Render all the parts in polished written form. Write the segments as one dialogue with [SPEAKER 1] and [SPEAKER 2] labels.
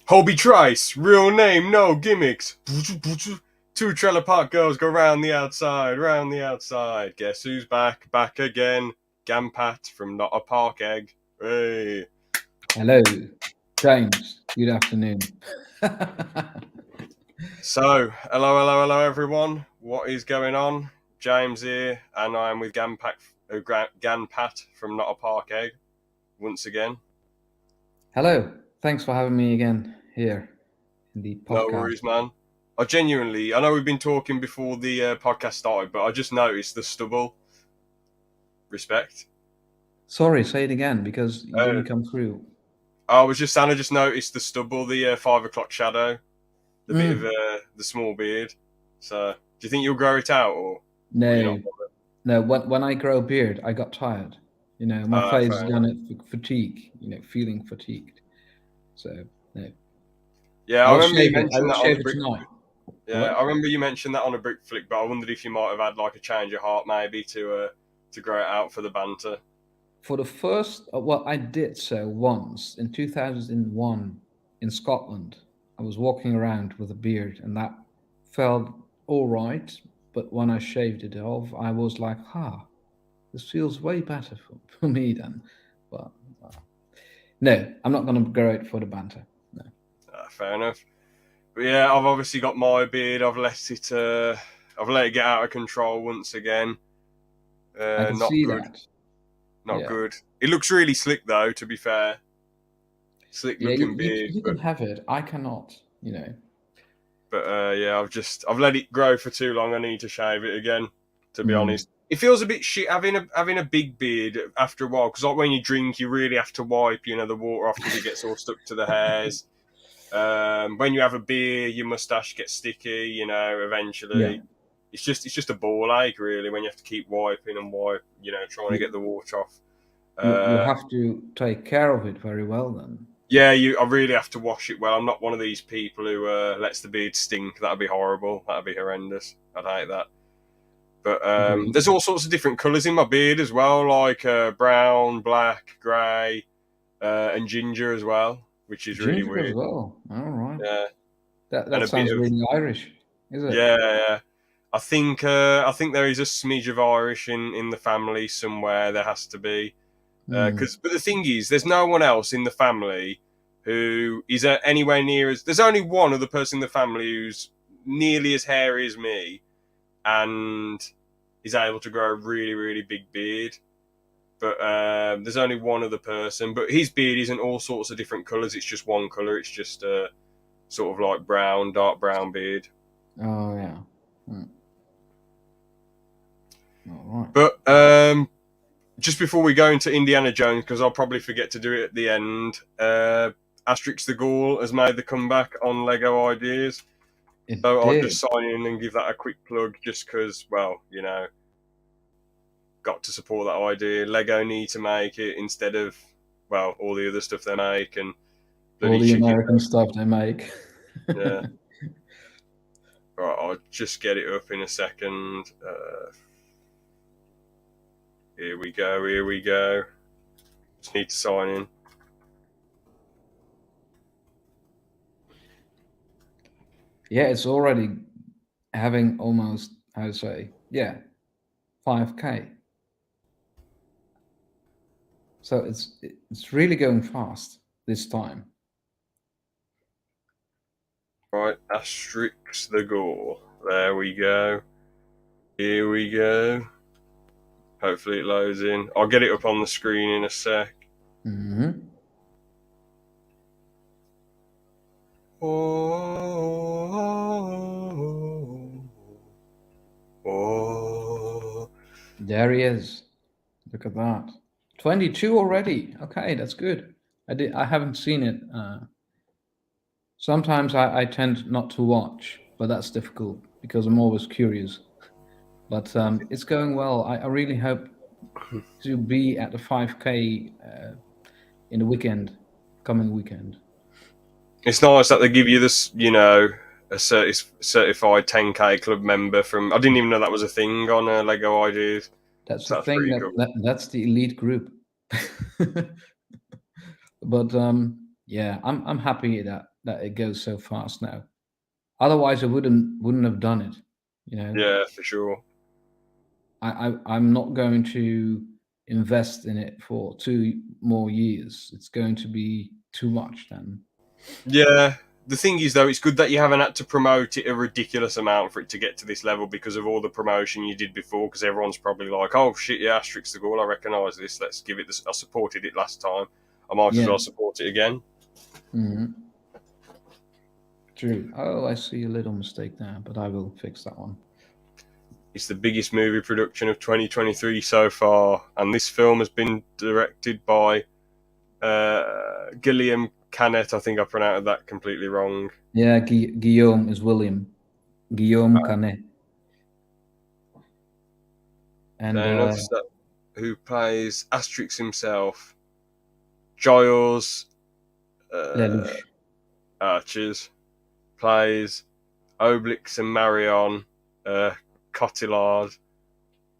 [SPEAKER 1] Hobie Trice, real name, no gimmicks. Two trailer park girls go round the outside, round the outside. Guess who's back? Back again. Gampat from Not a Park Egg. Hey.
[SPEAKER 2] Hello, James. Good afternoon.
[SPEAKER 1] So, hello, everyone. What is going on? James here, and I'm with Ganpat from Not a Park Egg once again.
[SPEAKER 2] Hello. Thanks for having me again here in the
[SPEAKER 1] No
[SPEAKER 2] podcast.
[SPEAKER 1] worries, man. I know we've been talking before the podcast started, but I just noticed the stubble. Respect.
[SPEAKER 2] Sorry, say it again because you didn't come through.
[SPEAKER 1] I just noticed the stubble, the 5 o'clock shadow, the bit of the small beard. So, do you think you'll grow it out, or will you not
[SPEAKER 2] No,
[SPEAKER 1] bother?
[SPEAKER 2] no. When I grow a beard, I got tired. My face is
[SPEAKER 1] Fair enough.
[SPEAKER 2] gonna fatigue. Feeling fatigued. So no,
[SPEAKER 1] Yeah,
[SPEAKER 2] I
[SPEAKER 1] I
[SPEAKER 2] will
[SPEAKER 1] remember you
[SPEAKER 2] shave it. I
[SPEAKER 1] mentioned
[SPEAKER 2] will
[SPEAKER 1] that on
[SPEAKER 2] shave
[SPEAKER 1] a
[SPEAKER 2] it
[SPEAKER 1] brick.
[SPEAKER 2] tonight.
[SPEAKER 1] Yeah,
[SPEAKER 2] What?
[SPEAKER 1] I remember you mentioned that on a brick flick, but I wondered if you might have had like a change of heart, maybe to grow it out for the banter.
[SPEAKER 2] For the first, well, I did so once in 2001 in Scotland. I was walking around with a beard, and that felt all right. But when I shaved it off, I was like, this feels way better for me then. But no, I'm not going to grow it for the banter. No.
[SPEAKER 1] Fair enough. But yeah, I've obviously got my beard. I've let it get out of control once again.
[SPEAKER 2] I can
[SPEAKER 1] Not
[SPEAKER 2] see
[SPEAKER 1] good.
[SPEAKER 2] that.
[SPEAKER 1] Not
[SPEAKER 2] Yeah.
[SPEAKER 1] good. It looks really slick though, to be fair. Slick
[SPEAKER 2] Yeah, you,
[SPEAKER 1] looking
[SPEAKER 2] you,
[SPEAKER 1] beard,
[SPEAKER 2] you can have it. I cannot.
[SPEAKER 1] but yeah, I've let it grow for too long. I need to shave it again. To be
[SPEAKER 2] Mm.
[SPEAKER 1] honest, it feels a bit shit having a big beard after a while, because like when you drink, you really have to wipe the water off because it gets all stuck to the hairs. When you have a beer, your mustache gets sticky.
[SPEAKER 2] Yeah.
[SPEAKER 1] Eventually, it's just a ball ache really when you have to keep wiping and trying to
[SPEAKER 2] You,
[SPEAKER 1] get the water off.
[SPEAKER 2] you
[SPEAKER 1] Uh,
[SPEAKER 2] have to take care of it very well then.
[SPEAKER 1] Yeah, I really have to wash it well. I'm not one of these people who lets the beard stink. That'd be horrible. That'd be horrendous. I'd hate that. But
[SPEAKER 2] Agreed.
[SPEAKER 1] there's all sorts of different colours in my beard as well, like brown, black, grey, and ginger as well, which is really
[SPEAKER 2] Ginger as
[SPEAKER 1] weird.
[SPEAKER 2] well. All right.
[SPEAKER 1] Yeah,
[SPEAKER 2] That
[SPEAKER 1] and
[SPEAKER 2] that
[SPEAKER 1] a bit
[SPEAKER 2] sounds
[SPEAKER 1] of
[SPEAKER 2] really Irish, is it?
[SPEAKER 1] yeah. I think there is a smidge of Irish in the family somewhere. There has to be.
[SPEAKER 2] Mm.
[SPEAKER 1] But the thing is, there's no one else in the family who is anywhere near as. There's only one other person in the family who's nearly as hairy as me, and is able to grow a really, really big beard. But there's only one other person. But his beard isn't all sorts of different colours. It's just one colour. It's just sort of like brown, dark brown beard.
[SPEAKER 2] Oh yeah. All right.
[SPEAKER 1] But just before we go into Indiana Jones, because I'll probably forget to do it at the end, Asterix the Gaul has made the comeback on Lego Ideas.
[SPEAKER 2] It
[SPEAKER 1] So I'll
[SPEAKER 2] did.
[SPEAKER 1] just sign in and give that a quick plug just because, well, got to support that idea. Lego need to make it instead of, well, all the other stuff they make and
[SPEAKER 2] All
[SPEAKER 1] bloody
[SPEAKER 2] the
[SPEAKER 1] chicken.
[SPEAKER 2] American stuff they make.
[SPEAKER 1] Yeah. Right, I'll just get it up in a second. Here we go. Just need to sign in.
[SPEAKER 2] Yeah, it's already having almost, how to say, 5K. So it's really going fast this time.
[SPEAKER 1] Right, Asterix the Gaul. There we go. Here we go. Hopefully it loads in. I'll get it up on the screen in a sec.
[SPEAKER 2] Mm-hmm.
[SPEAKER 1] Oh.
[SPEAKER 2] There he is. Look at that. 22 already. Okay, that's good. I haven't seen it. Sometimes I tend not to watch, but that's difficult because I'm always curious. But it's going well. I really hope to be at the 5K in the coming weekend.
[SPEAKER 1] It's nice that they give you this, a certified 10k club member from. I didn't even know that was a thing on Lego Ideas.
[SPEAKER 2] That's
[SPEAKER 1] So
[SPEAKER 2] the
[SPEAKER 1] that's
[SPEAKER 2] thing
[SPEAKER 1] pretty
[SPEAKER 2] that,
[SPEAKER 1] cool.
[SPEAKER 2] that's the elite group. But yeah, I'm happy that it goes so fast now. Otherwise, I wouldn't have done it. You know,
[SPEAKER 1] Yeah, for sure.
[SPEAKER 2] I'm not going to invest in it for 2 more years. It's going to be too much then.
[SPEAKER 1] Yeah. The thing is, though, it's good that you haven't had to promote it a ridiculous amount for it to get to this level because of all the promotion you did before. Because everyone's probably like, "Oh shit, yeah, Asterix the Gaul. I recognise this. Let's give it this. I supported it last time. I might as
[SPEAKER 2] Yeah.
[SPEAKER 1] well support it again."
[SPEAKER 2] Hmm. True. Oh, I see a little mistake there, but I will fix that one.
[SPEAKER 1] It's the biggest movie production of 2023 so far, and this film has been directed by Guillaume Canet. I think I pronounced that completely wrong.
[SPEAKER 2] Yeah, Guillaume is William. Guillaume Canet. And
[SPEAKER 1] Fair enough. So, who plays Asterix himself? Giles
[SPEAKER 2] Lelouch.
[SPEAKER 1] Archers plays Obelix and Marion. Cotillard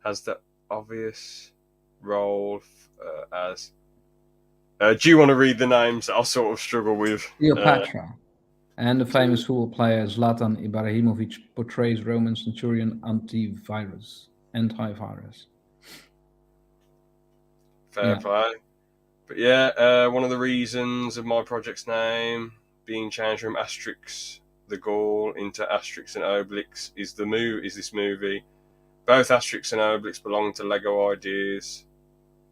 [SPEAKER 1] has the obvious role as. Do you want to read the names? I'll sort of struggle with.
[SPEAKER 2] Cleopatra. And the famous football player Zlatan Ibrahimovic portrays Roman centurion Antivirus.
[SPEAKER 1] Fair play. But yeah, one of the reasons of my project's name being changed from Asterix the Gaul into Asterix and Obelix is this movie. Both Asterix and Obelix belong to Lego Ideas,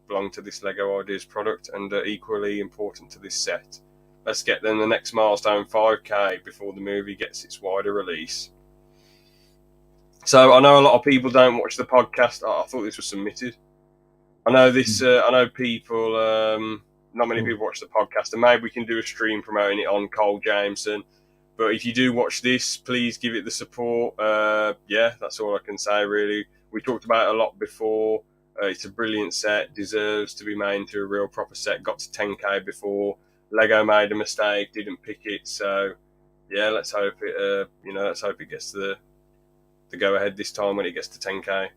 [SPEAKER 1] belong to this Lego Ideas product, and are equally important to this set. Let's get them the next milestone, 5K, before the movie gets its wider release. So I know a lot of people don't watch the podcast. I thought this was submitted. I know this. I know people. Not many people watch the podcast, and maybe we can do a stream promoting it on Cole Jameson. But if you do watch this, please give it the support. Yeah, that's all I can say. Really, we talked about it a lot before. It's a brilliant set. Deserves to be made into a real proper set. Got to 10K before Lego made a mistake. Didn't pick it. So yeah, let's hope it. Let's hope it gets the go ahead this time when it gets to 10K.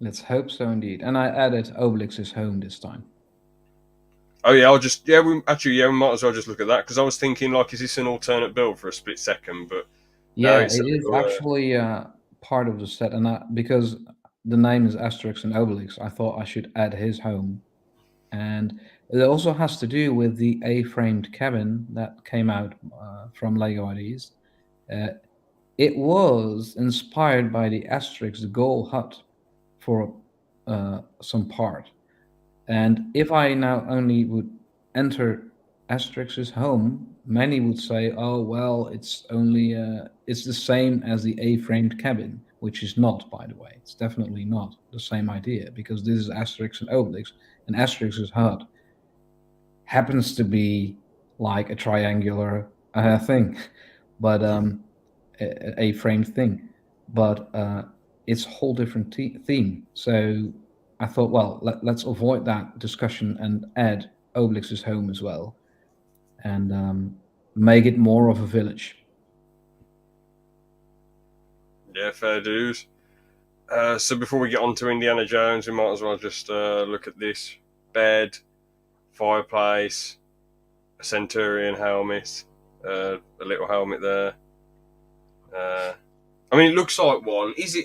[SPEAKER 2] Let's hope so indeed. And I added Obelix's home this time.
[SPEAKER 1] Oh yeah, we might as well just look at that because I was thinking like, is this an alternate build for a split second? But
[SPEAKER 2] yeah, it is actually part of the set, and because the name is Asterix and Obelix, I thought I should add his home, and it also has to do with the A-framed cabin that came out from Lego Ideas. It was inspired by the Asterix the Gaul hut for some part. And if I now only would enter Asterix's home, many would say, "Oh well, it's only it's the same as the A-framed cabin," which is not, by the way. It's definitely not the same idea because this is Asterix and Obelix, and Asterix's hut happens to be like a triangular thing, but A-framed thing, but it's a whole different theme. So I thought, well, let's avoid that discussion and add Obelix's home as well, and make it more of a village.
[SPEAKER 1] Yeah, fair dues. So before we get on to Indiana Jones, we might as well just look at this bed, fireplace, a Centurion helmet, a little helmet there. I mean, it looks like one. Is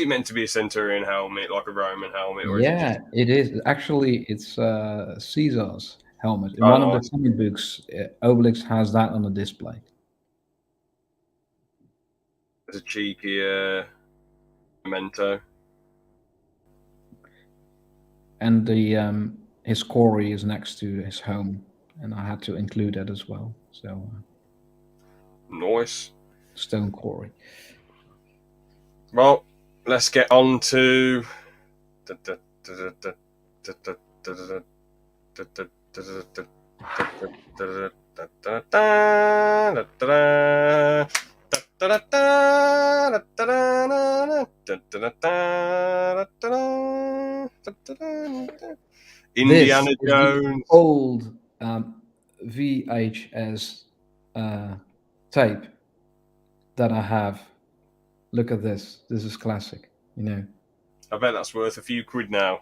[SPEAKER 1] it meant to be a Centurion helmet, like a Roman helmet? Or
[SPEAKER 2] Yeah, it is. Actually, it's Caesar's helmet. In one of the comic books, Obelix has that on the display.
[SPEAKER 1] It's a cheeky memento.
[SPEAKER 2] And the his quarry is next to his home, and I had to include that as well. So
[SPEAKER 1] nice.
[SPEAKER 2] Stone quarry.
[SPEAKER 1] Well, let's get on to Indiana Jones.
[SPEAKER 2] Old VHS tape that I have. Look at this. This is classic, you know.
[SPEAKER 1] I bet that's worth a few quid now.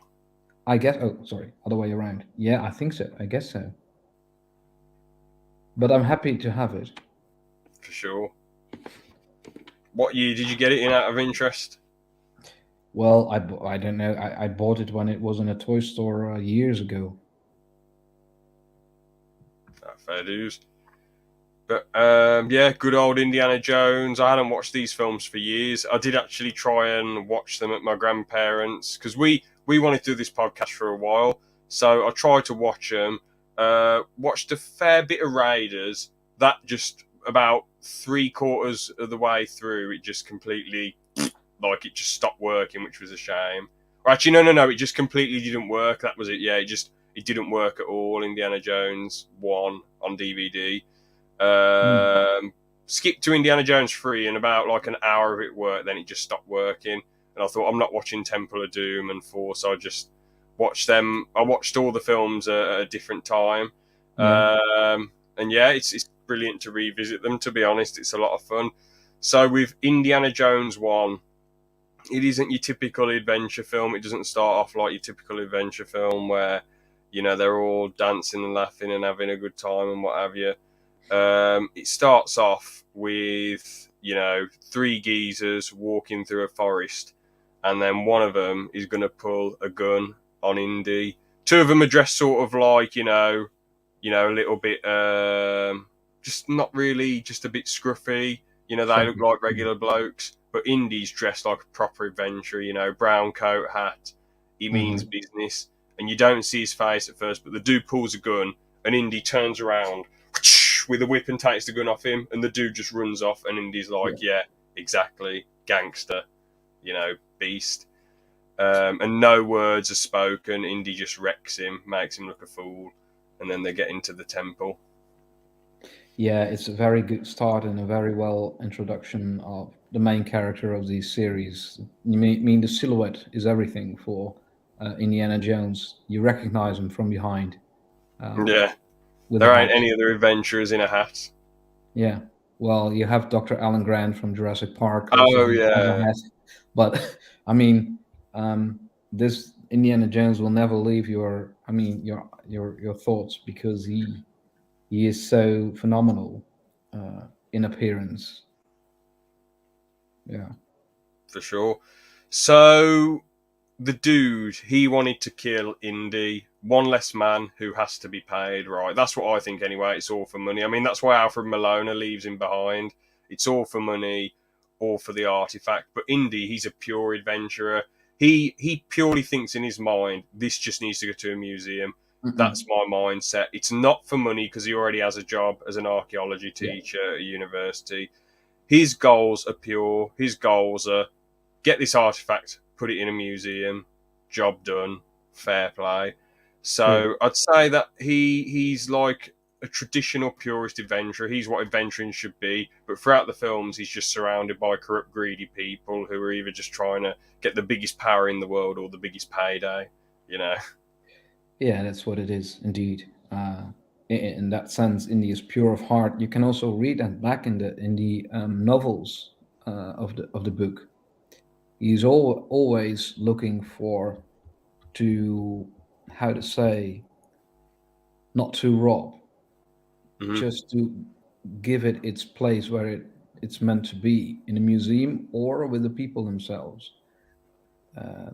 [SPEAKER 2] I guess. Oh, sorry, other way around. Yeah, I think so. I guess so. But I'm happy to have it.
[SPEAKER 1] for sure. What year did you get it in out of interest?
[SPEAKER 2] Well, I don't know. I bought it when it was in a toy store years ago.
[SPEAKER 1] Fair dues. But yeah, good old Indiana Jones. I hadn't watched these films for years. I did actually try and watch them at my grandparents because we wanted to do this podcast for a while. So I tried to watch them. Watched a fair bit of Raiders. That just about 3/4 of the way through, it just completely it just stopped working, which was a shame. Or actually, no, it just completely didn't work. That was it. Yeah, it didn't work at all. Indiana Jones 1 on DVD.
[SPEAKER 2] Hmm.
[SPEAKER 1] Skipped to Indiana Jones 3 and about like an hour of it worked, then it just stopped working. And I thought, I'm not watching Temple of Doom and 4, so I just watched them. I watched all the films at a different time.
[SPEAKER 2] Yeah.
[SPEAKER 1] And yeah, it's brilliant to revisit them, to be honest. It's a lot of fun. So with Indiana Jones 1, it isn't your typical adventure film. It doesn't start off like your typical adventure film where, they're all dancing and laughing and having a good time and what have you. It starts off with, 3 geezers walking through a forest, and then one of them is going to pull a gun on Indy. 2 of them are dressed sort of like, a little bit, just not really, just a bit scruffy. They look like regular blokes, but Indy's dressed like a proper adventurer, brown coat, hat. He means
[SPEAKER 2] Hmm.
[SPEAKER 1] business, and you don't see his face at first, but the dude pulls a gun, and Indy turns around with a whip and takes the gun off him, and the dude just runs off, and Indy's like, yeah, exactly, gangster, beast. And no words are spoken. Indy just wrecks him, makes him look a fool, and then they get into the temple.
[SPEAKER 2] Yeah, it's a very good start and a very well introduction of the main character of the series. You mean the silhouette is everything for Indiana Jones. You recognize him from behind
[SPEAKER 1] Yeah,
[SPEAKER 2] with a
[SPEAKER 1] there ain't
[SPEAKER 2] hat.
[SPEAKER 1] any other adventurers in a hat.
[SPEAKER 2] Yeah. Well, you have Dr. Alan Grant from Jurassic Park also
[SPEAKER 1] Oh
[SPEAKER 2] has a
[SPEAKER 1] yeah,
[SPEAKER 2] hat. But I mean, this Indiana Jones will never leave your thoughts because he is so phenomenal in appearance. Yeah.
[SPEAKER 1] for sure. So the dude, he wanted to kill Indy. One less man who has to be paid, right? That's what I think anyway. It's all for money. I mean, that's why Alfred Malona leaves him behind. It's all for money, all for the artifact. But Indy, he's a pure adventurer. He purely thinks in his mind, this just needs to go to a museum. That's
[SPEAKER 2] Mm-mm.
[SPEAKER 1] my mindset. It's not for money because he already has a job as an archaeology
[SPEAKER 2] Yeah.
[SPEAKER 1] teacher at a university. His goals are pure. His goals are get this artifact, put it in a museum, job done, fair play.
[SPEAKER 2] True.
[SPEAKER 1] So I'd say that he's like a traditional purist adventurer. He's what adventuring should be. But throughout the films, he's just surrounded by corrupt, greedy people who are either just trying to get the biggest power in the world or the biggest payday. You know,
[SPEAKER 2] Yeah, that's what it is, indeed. In that sense, Indy is pure of heart. You can also read that back in the novels of the book. He's always looking for to how to say not to rob,
[SPEAKER 1] mm-hmm.
[SPEAKER 2] just to give it its place where it's meant to be in a museum or with the people themselves. Uh,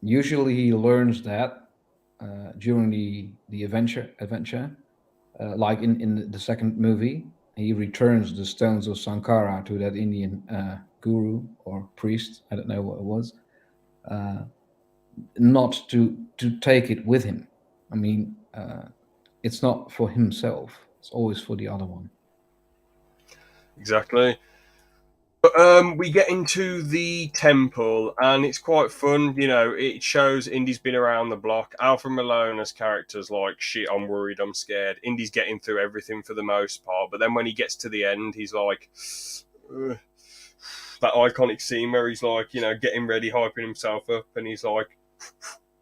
[SPEAKER 2] Usually, he learns that during the adventure. Like in the second movie, he returns the stones of Sankara to that Indian guru or priest. I don't know what it was. Uh, Not to take it with him. I mean, it's not for himself. It's always for the other one.
[SPEAKER 1] Exactly. But we get into the temple, and it's quite fun. It shows Indy's been around the block. Alfred Malona's character's like, shit, I'm worried, I'm scared. Indy's getting through everything for the most part, but then when he gets to the end, he's like, ugh. That iconic scene where he's like, getting ready, hyping himself up, and he's like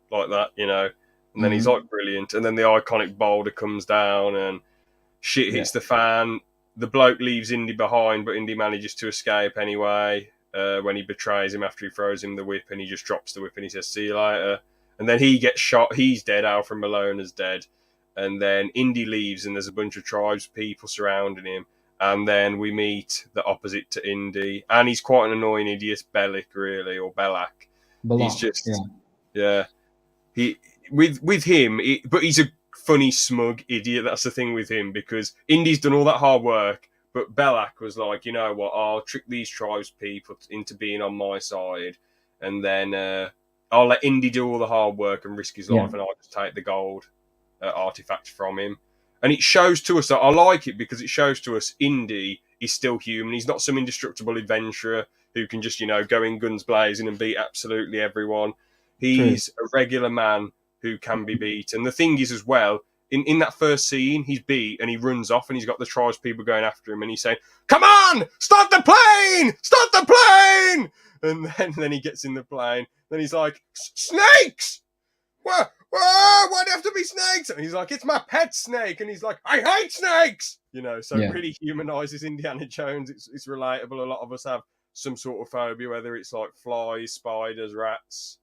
[SPEAKER 1] that. And then he's
[SPEAKER 2] Hmm.
[SPEAKER 1] like, brilliant. And then the iconic boulder comes down, and shit
[SPEAKER 2] Yeah,
[SPEAKER 1] hits the fan. The bloke leaves Indy behind, but Indy manages to escape anyway. When he betrays him after he throws him the whip, and he just drops the whip and he says, "See you later." And then he gets shot. He's dead. Alfred Malona's dead. And then Indy leaves, and there's a bunch of tribes people surrounding him. and then we meet the opposite to Indy, and he's quite an annoying idiot, Bellic, really, or Belak. He's
[SPEAKER 2] Balak,
[SPEAKER 1] just,
[SPEAKER 2] yeah.
[SPEAKER 1] yeah. He with him, but he's a funny, smug idiot. That's the thing with him, because Indy's done all that hard work, but Belak was like, you know what? I'll trick these tribes people into being on my side, and then I'll let Indy do all the hard work and risk his life, and I'll just take the gold artifact from him. And it shows to us that I like it, because it shows to us Indy is still human. He's not some indestructible adventurer who can just, go in guns blazing and beat absolutely everyone. He's a regular man who can be beat. And the thing is, as well, in that first scene, he's beat and he runs off, and he's got the tribes people going after him, and he's saying, "Come on, start the plane! Start the plane!" And then he gets in the plane. Then he's like, "Snakes! What? Why do you have to be snakes?" And he's like, "It's my pet snake." And he's like, "I hate snakes!" So it really humanises Indiana Jones. It's relatable. A lot of us have some sort of phobia, whether it's like flies, spiders, rats,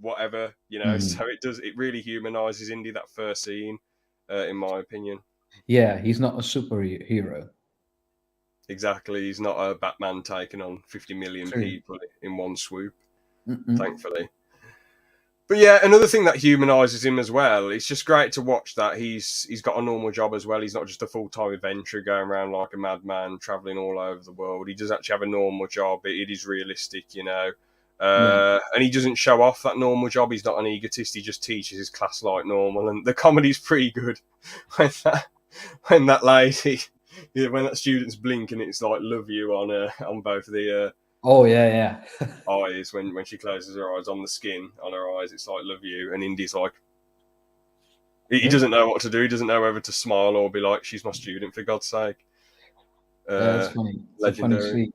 [SPEAKER 1] whatever, So it really humanises Indy, that first scene, in my opinion.
[SPEAKER 2] Yeah, he's not a superhero.
[SPEAKER 1] Exactly. He's not a Batman taking on 50 million people in one swoop, thankfully. But yeah, another thing that humanises him as well, it's just great to watch that he's got a normal job as well. He's not just a full-time adventurer going around like a madman, travelling all over the world. He does actually have a normal job. It is realistic, and he doesn't show off that normal job. He's not an egotist. He just teaches his class like normal, and the comedy's pretty good when that lady, when that student's blinking, it's like "love you" on both the
[SPEAKER 2] oh yeah
[SPEAKER 1] eyes. When she closes her eyes, on the skin on her eyes, it's like "love you," and Indy's like, he doesn't know what to do. He doesn't know whether to smile or be like, "She's my student, for God's sake."
[SPEAKER 2] That's funny.
[SPEAKER 1] Legendary.
[SPEAKER 2] It's a funny scene.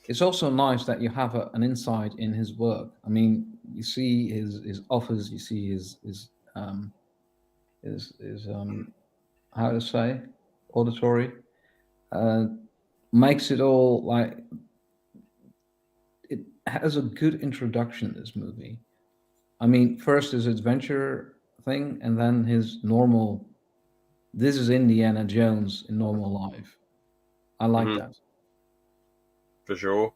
[SPEAKER 2] It's also nice that you have an insight in his work. I mean, you see his office, you see his how to say, auditory. Makes it all like, it has a good introduction, this movie. I mean, first his adventure thing, and then his normal. This is Indiana Jones in normal life. I like that.
[SPEAKER 1] For sure.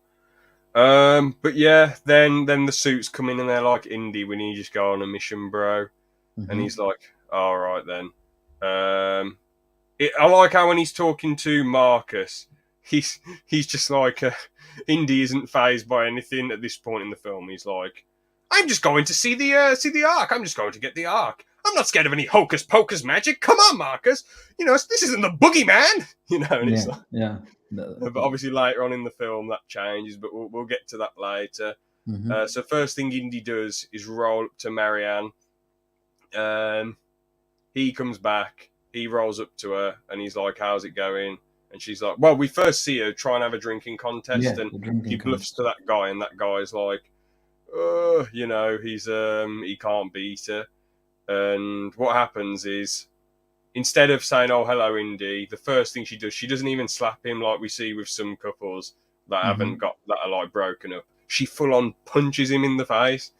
[SPEAKER 1] But yeah, then the suits come in and they're like, "Indy, we need you to go on a mission, bro." And he's like, "All right then." I like how when he's talking to Marcus, he's just like, Indy isn't phased by anything at this point in the film. He's like, "I'm just going to see the Ark. I'm just going to get the Ark. I'm not scared of any hocus pocus magic. Come on, Marcus. This isn't the boogeyman." And it's like, but obviously later on in the film that changes, but we'll get to that later. So first thing Indy does is roll up to Marianne. He comes back, he rolls up to her, and he's like, "How's it going?" And she's like, well, we first see her try and have a drinking contest, and she bluffs to that guy, and that guy's like, he can't beat her. And what happens is, instead of saying, "Oh, hello, Indy," the first thing she does, she doesn't even slap him like we see with some couples that haven't got, that are like broken up. She full on punches him in the face.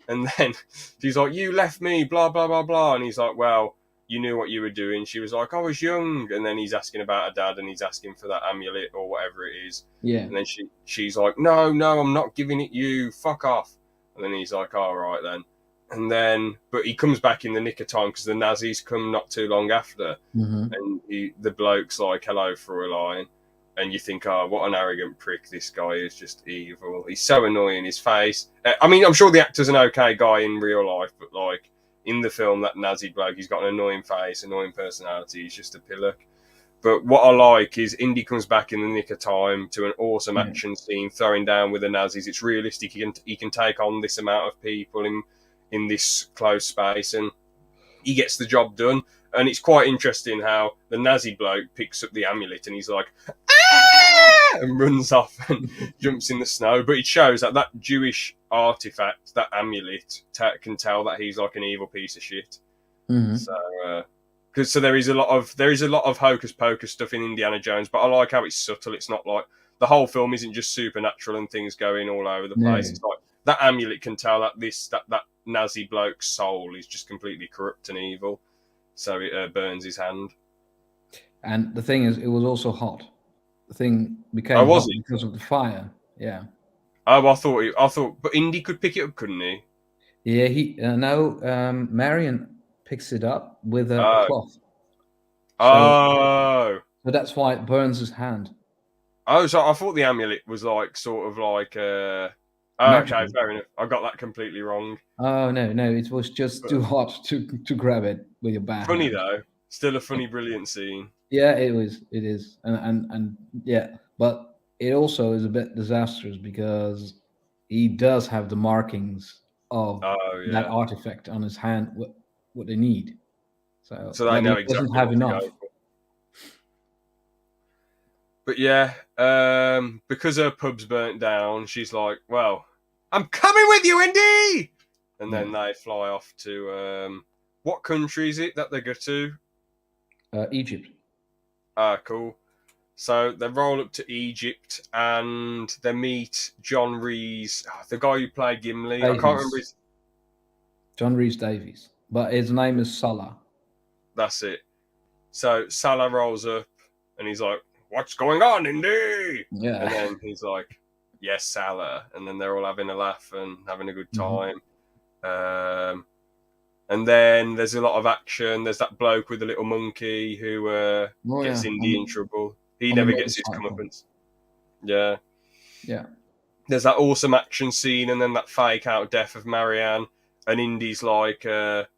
[SPEAKER 1] And then she's like, "You left me, blah, blah, blah, blah." And he's like, "Well, you knew what you were doing." She was like, "I was young." And then he's asking about her dad, and he's asking for that amulet or whatever it is.
[SPEAKER 2] Yeah.
[SPEAKER 1] And then she's like, no, I'm not giving it you. Fuck off. And then he's like, "All right then." And then, but he comes back in the nick of time because the Nazis come not too long after. And the bloke's like, "Hello, Fräulein." And you think, "Oh, what an arrogant prick. This guy is just evil. He's so annoying, his face." I mean, I'm sure the actor's an okay guy in real life, but like in the film, that Nazi bloke, he's got an annoying face, annoying personality. He's just a pillock. But what I like is Indy comes back in the nick of time to an awesome action scene, throwing down with the Nazis. It's realistic. He can take on this amount of people in this close space, and he gets the job done. And it's quite interesting how the Nazi bloke picks up the amulet and he's like, "Ah!" and runs off and jumps in the snow. But it shows that Jewish artifact, that amulet, can tell that he's like an evil piece of shit. So there is a lot of hocus pocus stuff in Indiana Jones, but I like how it's subtle. It's not like the whole film isn't just supernatural and things going all over the place. It's like that amulet can tell that that Nazi bloke's soul is just completely corrupt and evil. So it burns his hand.
[SPEAKER 2] And the thing is, it was also hot. The thing
[SPEAKER 1] Oh,
[SPEAKER 2] became
[SPEAKER 1] was
[SPEAKER 2] hot
[SPEAKER 1] it?
[SPEAKER 2] because of the fire. Yeah.
[SPEAKER 1] Oh, I thought, but Indy could pick it up, couldn't he?
[SPEAKER 2] Yeah, he no. Marion picks it up with a
[SPEAKER 1] Oh,
[SPEAKER 2] cloth, so
[SPEAKER 1] oh,
[SPEAKER 2] that's why it burns his hand.
[SPEAKER 1] oh. So I thought the amulet was like sort of like. Oh, okay,
[SPEAKER 2] Magical.
[SPEAKER 1] fair enough. I got that completely wrong.
[SPEAKER 2] Oh no, no, it was just
[SPEAKER 1] But
[SPEAKER 2] too hot to grab it with your bare
[SPEAKER 1] funny
[SPEAKER 2] hand.
[SPEAKER 1] though, still a funny, brilliant scene.
[SPEAKER 2] Yeah, it was. It is, and yeah, but it also is a bit disastrous because he does have the markings of
[SPEAKER 1] Oh
[SPEAKER 2] that
[SPEAKER 1] yeah.
[SPEAKER 2] artifact on his hand. What they need, so
[SPEAKER 1] So they
[SPEAKER 2] but
[SPEAKER 1] know
[SPEAKER 2] he doesn't
[SPEAKER 1] exactly
[SPEAKER 2] have
[SPEAKER 1] what to go
[SPEAKER 2] enough.
[SPEAKER 1] for. But yeah, because her pub's burnt down, she's like, "Well, I'm coming with you, Indy." And
[SPEAKER 2] Yeah,
[SPEAKER 1] then they fly off to what country is it that they go to?
[SPEAKER 2] Egypt.
[SPEAKER 1] Ah, cool. So they roll up to Egypt and they meet John Reese, the guy who played Gimli. I can't remember
[SPEAKER 2] Davies,
[SPEAKER 1] his.
[SPEAKER 2] John Rhys Davies, but his name is Salah.
[SPEAKER 1] That's it. So Salah rolls up and he's like, "What's going on, Indy?" And
[SPEAKER 2] Yeah.
[SPEAKER 1] then he's like, "Yes, Salah." And then they're all having a laugh and having a good
[SPEAKER 2] Mhm.
[SPEAKER 1] time. And then there's a lot of action. There's that bloke with the little monkey who
[SPEAKER 2] Oh
[SPEAKER 1] gets
[SPEAKER 2] yeah,
[SPEAKER 1] Indy in trouble. He
[SPEAKER 2] on the
[SPEAKER 1] never gets his
[SPEAKER 2] motorcycle.
[SPEAKER 1] comeuppance. Yeah.
[SPEAKER 2] Yeah.
[SPEAKER 1] There's that awesome action scene and then that fake out death of Marianne. And Indy's like,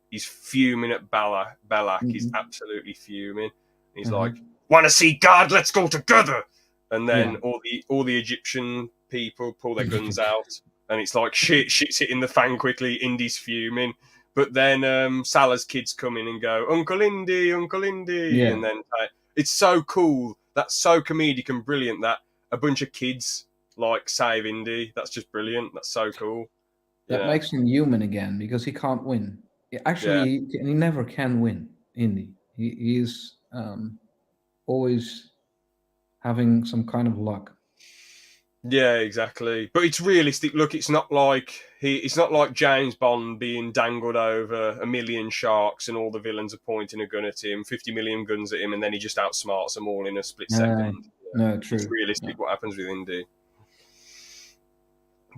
[SPEAKER 1] he's fuming at Belak. He's
[SPEAKER 2] Hmm.
[SPEAKER 1] absolutely fuming. He's
[SPEAKER 2] Uh-huh.
[SPEAKER 1] like, "Want to see God? Let's go together." And
[SPEAKER 2] Yeah.
[SPEAKER 1] then all the Egyptian people pull their guns out, and it's like shit's hitting the fan quickly. Indy's fuming, but then Salah's kids come in and go, "Uncle Indy, Uncle Indy,"
[SPEAKER 2] Yeah.
[SPEAKER 1] and then it's so cool. That's so comedic and brilliant that a bunch of kids like save Indy. That's just brilliant. That's so cool.
[SPEAKER 2] That
[SPEAKER 1] Yeah,
[SPEAKER 2] makes him human again because he can't win. Actually,
[SPEAKER 1] yeah.
[SPEAKER 2] he never can win. Indy. He is always having some kind of luck.
[SPEAKER 1] Yeah, exactly. But it's realistic. Look, it's not like James Bond being dangled over a million sharks and all the villains are pointing a gun at him, 50 million guns at him, and then he just outsmarts them all in a split
[SPEAKER 2] No,
[SPEAKER 1] second. Yeah.
[SPEAKER 2] no,
[SPEAKER 1] It's
[SPEAKER 2] true. No.
[SPEAKER 1] realistic what happens with Indy.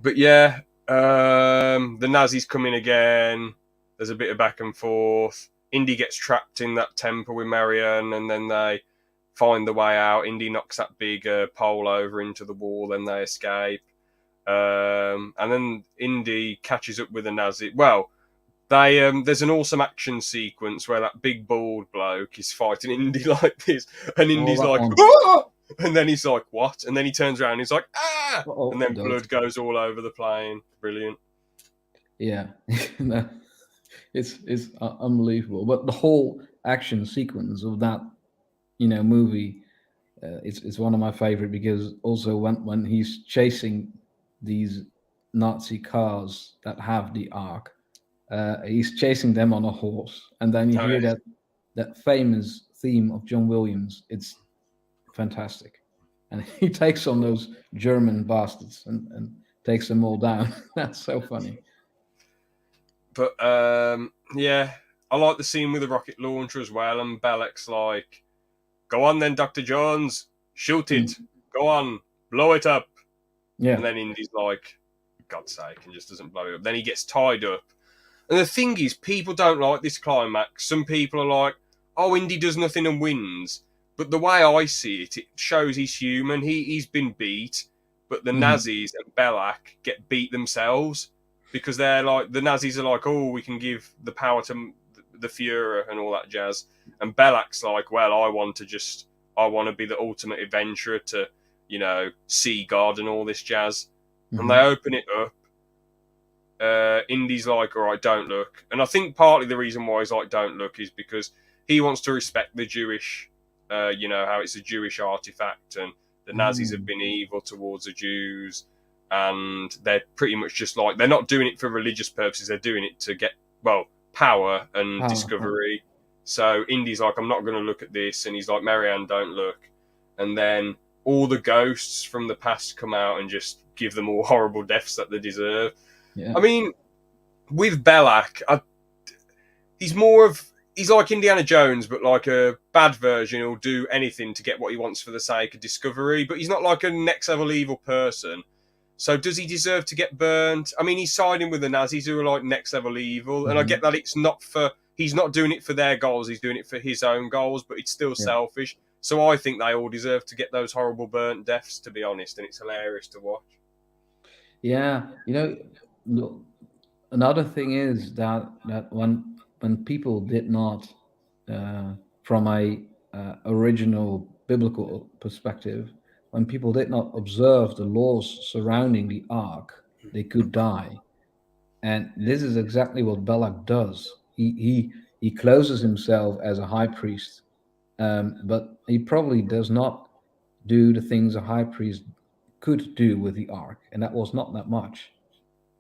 [SPEAKER 1] But yeah, the Nazis come in again. There's a bit of back and forth. Indy gets trapped in that temple with Marion, and then they find the way out. Indy knocks that big pole over into the wall, then they escape. And then Indy catches up with a Nazi. Well, they there's an awesome action sequence where that big bald bloke is fighting Indy like this, and
[SPEAKER 2] Oh,
[SPEAKER 1] Indy's
[SPEAKER 2] that
[SPEAKER 1] like,
[SPEAKER 2] one.
[SPEAKER 1] "Ah!" And then he's like, "What?" And then he turns around and he's like, "Ah!" And
[SPEAKER 2] Oh,
[SPEAKER 1] then
[SPEAKER 2] dead.
[SPEAKER 1] blood goes all over the plane. Brilliant.
[SPEAKER 2] Yeah. No, it's unbelievable. But the whole action sequence of that, movie, it's one of my favorite because also when he's chasing these Nazi cars that have the Ark, he's chasing them on a horse, and then you
[SPEAKER 1] Oh,
[SPEAKER 2] hear that famous theme of John Williams. It's fantastic, and he takes on those German bastards and takes them all down. That's so funny.
[SPEAKER 1] but yeah, I like the scene with the rocket launcher as well. And Belek's like, "Go on then, Dr. Jones, shoot
[SPEAKER 2] Mm.
[SPEAKER 1] it. Go on, blow it up." And
[SPEAKER 2] Yeah.
[SPEAKER 1] then Indy's like, "God's sake," and just doesn't blow it up. Then he gets tied up. And the thing is, people don't like this climax. Some people are like, "Oh, Indy does nothing and wins." But the way I see it, it shows he's human. He's been beat, but the
[SPEAKER 2] Mhm.
[SPEAKER 1] Nazis and Belak get beat themselves because they're like the Nazis are like, "Oh, we can give the power to the Führer and all that jazz," and Belak's like, "Well, I want to be the ultimate adventurer to, see God and all this jazz," and they
[SPEAKER 2] Mhm.
[SPEAKER 1] open it up. Indy's like, "All right, don't look." And I think partly the reason why he's like, "Don't look," is because he wants to respect the Jewish, how it's a Jewish artifact, and the Nazis have
[SPEAKER 2] Mm.
[SPEAKER 1] been evil towards the Jews, and they're pretty much just like they're not doing it for religious purposes. They're doing it to get power and
[SPEAKER 2] Power.
[SPEAKER 1] discovery. So Indy's like, "I'm not going to look at this," and he's like, "Marianne, don't look." And then all the ghosts from the past come out and just give them all horrible deaths that they deserve.
[SPEAKER 2] Yeah.
[SPEAKER 1] I mean, with Belak, he's more of he's like Indiana Jones, but like a bad version. He'll do anything to get what he wants for the sake of discovery, but he's not like a next level evil person. So does he deserve to get burned? I mean, he's siding with the Nazis who are like next level evil, and I get that it's not for he's not doing it for their goals, he's doing it for his own goals, but it's still
[SPEAKER 2] Yeah.
[SPEAKER 1] selfish. So I think they all deserve to get those horrible burnt deaths, to be honest, and it's hilarious to watch.
[SPEAKER 2] Yeah, another thing is that when people did not, from a original biblical perspective, when people did not observe the laws surrounding the ark, they could die. And this is exactly what Balak does. He closes himself as a high priest, but he probably does not do the things a high priest could do with the ark, and that was not that much.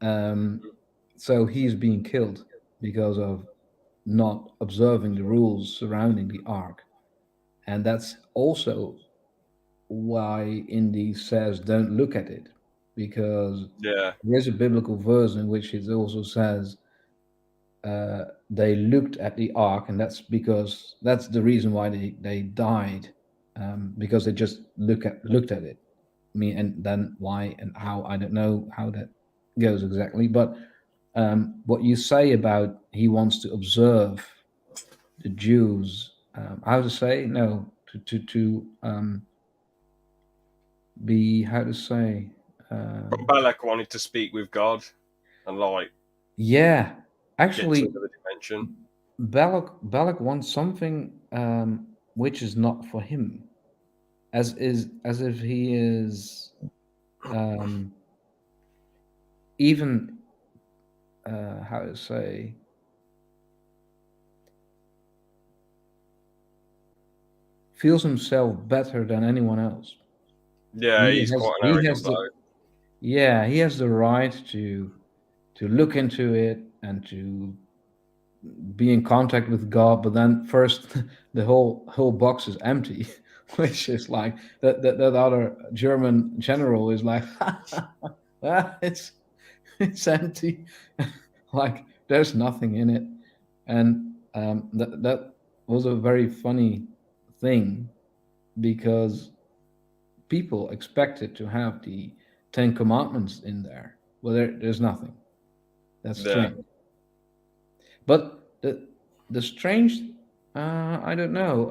[SPEAKER 2] So he's being killed because of not observing the rules surrounding the ark, and that's also why Indy says don't look at it, because
[SPEAKER 1] Yeah,
[SPEAKER 2] there's a biblical verse in which it also says they looked at the ark, and that's the reason why they died, because they just looked at it. I mean, and then why and how, I don't know how that goes exactly, but what you say about he wants to observe the Jews, how to say no to be, how to say,
[SPEAKER 1] but Balak wanted to speak with God and like
[SPEAKER 2] yeah,
[SPEAKER 1] get to
[SPEAKER 2] actually,
[SPEAKER 1] another dimension.
[SPEAKER 2] Balak wants something which is not for him, as if he is um, even how to say, feels himself better than anyone else.
[SPEAKER 1] Yeah,
[SPEAKER 2] He
[SPEAKER 1] he's
[SPEAKER 2] has
[SPEAKER 1] quite an
[SPEAKER 2] he
[SPEAKER 1] arrogant
[SPEAKER 2] has the
[SPEAKER 1] bloke.
[SPEAKER 2] Yeah, he has the right to look into it and to be in contact with God, but then first the whole box is empty, which is like that other German general is like, "Ah, it's empty, like there's nothing in it," and that was a very funny thing because people expected to have the Ten Commandments in there. Well, there's nothing. That's
[SPEAKER 1] Yeah.
[SPEAKER 2] strange. But the strange, I don't know.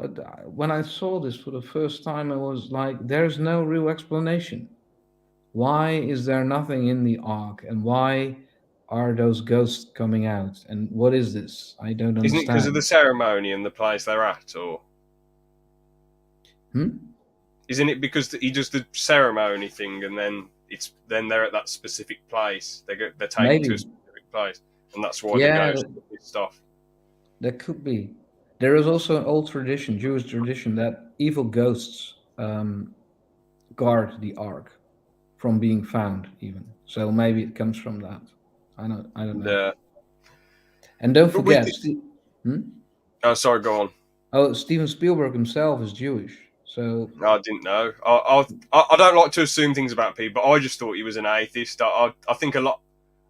[SPEAKER 2] When I saw this for the first time, I was like, there's no real explanation. Why is there nothing in the ark, and why are those ghosts coming out? And what is this? I don't
[SPEAKER 1] Isn't it because of the
[SPEAKER 2] understand.
[SPEAKER 1] ceremony and the place they're at, or
[SPEAKER 2] Hmm?
[SPEAKER 1] isn't it because he does the ceremony thing and then they're at that specific place? They're taken to a
[SPEAKER 2] Maybe.
[SPEAKER 1] specific place, and that's why the
[SPEAKER 2] Yeah,
[SPEAKER 1] ghost are pissed off.
[SPEAKER 2] that could be. There is also an old tradition, Jewish tradition, that evil ghosts guard the ark from being found, even. So maybe it comes from that. I don't know.
[SPEAKER 1] Yeah,
[SPEAKER 2] And don't
[SPEAKER 1] but with
[SPEAKER 2] forget,
[SPEAKER 1] this,
[SPEAKER 2] Hmm?
[SPEAKER 1] oh sorry, go on.
[SPEAKER 2] Oh, Steven Spielberg himself is Jewish. So
[SPEAKER 1] No, I didn't know. I don't like to assume things about people. But I just thought he was an atheist. I think a lot.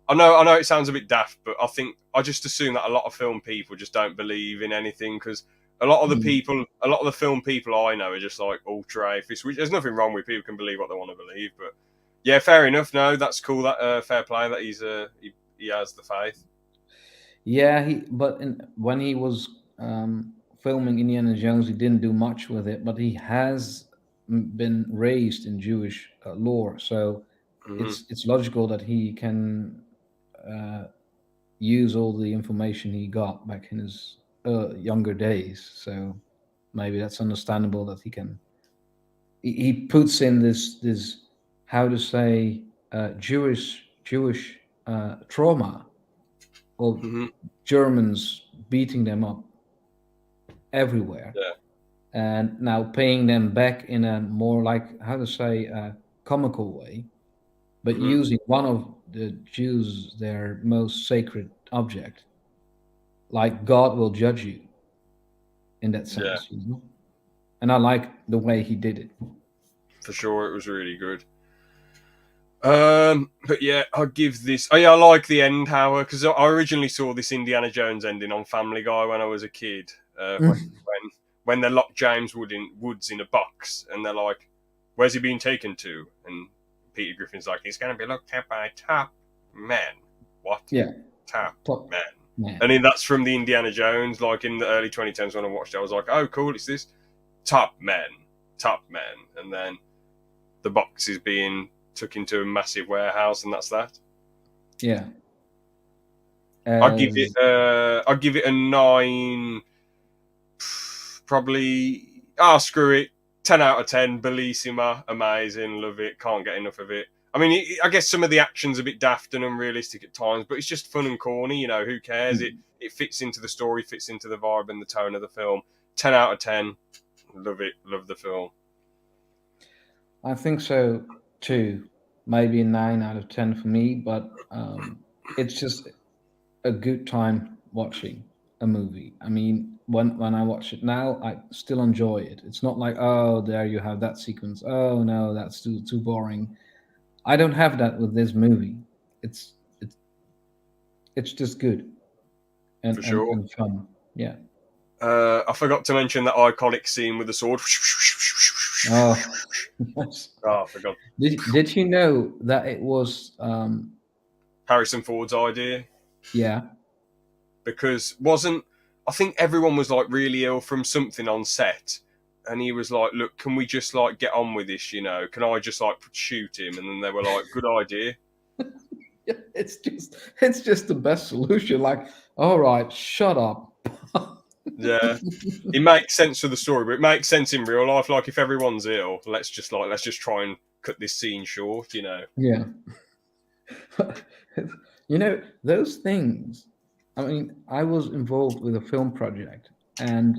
[SPEAKER 1] I know it sounds a bit daft, but I think I just assume that a lot of film people just don't believe in anything because
[SPEAKER 2] hmm,
[SPEAKER 1] a lot of the film people I know are just like ultra atheists. Which there's nothing wrong with people can believe what they want to believe, but yeah, fair enough. No, that's cool. That fair play that he has the faith.
[SPEAKER 2] yeah, when he was filming Indiana Jones, he didn't do much with it, but he has been raised in Jewish lore, so
[SPEAKER 1] Hmm.
[SPEAKER 2] it's logical that he can uh, use all the information he got back in his younger days. So maybe that's understandable that he puts in this, how to say, Jewish trauma of
[SPEAKER 1] Hmm.
[SPEAKER 2] Germans beating them up everywhere,
[SPEAKER 1] Yeah.
[SPEAKER 2] and now paying them back in a more, like, how to say, comical way, but
[SPEAKER 1] Hmm.
[SPEAKER 2] using one of the Jews their most sacred object, like God will judge you in that
[SPEAKER 1] Yeah.
[SPEAKER 2] sense. And I like the way he did it.
[SPEAKER 1] For sure, it was really good. But yeah, I'll give this. Oh yeah, I like the end, Howard, because I originally saw this Indiana Jones ending on Family Guy when I was a kid. When they locked James Woods in a box, and they're like, "Where's he being taken to?" And Peter Griffin's like, "He's going to be looked at by top men." What?
[SPEAKER 2] Yeah,
[SPEAKER 1] Top
[SPEAKER 2] top
[SPEAKER 1] men.
[SPEAKER 2] man.
[SPEAKER 1] And then that's from the Indiana Jones. Like in the early 2010s when I watched it, I was like, "Oh, cool! It's this top men, top men." And then the box is being took into a massive warehouse, and that's that.
[SPEAKER 2] Yeah.
[SPEAKER 1] I'd give it.
[SPEAKER 2] As
[SPEAKER 1] I'd give it a 9. Probably. Ah, screw it. 10 out of 10. Bellissima, amazing, love it. Can't get enough of it. I mean, I guess some of the action's a bit daft and unrealistic at times, but it's just fun and corny. You know, who cares? It fits into the story, fits into the vibe and the tone of the film. 10 out of 10. Love it. Love the film.
[SPEAKER 2] I think so too. Maybe a 9 out of 10 for me, but it's just a good time watching a movie. I mean, when I watch it now, I still enjoy it. It's not like, oh, there you have that sequence. Oh no, that's too boring. I don't have that with this movie. It's it's it's just good
[SPEAKER 1] For sure.
[SPEAKER 2] and fun. Yeah.
[SPEAKER 1] I forgot to mention that iconic scene with the sword.
[SPEAKER 2] Oh, yes.
[SPEAKER 1] Oh, I forgot.
[SPEAKER 2] Did you know that it was
[SPEAKER 1] Harrison Ford's idea.
[SPEAKER 2] yeah.
[SPEAKER 1] Because wasn't I think everyone was like really ill from something on set, and he was like, "Look, can we just like get on with this? You know, can I just like shoot him?" And then they were like, "Good idea."
[SPEAKER 2] It's just the best solution. Like, all right, shut up.
[SPEAKER 1] Yeah, it makes sense for the story, but it makes sense in real life. Like if everyone's ill, let's just try and cut this scene short. You know.
[SPEAKER 2] Yeah. You know, those things. I mean, I was involved with a film project, and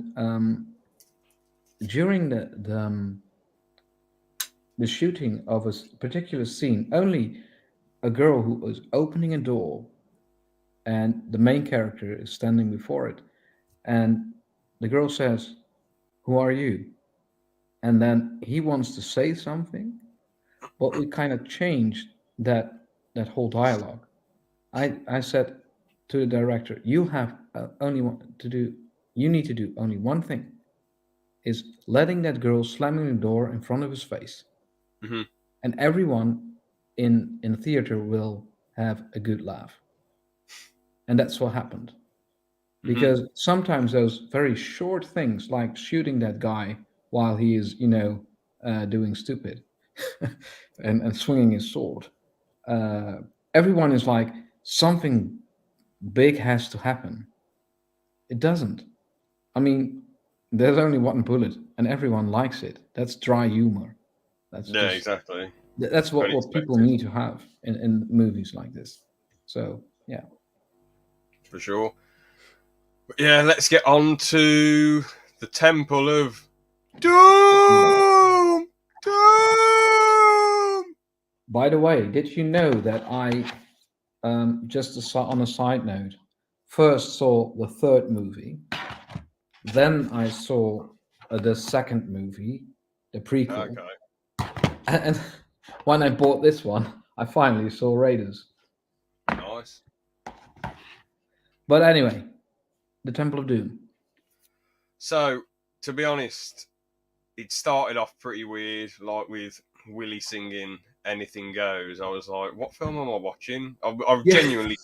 [SPEAKER 2] during the shooting of a particular scene, only a girl who was opening a door, and the main character is standing before it, and the girl says, "Who are you?" And then he wants to say something, but we kind of changed that whole dialogue. I said to the director, "You have only one to do. You need to do only one thing: is letting that girl slamming the door in front of his face,
[SPEAKER 1] Mm-hmm.
[SPEAKER 2] and everyone in the theater will have a good laugh." And that's what happened.
[SPEAKER 1] Mm-hmm.
[SPEAKER 2] Because sometimes those very short things, like shooting that guy while he is, doing stupid, and swinging his sword, uh, everyone is like, something big has to happen. It doesn't. I mean, there's only one bullet, and everyone likes it. That's dry humor. That's
[SPEAKER 1] Yeah,
[SPEAKER 2] just
[SPEAKER 1] exactly.
[SPEAKER 2] that's what people
[SPEAKER 1] Unexpected,
[SPEAKER 2] need to have in movies like this. So yeah.
[SPEAKER 1] for sure. But yeah, let's get on to the Temple of
[SPEAKER 2] Yeah.
[SPEAKER 1] Doom. Doom.
[SPEAKER 2] By the way, did you know that I just on a side note, first saw the third movie, then I saw the second movie, the prequel,
[SPEAKER 1] Okay,
[SPEAKER 2] and when I bought this one, I finally saw Raiders.
[SPEAKER 1] nice.
[SPEAKER 2] But anyway, the Temple of Doom.
[SPEAKER 1] So, to be honest, it started off pretty weird, like with Willie singing "Anything Goes." I was like, "What film am I watching?" I
[SPEAKER 2] Yeah.
[SPEAKER 1] genuinely,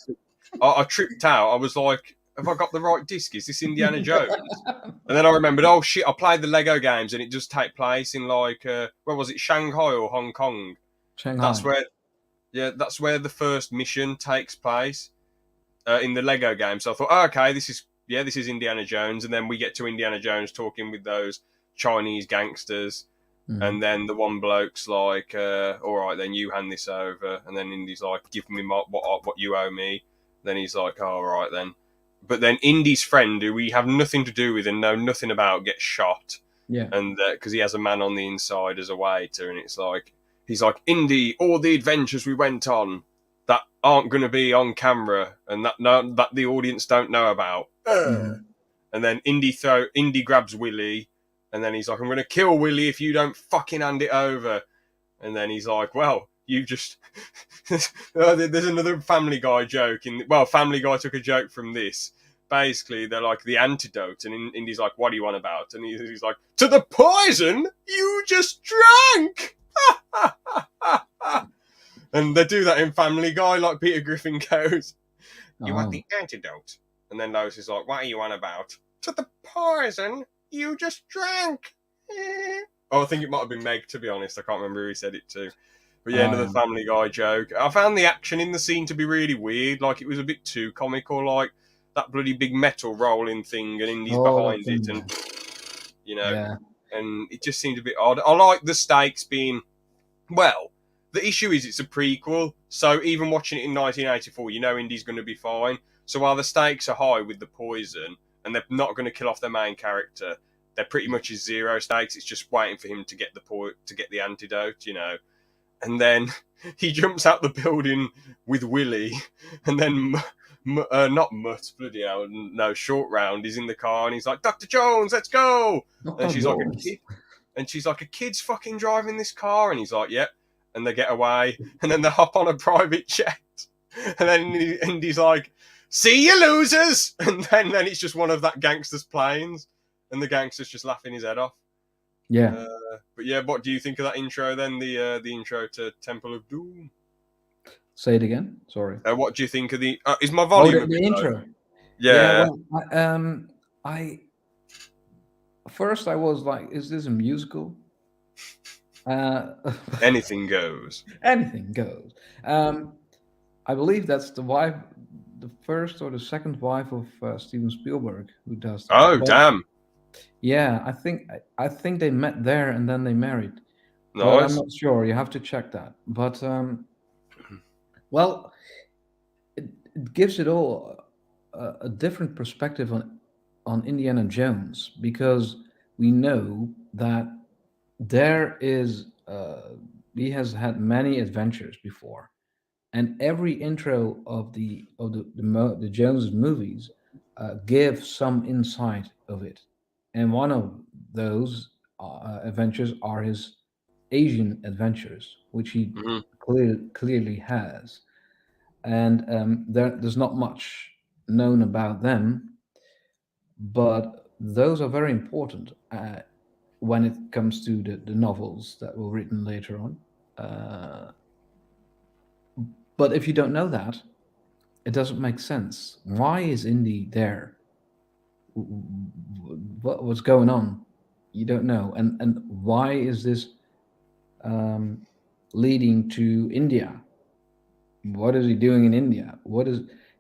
[SPEAKER 1] I tripped out. I was like, "Have I got the right disc? Is this Indiana Jones?" And then I remembered, oh shit, I played the Lego games, and it does take place in like, where was it, Shanghai or Hong Kong? That's
[SPEAKER 2] Shanghai.
[SPEAKER 1] where, yeah, that's where the first mission takes place, in the Lego game. So I thought, oh, okay, this is Indiana Jones, and then we get to Indiana Jones talking with those Chinese gangsters,
[SPEAKER 2] Mm.
[SPEAKER 1] and then the one bloke's like, all right, then you hand this over, and then Indy's like, give me what you owe me. Then he's like, oh, all right then. But then Indy's friend, who we have nothing to do with and know nothing about, gets shot,
[SPEAKER 2] Yeah.
[SPEAKER 1] and because he has a man on the inside as a waiter, and it's like he's like, Indy, all the adventures we went on that aren't going to be on camera and that the audience don't know about.
[SPEAKER 2] Mhm.
[SPEAKER 1] And then Indy grabs Willie, and then he's like, I'm going to kill Willie if you don't fucking hand it over. And then he's like, well, you just. There's another Family Guy joke. Family Guy took a joke from this. Basically, they're like the antidote, and Indy's like, "What do you want about?" And he's like, "To the poison you just drank." And they do that in Family Guy, like Peter Griffin goes, "You want the antidote?" And then Lois is like, "What are you on about?" "To the poison you just drank." Oh, I think it might have been Meg, to be honest. I can't remember who he said it to. But yeah, another Family Guy joke. I found the action in the scene to be really weird. Like, it was a bit too comical, like that bloody big metal rolling thing, and Indy's behind it, and and it just seemed a bit odd. I like the stakes being, well, the issue is it's a prequel, so even watching it in 1984, you know Indy's going to be fine. So while the stakes are high with the poison, and they're not going to kill off their main character, they're pretty much is zero stakes. It's just waiting for him to get the antidote, And then he jumps out the building with Willie, and then not Mutt, bloody hell, no, Short Round is in the car, and he's like, "Dr. Jones, let's go!" And she's like, "A kid," and she's like, "A kid's fucking driving this car," and he's like, "Yep." And they get away, and then they hop on a private jet, and then Indy's like, "See you, losers!" And then it's just one of that gangster's planes, and the gangster's just laughing his head off.
[SPEAKER 2] Yeah.
[SPEAKER 1] But yeah, what do you think of that intro then? The intro to Temple of Doom.
[SPEAKER 2] Say it again. Sorry.
[SPEAKER 1] What do you think of the? Is my volume
[SPEAKER 2] the intro?
[SPEAKER 1] Yeah.
[SPEAKER 2] Well, first I was like, "Is this a musical?"
[SPEAKER 1] Anything goes.
[SPEAKER 2] Anything goes. I believe that's the wife, the first or the second wife of Steven Spielberg who does that.
[SPEAKER 1] Oh, damn.
[SPEAKER 2] Yeah, I think they met there and then they married.
[SPEAKER 1] Nice.
[SPEAKER 2] But I'm not sure. You have to check that. But well, it gives it all a different perspective on Indiana Jones, because we know that he has had many adventures before, and every intro of the Jones movies gives some insight of it, and one of those adventures are his Asian adventures, which he clearly has, and there's not much known about them, but those are very important when it comes to the novels that were written later on. But if you don't know that, it doesn't make sense. Why is Indy there? What's going on? You don't know. And why is this leading to India? What is he doing in India?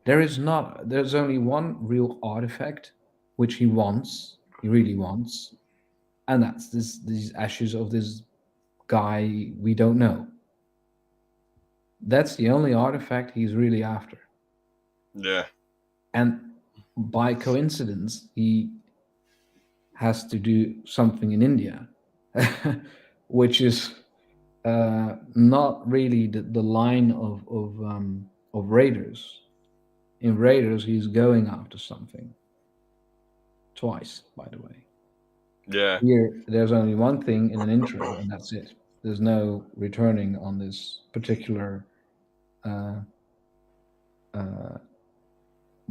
[SPEAKER 2] There's only one real artifact which he really wants, and that's these ashes of this guy we don't know. That's the only artifact he's really after.
[SPEAKER 1] Yeah.
[SPEAKER 2] And by coincidence, he has to do something in India, which is not really the line of Raiders. In Raiders, he's going after something. Twice, by the way.
[SPEAKER 1] Yeah.
[SPEAKER 2] Here, there's only one thing in an intro, and that's it. There's no returning on this particular.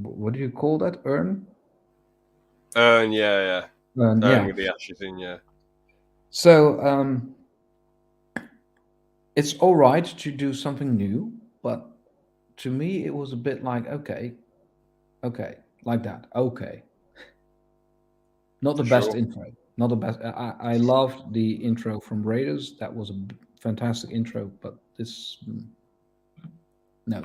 [SPEAKER 2] What do you call that? Urn?
[SPEAKER 1] Urn, yeah.
[SPEAKER 2] Urn
[SPEAKER 1] with the ashes in, yeah.
[SPEAKER 2] So it's all right to do something new, but to me it was a bit like okay, like that. Okay, not the best intro. Not the best. I loved the intro from Raiders. That was a fantastic intro, but this, no.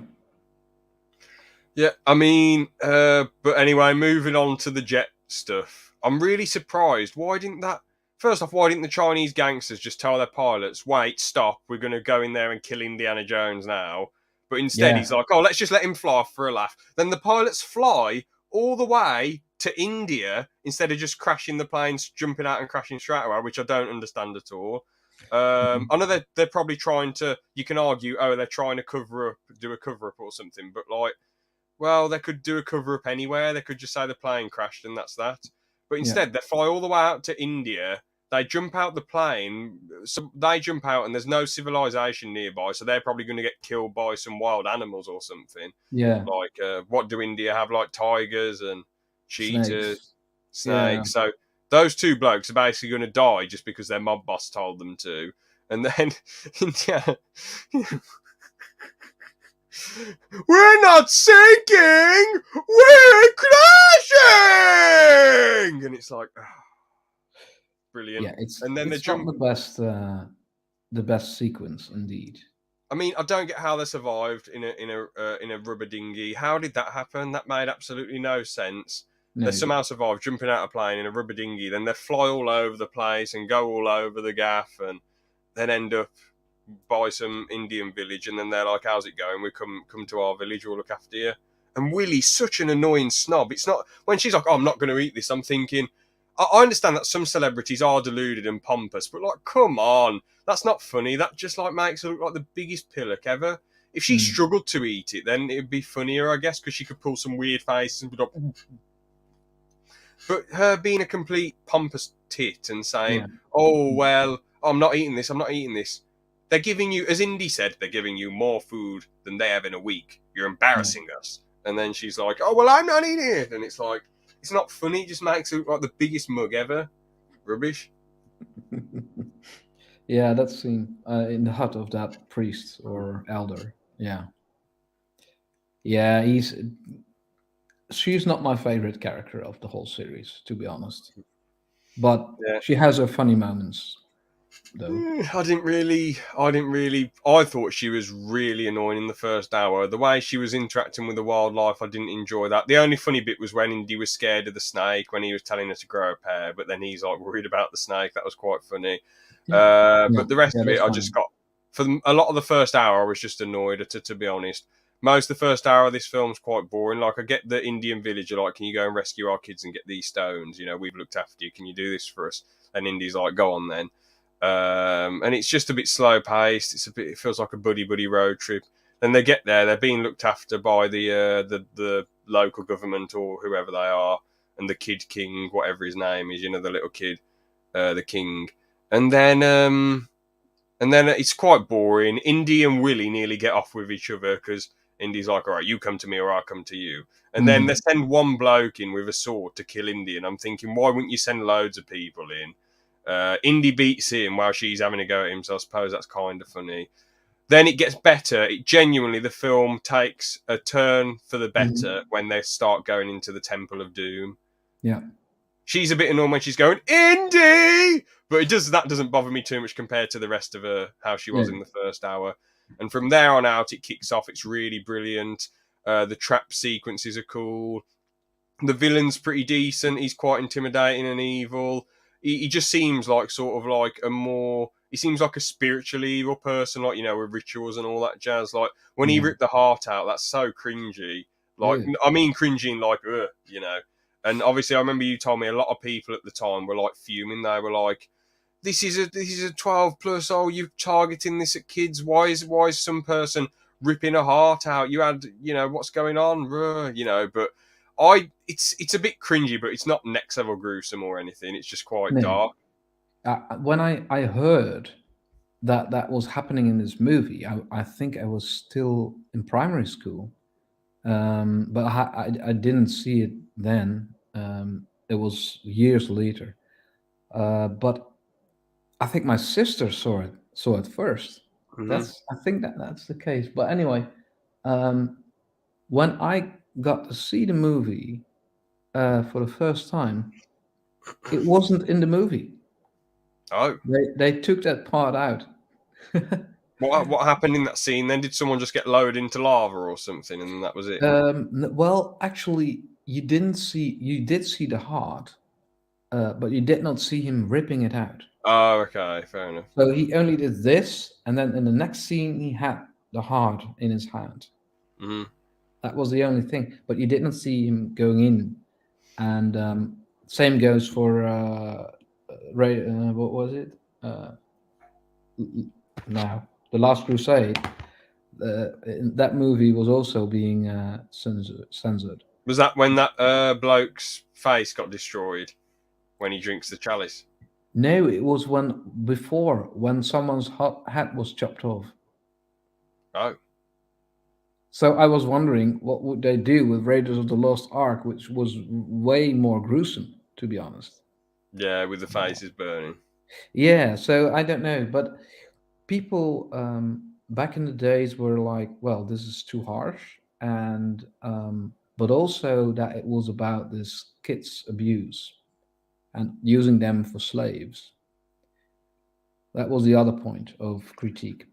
[SPEAKER 1] Yeah, I mean, but anyway, moving on to the jet stuff. I'm really surprised. Why didn't the Chinese gangsters just tell their pilots, "Wait, stop, we're going to go in there and kill Indiana Jones now"? But instead he's like, "Oh, let's just let him fly off for a laugh." Then the pilots fly all the way to India instead of just crashing the planes, jumping out and crashing straight away, which I don't understand at all. I know they're probably trying to, you can argue, they're trying to do a cover up or something, but like, well, they could do a cover-up anywhere. They could just say the plane crashed and that's that. But instead, they fly all the way out to India. they jump out the plane. So they jump out, and there's no civilization nearby, so they're probably going to get killed by some wild animals or something.
[SPEAKER 2] Yeah.
[SPEAKER 1] Like, what do India have? Like tigers and cheetahs,
[SPEAKER 2] Snakes. Yeah.
[SPEAKER 1] snakes. So those two blokes are basically going to die just because their mob boss told them to. And then India, we're not sinking, we're crashing, and it's like, brilliant.
[SPEAKER 2] Yeah, it's
[SPEAKER 1] And then they
[SPEAKER 2] it's not
[SPEAKER 1] jump.
[SPEAKER 2] the best sequence indeed.
[SPEAKER 1] I mean, I don't get how they survived in a rubber dinghy. How did that happen? That made absolutely no sense.
[SPEAKER 2] No.
[SPEAKER 1] They somehow survived jumping out of a plane in a rubber dinghy. Then they fly all over the place and go all over the gaff, and then end up by some Indian village. And then they're like, "How's it going? We come to our village. We'll look after you." And Willie's such an annoying snob. It's not when she's like, "Oh, I'm not going to eat this." I'm thinking, I understand that some celebrities are deluded and pompous, but like, come on, that's not funny. That just like makes her look like the biggest pillock ever. If she struggled to eat it, then it'd be funnier, I guess, because she could pull some weird face and be like. But her being a complete pompous tit and saying, "Oh well, I'm not eating this. I'm not eating this." They're giving you, as Indy said, they're giving you more food than they have in a week. You're embarrassing us. And then she's like, "Oh well, I'm not eating it," and it's like. It's not funny. It just makes it look like the biggest mug ever. Rubbish.
[SPEAKER 2] Yeah, that scene in the hut of that priest or elder. Yeah. Yeah, she's not my favorite character of the whole series, to be honest. But she has her funny moments, though.
[SPEAKER 1] I didn't really. I thought she was really annoying in the first hour. The way she was interacting with the wildlife, I didn't enjoy that. The only funny bit was when Indy was scared of the snake when he was telling her to grow a pair, but then he's like worried about the snake. That was quite funny. But the rest of it, I just got for a lot of the first hour. I was just annoyed. To be honest, most of the first hour of this film's quite boring. Like, I get the Indian villager, like, "Can you go and rescue our kids and get these stones? You know, we've looked after you. Can you do this for us?" And Indy's like, "Go on then." And it's just a bit slow paced. It feels like a buddy road trip. Then they get there, they're being looked after by the local government or whoever they are, and the Kid King, whatever his name is, the little kid, the king. And then it's quite boring. Indy and Willie nearly get off with each other because Indy's like, "All right, you come to me or I'll come to you." And then they send one bloke in with a sword to kill Indy, and I'm thinking, why wouldn't you send loads of people in? Indy beats him while she's having a go at him, so I suppose that's kind of funny. Then it gets better. The film takes a turn for the better when they start going into the Temple of Doom.
[SPEAKER 2] Yeah.
[SPEAKER 1] She's a bit annoyed when she's going, "Indy!" But that doesn't bother me too much compared to the rest of her, how she was in the first hour. And from there on out, it kicks off. It's really brilliant. The trap sequences are cool. The villain's pretty decent. He's quite intimidating and evil. He just seems like he seems like a spiritually evil person, like, with rituals and all that jazz. Like, when he ripped the heart out, that's so cringy. Like, really? I mean, cringing, like, And obviously, I remember you told me a lot of people at the time were like fuming. They were like, this is a 12 plus. Oh, you're targeting this at kids. Why is some person ripping a heart out? You had, what's going on? But it's a bit cringy, but it's not next level gruesome or anything. It's just quite dark.
[SPEAKER 2] When I heard that was happening in this movie, I think I was still in primary school, but I didn't see it then. It was years later, but I think my sister saw it first. I think that's the case. But anyway, when I got to see the movie for the first time, it wasn't in the movie.
[SPEAKER 1] Oh,
[SPEAKER 2] they took that part out.
[SPEAKER 1] What happened in that scene then? Did someone just get lowered into lava or something, and that was it?
[SPEAKER 2] Well, actually, you did see the heart, but you did not see him ripping it out.
[SPEAKER 1] Oh, okay, fair enough.
[SPEAKER 2] So he only did this, and then in the next scene, he had the heart in his hand.
[SPEAKER 1] Mm-hmm.
[SPEAKER 2] That was the only thing, but you didn't see him going in. And same goes for what was it? Now, The Last Crusade. That movie was also being censored.
[SPEAKER 1] Was that when that bloke's face got destroyed when he drinks the chalice?
[SPEAKER 2] No, it was when someone's head was chopped off.
[SPEAKER 1] Oh,
[SPEAKER 2] So I was wondering what would they do with Raiders of the Lost Ark, which was way more gruesome, to be honest.
[SPEAKER 1] yeah, with the faces burning.
[SPEAKER 2] Yeah, so I don't know, but people back in the days were like, well, this is too harsh, and but also that it was about this kids abuse and using them for slaves. That was the other point of critique.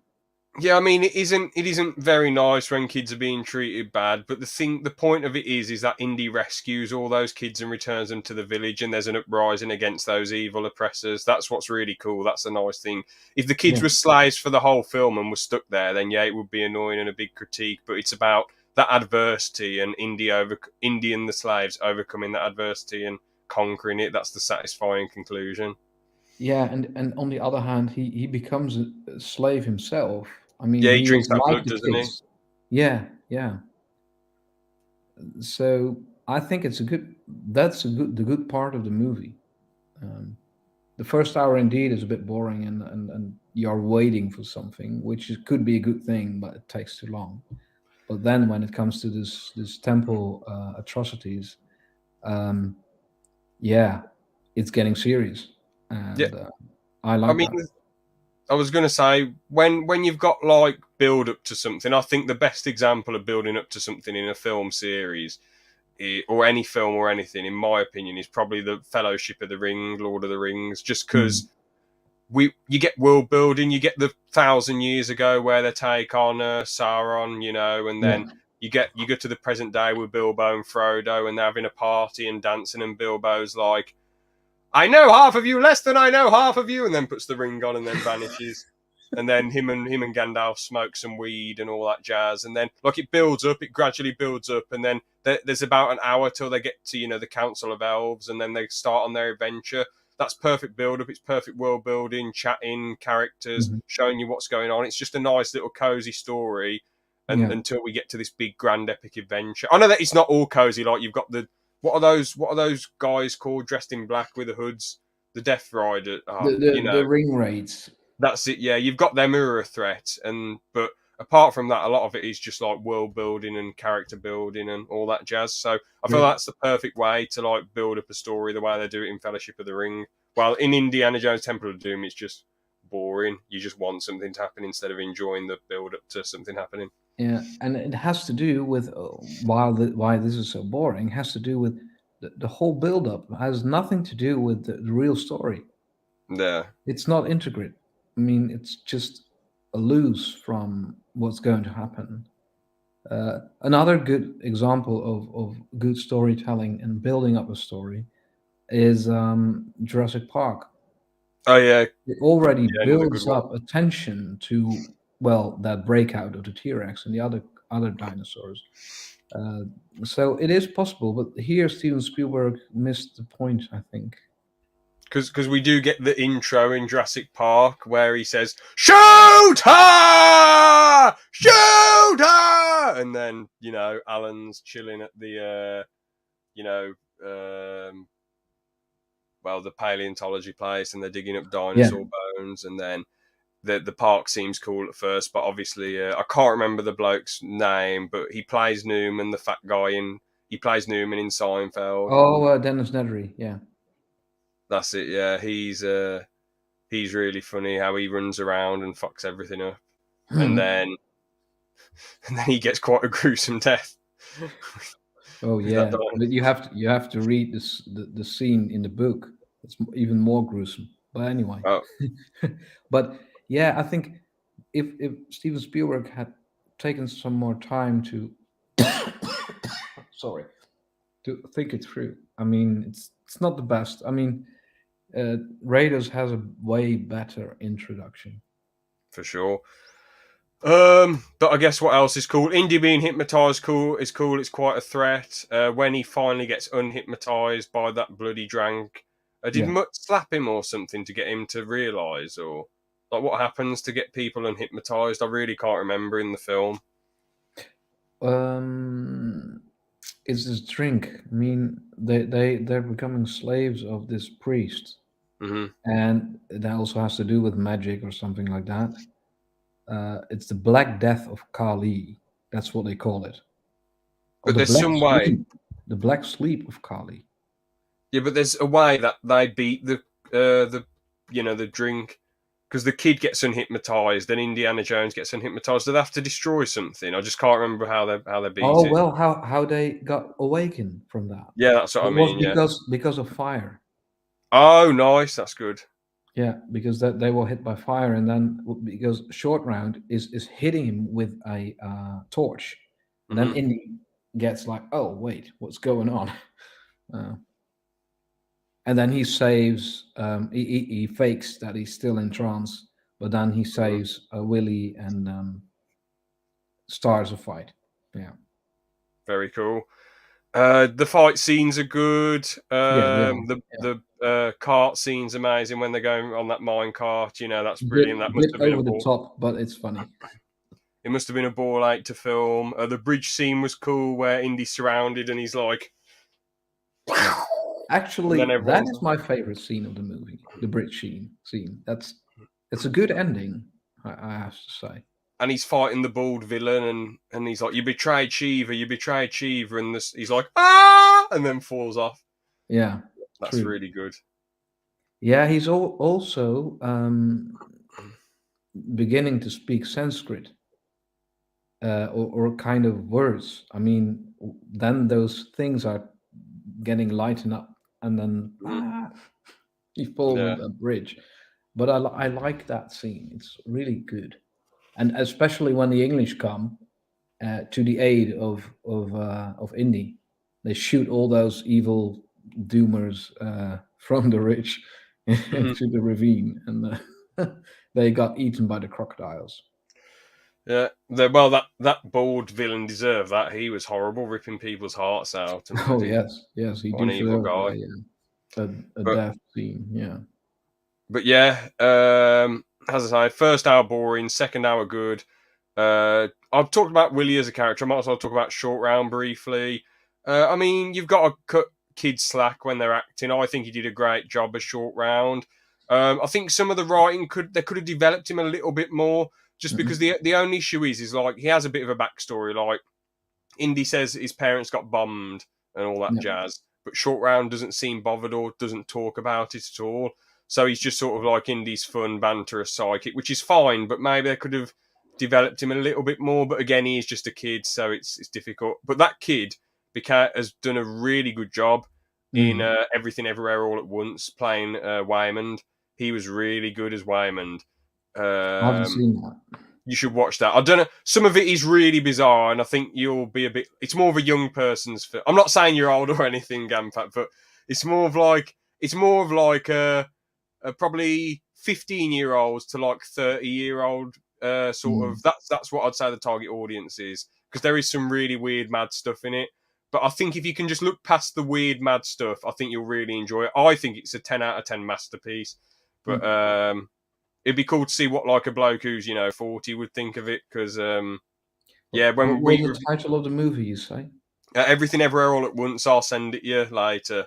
[SPEAKER 1] Yeah, I mean it isn't very nice when kids are being treated bad, but the point of it is that Indy rescues all those kids and returns them to the village, and there's an uprising against those evil oppressors. That's what's really cool. That's a nice thing. If the kids
[SPEAKER 2] Yeah,
[SPEAKER 1] were slaves for the whole film and were stuck there, then yeah, it would be annoying and a big critique. But it's about that adversity and Indy and the slaves overcoming that adversity and conquering it. That's the satisfying conclusion.
[SPEAKER 2] yeah, and on the other hand, he becomes a slave himself. I mean,
[SPEAKER 1] Yeah, he
[SPEAKER 2] he
[SPEAKER 1] drinks
[SPEAKER 2] is
[SPEAKER 1] that
[SPEAKER 2] like
[SPEAKER 1] blood,
[SPEAKER 2] the
[SPEAKER 1] doesn't he?
[SPEAKER 2] kids. Yeah, yeah. So I think it's a good. That's the good part of the movie. Um, the first hour indeed is a bit boring, and you're waiting for something, which could be a good thing, but it takes too long. But then when it comes to this temple atrocities, um, yeah, it's getting serious,
[SPEAKER 1] Yeah,
[SPEAKER 2] and I
[SPEAKER 1] I
[SPEAKER 2] like
[SPEAKER 1] mean,
[SPEAKER 2] that.
[SPEAKER 1] I was going to say when you've got like build up to something, I think the best example of building up to something in a film series or any film or anything, in my opinion, is probably the Fellowship of the Ring, Lord of the Rings, just
[SPEAKER 2] Mm.
[SPEAKER 1] because you get world building, you get the 1,000 years ago where they take on Sauron, and
[SPEAKER 2] Yeah,
[SPEAKER 1] then you go to the present day with Bilbo and Frodo, and they're having a party and dancing, and Bilbo's like, I know half of you less than I know half of you, and then puts the ring on and then vanishes. And then him and Gandalf smoke some weed and all that jazz, and then like it builds up, it gradually builds up, and then there's about an hour till they get to the Council of Elves, and then they start on their adventure. That's perfect build up. It's perfect world building, chatting, characters,
[SPEAKER 2] hmm,
[SPEAKER 1] showing you what's going on. It's just a nice little cozy story, and
[SPEAKER 2] yeah.
[SPEAKER 1] until we get to this big grand epic adventure. I know that it's not all cozy. Like you've got the what are those guys called dressed in black with the hoods? The Death Rider.
[SPEAKER 2] The ring raids.
[SPEAKER 1] That's it. Yeah, you've got them who are a threat, but apart from that, a lot of it is just like world building and character building and all that jazz. So I feel
[SPEAKER 2] Yeah.
[SPEAKER 1] that's the perfect way to like build up a story the way they do it in Fellowship of the Ring. While in Indiana Jones Temple of Doom, it's just boring. You just want something to happen instead of enjoying the build up to something happening.
[SPEAKER 2] Yeah, and it has to do with why this is so boring. Has to do with the whole build-up has nothing to do with the real story.
[SPEAKER 1] Yeah.
[SPEAKER 2] It's not integrate. I mean, it's just a loose from what's going to happen. Another good example of good storytelling and building up a story is Jurassic Park.
[SPEAKER 1] Oh yeah.
[SPEAKER 2] It already
[SPEAKER 1] Yeah, another good
[SPEAKER 2] builds
[SPEAKER 1] one.
[SPEAKER 2] up attention to, well, that breakout of the T-Rex and the other dinosaurs. Uh, so it is possible, but here Steven Spielberg missed the point, I think.
[SPEAKER 1] Because we do get the intro in Jurassic Park where he says shoot her, shoot her, and then Alan's chilling at the you know um, well, the paleontology place, and they're digging up
[SPEAKER 2] Yeah,
[SPEAKER 1] dinosaur bones, and then the park seems cool at first, but obviously I can't remember the bloke's name, but he plays Newman, the fat guy in he plays Newman in Seinfeld.
[SPEAKER 2] oh, Dennis Nedry, yeah.
[SPEAKER 1] That's it. Yeah, he's really funny how he runs around and fucks everything up, and
[SPEAKER 2] Hmm.
[SPEAKER 1] then and then he gets quite a gruesome death
[SPEAKER 2] Oh
[SPEAKER 1] with that
[SPEAKER 2] yeah,
[SPEAKER 1] dinosaur.
[SPEAKER 2] but you have to read the scene in the book. It's even more gruesome. But anyway,
[SPEAKER 1] Oh,
[SPEAKER 2] but yeah, I think if Steven Spielberg had taken some more time to sorry, to think it through. I mean, it's not the best. I mean, Raiders has a way better introduction.
[SPEAKER 1] for sure. But I guess what else is cool? Indy being hypnotized cool is cool. It's quite a threat. When he finally gets unhypnotized by that bloody drank, did
[SPEAKER 2] Yeah.
[SPEAKER 1] Mutt slap him or something to get him to realize, or like what happens to get people unhypnotized? I really can't remember in the film.
[SPEAKER 2] Um, it's this drink. I mean, they're becoming slaves of this priest.
[SPEAKER 1] Hmm.
[SPEAKER 2] and that also has to do with magic or something like that. It's the Black Death of Kali. That's what they call it, or
[SPEAKER 1] But
[SPEAKER 2] the
[SPEAKER 1] there's
[SPEAKER 2] Black
[SPEAKER 1] some way.
[SPEAKER 2] Sleep. The Black Sleep of Kali.
[SPEAKER 1] Yeah, but there's a way that they beat the the drink, because the kid gets unhypnotized, then Indiana Jones gets unhypnotized. Do they have to destroy something? I just can't remember how they beat
[SPEAKER 2] Oh
[SPEAKER 1] it.
[SPEAKER 2] well, how they got awakened from that?
[SPEAKER 1] Yeah, that's what I
[SPEAKER 2] It was
[SPEAKER 1] mean. Yeah.
[SPEAKER 2] because of fire.
[SPEAKER 1] Oh, nice. That's good.
[SPEAKER 2] Yeah, because that they were hit by fire, and then because Short Round is hitting him with a torch, and then
[SPEAKER 1] Hmm.
[SPEAKER 2] Indy gets like, oh wait, what's going on? Uh, and then he saves. He fakes that he's still in trance, but then he
[SPEAKER 1] Hmm.
[SPEAKER 2] saves Willie and starts a fight. Yeah,
[SPEAKER 1] Very cool. The fight scenes are good.
[SPEAKER 2] yeah, they are.
[SPEAKER 1] The cart scene's amazing when they're going on that mine cart. That's brilliant. That must
[SPEAKER 2] Bit
[SPEAKER 1] have been a
[SPEAKER 2] over the
[SPEAKER 1] ball.
[SPEAKER 2] top, but it's funny.
[SPEAKER 1] It must have been a ball ache to film. The bridge scene was cool where Indy's surrounded and he's like, and then
[SPEAKER 2] Actually, that
[SPEAKER 1] everyone's,
[SPEAKER 2] is my favorite scene of the movie, the bridge scene. It's a good ending, I have to say.
[SPEAKER 1] and he's fighting the bald villain, and he's like, you betrayed Shiva, and he's like, ah, and then falls off.
[SPEAKER 2] Yeah,
[SPEAKER 1] That's
[SPEAKER 2] true.
[SPEAKER 1] really good.
[SPEAKER 2] Yeah, he's also beginning to speak Sanskrit, or kind of words. I mean, then those things are getting lightened up, and then
[SPEAKER 1] Mhm.
[SPEAKER 2] he falls
[SPEAKER 1] Yeah.
[SPEAKER 2] on the bridge. But I like that scene. It's really good, and especially when the English come to the aid of Indy. They shoot all those evil doomers from the ridge
[SPEAKER 1] Mhm.
[SPEAKER 2] into the ravine, and they got eaten by the crocodiles.
[SPEAKER 1] Yeah. Well, that bald villain deserved that. He was horrible, ripping people's hearts out and
[SPEAKER 2] Oh
[SPEAKER 1] bloody
[SPEAKER 2] yes, yes, he
[SPEAKER 1] what an evil
[SPEAKER 2] deserved
[SPEAKER 1] guy.
[SPEAKER 2] a
[SPEAKER 1] But
[SPEAKER 2] death scene. Yeah.
[SPEAKER 1] yeah, as I say, first hour boring, second hour good. I've talked about Willie as a character. I might as well talk about Short Round briefly. I mean, you've got to cut kids slack when they're acting. I think he did a great job as Short Round. I think some of the writing could have developed him a little bit more. Just because
[SPEAKER 2] Mhm.
[SPEAKER 1] the only issue is like he has a bit of a backstory. Like Indy says, his parents got bombed and all that
[SPEAKER 2] Yeah.
[SPEAKER 1] jazz, but Short Round doesn't seem bothered or doesn't talk about it at all. So he's just sort of like Indy's fun, banterous psychic, which is fine, but maybe they could have developed him a little bit more. But again, he is just a kid, so it's difficult. But that kid has done a really good job in
[SPEAKER 2] Mm.
[SPEAKER 1] Everything Everywhere All at Once, playing Waymond. He was really good as Waymond.
[SPEAKER 2] I haven't
[SPEAKER 1] Um,
[SPEAKER 2] seen that.
[SPEAKER 1] you should watch that. I don't know. Some of it is really bizarre, and I think you'll be a bit. It's more of a young person's film. I'm not saying you're old or anything, Gampat, but it's more of like a probably 15-year-olds to like 30-year-old sort
[SPEAKER 2] Mm.
[SPEAKER 1] of. That's what I'd say the target audience is, because there is some really weird, mad stuff in it. But I think if you can just look past the weird, mad stuff, I think you'll really enjoy it. I think it's a 10 out of 10 masterpiece. But
[SPEAKER 2] Mm.
[SPEAKER 1] it'd be cool to see what like a bloke who's 40 would think of it, because yeah,
[SPEAKER 2] What
[SPEAKER 1] when
[SPEAKER 2] was
[SPEAKER 1] we
[SPEAKER 2] the title of the movie? You say?
[SPEAKER 1] Everything Everywhere All at Once, I'll send it you later,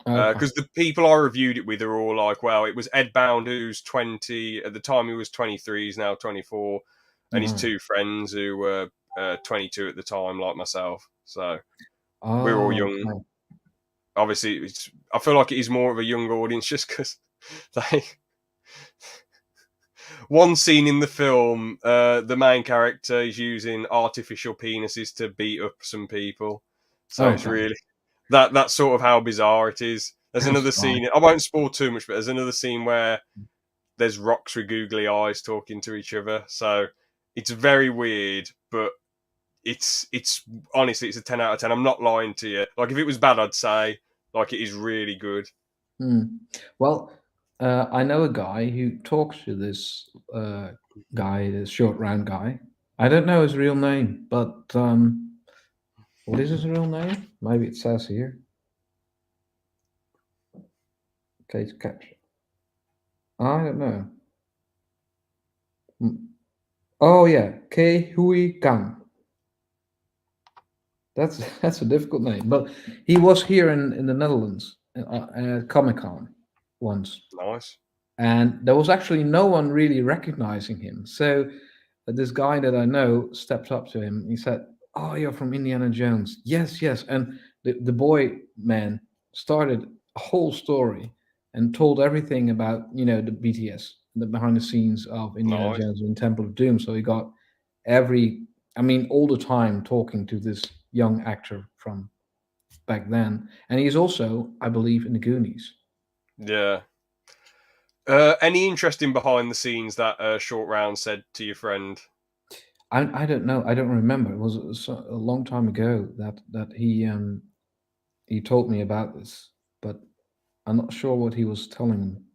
[SPEAKER 2] Okay.
[SPEAKER 1] because the people I reviewed it with are all like, well, it was Ed Bound, who's 20 at the time, he was 23, he's now 24, and his
[SPEAKER 2] Uh-huh.
[SPEAKER 1] two friends who were 22 at the time, like myself. So we're all
[SPEAKER 2] Oh,
[SPEAKER 1] young.
[SPEAKER 2] okay.
[SPEAKER 1] Obviously I feel like it is more of a young audience, just because they one scene in the film, the main character is using artificial penises to beat up some people. So it's
[SPEAKER 2] Okay.
[SPEAKER 1] really that's sort of how bizarre it is. There's
[SPEAKER 2] That's
[SPEAKER 1] another
[SPEAKER 2] fine.
[SPEAKER 1] scene. I won't spoil too much, but there's another scene where there's rocks with googly eyes talking to each other. So it's very weird, but it's honestly it's a 10 out of 10. I'm not lying to you. Like if it was bad, I'd say like it is really good.
[SPEAKER 2] Hmm. Well, I know a guy who talks to this guy, this short round guy. I don't know his real name, but what is his real name? Maybe it says here. Kate Capture. I don't know. Hmm. Oh yeah, Ke Hui Kang. That's that's a difficult name, but he was here in the Netherlands at Comic Con, once,
[SPEAKER 1] Nice.
[SPEAKER 2] and there was actually no one really recognizing him. So this guy that I know stepped up to him. He said, "Oh, you're from Indiana Jones." Yes, yes. And the boy man started a whole story and told everything about the BTS, the behind the scenes of Indiana
[SPEAKER 1] Nice.
[SPEAKER 2] Jones and Temple of Doom. So he got every, I mean, all the time talking to this young actor from back then, and he's also, I believe, in the Goonies.
[SPEAKER 1] Yeah. Any interesting behind the scenes that Short Round said to your friend?
[SPEAKER 2] I don't know. I don't remember. It was a long time ago that he told me about this, but I'm not sure what he was telling him.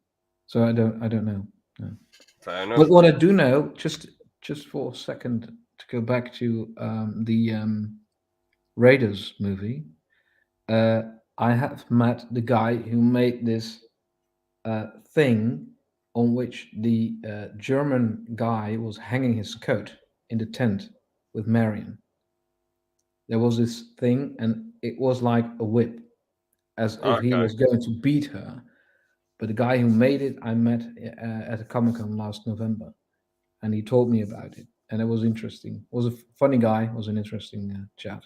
[SPEAKER 2] So I don't know. No.
[SPEAKER 1] Fair
[SPEAKER 2] But
[SPEAKER 1] enough.
[SPEAKER 2] what I do know, just for a second to go back to the Raiders movie, uh, I have met the guy who made this thing on which the German guy was hanging his coat in the tent with Marion. There was this thing, and it was like a whip, as if he
[SPEAKER 1] Okay.
[SPEAKER 2] was going to beat her. But the guy who made it, I met at a Comic Con last November, and he told me about it, and it was interesting. Was a funny guy, was an interesting chat.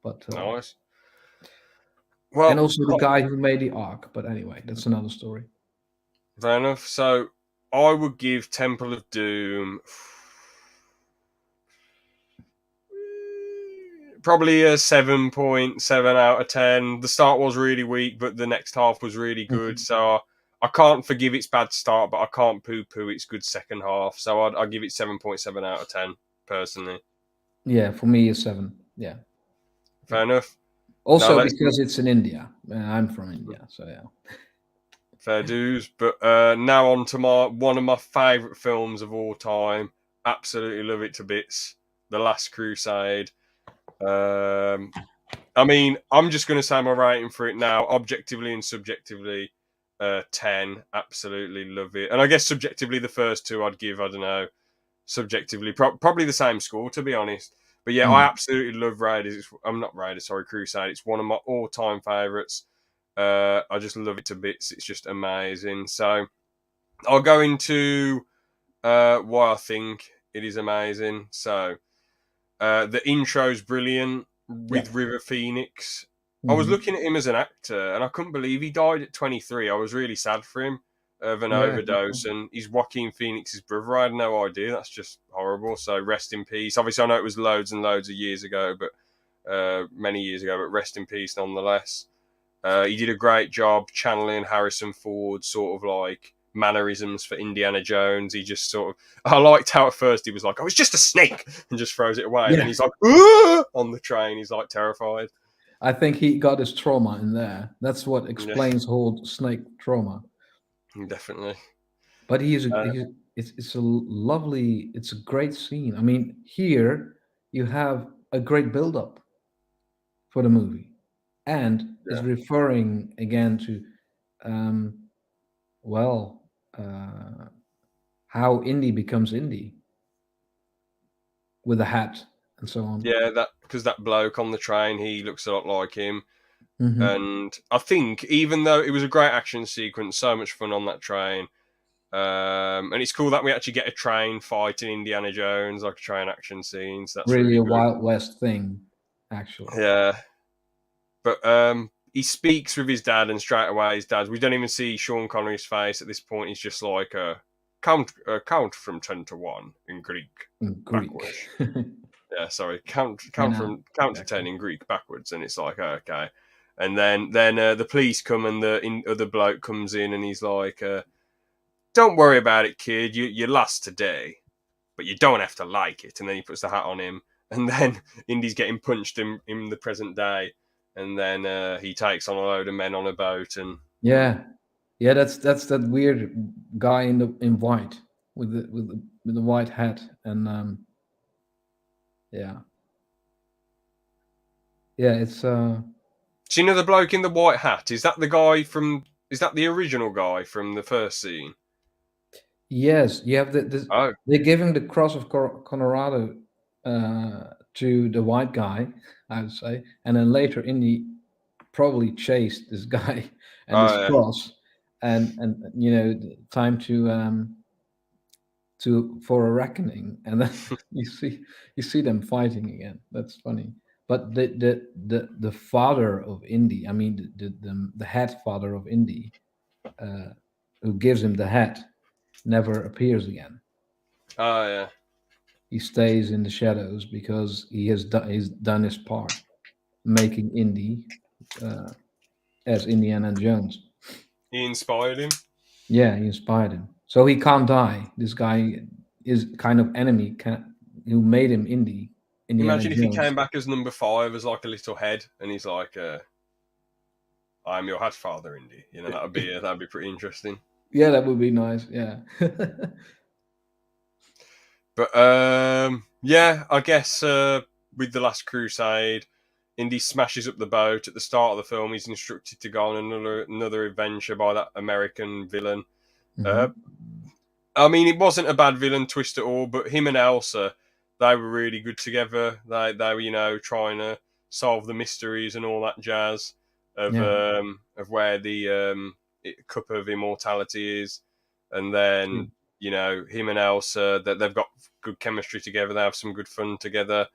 [SPEAKER 2] But
[SPEAKER 1] Nice.
[SPEAKER 2] and
[SPEAKER 1] Well,
[SPEAKER 2] also the guy who made the arc. But anyway, that's another story.
[SPEAKER 1] fair enough. So I would give Temple of Doom probably a 7.7 out of 10. The start was really weak, but the next half was really good.
[SPEAKER 2] Mhm.
[SPEAKER 1] So I can't forgive its bad start, but I can't poo-poo its good second half. So I'd give it 7.7 out of 10 personally.
[SPEAKER 2] Yeah, for me, it's 7. Yeah,
[SPEAKER 1] Fair enough. Now
[SPEAKER 2] also
[SPEAKER 1] let's
[SPEAKER 2] because it's in India, and I'm from India, so yeah.
[SPEAKER 1] fair dues. But now on to one of my favourite films of all time. Absolutely love it to bits. The Last Crusade. Um, I mean, I'm just going to say my rating for it now, objectively and subjectively. 10. Absolutely love it. And I guess subjectively, the first two I'd give, I don't know, subjectively, probably the same score, to be honest. But yeah, I
[SPEAKER 2] Mm.
[SPEAKER 1] absolutely love Raiders. I'm not Raiders, sorry, Crusade. It's one of my all time favourites. I just love it to bits. It's just amazing. So I'll go into why I think it is amazing. So the intro's brilliant
[SPEAKER 2] Yeah.
[SPEAKER 1] with River Phoenix. I was
[SPEAKER 2] Hmm.
[SPEAKER 1] looking at him as an actor, and I couldn't believe he died at 23. I was really sad for him of an
[SPEAKER 2] Yeah.
[SPEAKER 1] overdose, and he's Joaquin Phoenix's brother. I had no idea. That's just horrible. So rest in peace. Obviously, I know it was loads and loads of years ago, but many years ago. But rest in peace, nonetheless. He did a great job channeling Harrison Ford, sort of like mannerisms for Indiana Jones. He just sort of, I liked how at first he was like, "Oh, it's just a snake," and just throws it away. And then
[SPEAKER 2] Yeah.
[SPEAKER 1] he's like, "Ooh!" on the train. He's like terrified.
[SPEAKER 2] I think he got his trauma in there. That's what
[SPEAKER 1] Yeah,
[SPEAKER 2] explains whole snake trauma.
[SPEAKER 1] definitely.
[SPEAKER 2] But
[SPEAKER 1] Uh,
[SPEAKER 2] it's a lovely, it's a great scene. I mean, here you have a great build up for the movie, and it's
[SPEAKER 1] yeah,
[SPEAKER 2] referring again to, um, well, how indie becomes indie with a hat and so on.
[SPEAKER 1] yeah, that because that bloke on the train, he looks a lot like him.
[SPEAKER 2] Hmm.
[SPEAKER 1] And I think even though it was a great action sequence, so much fun on that train. And it's cool that we actually get a train fight in Indiana Jones, like a train action scene. So that's
[SPEAKER 2] Really
[SPEAKER 1] really
[SPEAKER 2] a
[SPEAKER 1] good.
[SPEAKER 2] Wild West thing, actually.
[SPEAKER 1] Yeah, but he speaks with his dad, and straight away his dad. We don't even see Sean Connery's face at this point. He's just like count from 10 to 1 in Greek
[SPEAKER 2] In Greek.
[SPEAKER 1] backwards. Yeah, sorry, count
[SPEAKER 2] You
[SPEAKER 1] count
[SPEAKER 2] know,
[SPEAKER 1] from count to
[SPEAKER 2] exactly.
[SPEAKER 1] 10 in Greek backwards, and it's like okay. And then the police come, and the other bloke comes in, and he's like, "Don't worry about it, kid. You lost today, but you don't have to like it." And then he puts the hat on him, and then Indy's getting punched in the present day, and then he takes on a load of men on a boat, and
[SPEAKER 2] Yeah, yeah. That's that weird guy in white with the white hat, and yeah, yeah. It's
[SPEAKER 1] so you know the bloke in the white hat, is that the guy from? Is that the original guy from the first scene?
[SPEAKER 2] yes. You have this.
[SPEAKER 1] Oh,
[SPEAKER 2] They're giving the cross of Colorado to the white guy, I would say, and then later Indy probably chased this guy and this
[SPEAKER 1] oh yeah,
[SPEAKER 2] cross. and time to for a reckoning, and then you see them fighting again. That's funny. But the father of Indy, I mean the head father of Indy, who gives him the hat, never appears again.
[SPEAKER 1] Oh yeah.
[SPEAKER 2] He stays in the shadows because he's done his part, making Indy uh, as Indiana Jones.
[SPEAKER 1] He inspired him.
[SPEAKER 2] Yeah, he inspired him, so he can't die. This guy is kind of enemy who made him Indiana
[SPEAKER 1] Imagine if he
[SPEAKER 2] Jones.
[SPEAKER 1] came back as number 5 as like a little head, and he's like, "I'm your hat father, Indy." You know, that'd be pretty interesting.
[SPEAKER 2] Yeah, that would be nice. Yeah.
[SPEAKER 1] But yeah, I guess with the Last Crusade, Indy smashes up the boat at the start of the film. He's instructed to go on another adventure by that American villain. Uh,
[SPEAKER 2] Mhm.
[SPEAKER 1] I mean, it wasn't a bad villain twist at all, but him and Elsa, they were really good together. They were, trying to solve the mysteries and all that jazz
[SPEAKER 2] Yeah.
[SPEAKER 1] of where the cup of immortality is, and then
[SPEAKER 2] True.
[SPEAKER 1] him and Elsa, that they've got good chemistry together. They have some good fun together,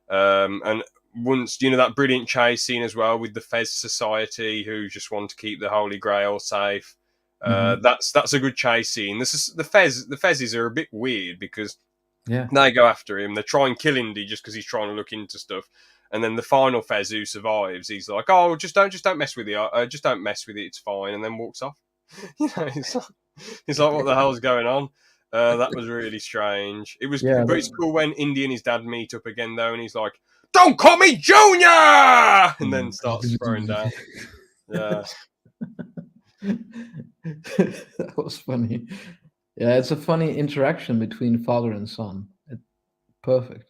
[SPEAKER 1] and once that brilliant chase scene as well with the Fez Society who just want to keep the Holy Grail safe.
[SPEAKER 2] Mhm.
[SPEAKER 1] That's a good chase scene. This is the Fezes are a bit weird because
[SPEAKER 2] Yeah.
[SPEAKER 1] they go after him. They try and kill Indy just because he's trying to look into stuff. And then the final Fez who survives, he's like, "Oh, just don't mess with it. Just don't mess with it. It's fine." And then walks off. He's like, "What the hell's going on?" That was really strange. It was,
[SPEAKER 2] Yeah.
[SPEAKER 1] but it's cool when Indy and his dad meet up again though, and he's like, "Don't call me Junior," and then starts throwing down. Yeah,
[SPEAKER 2] That was funny. Yeah, it's a funny interaction between father and son. Perfect.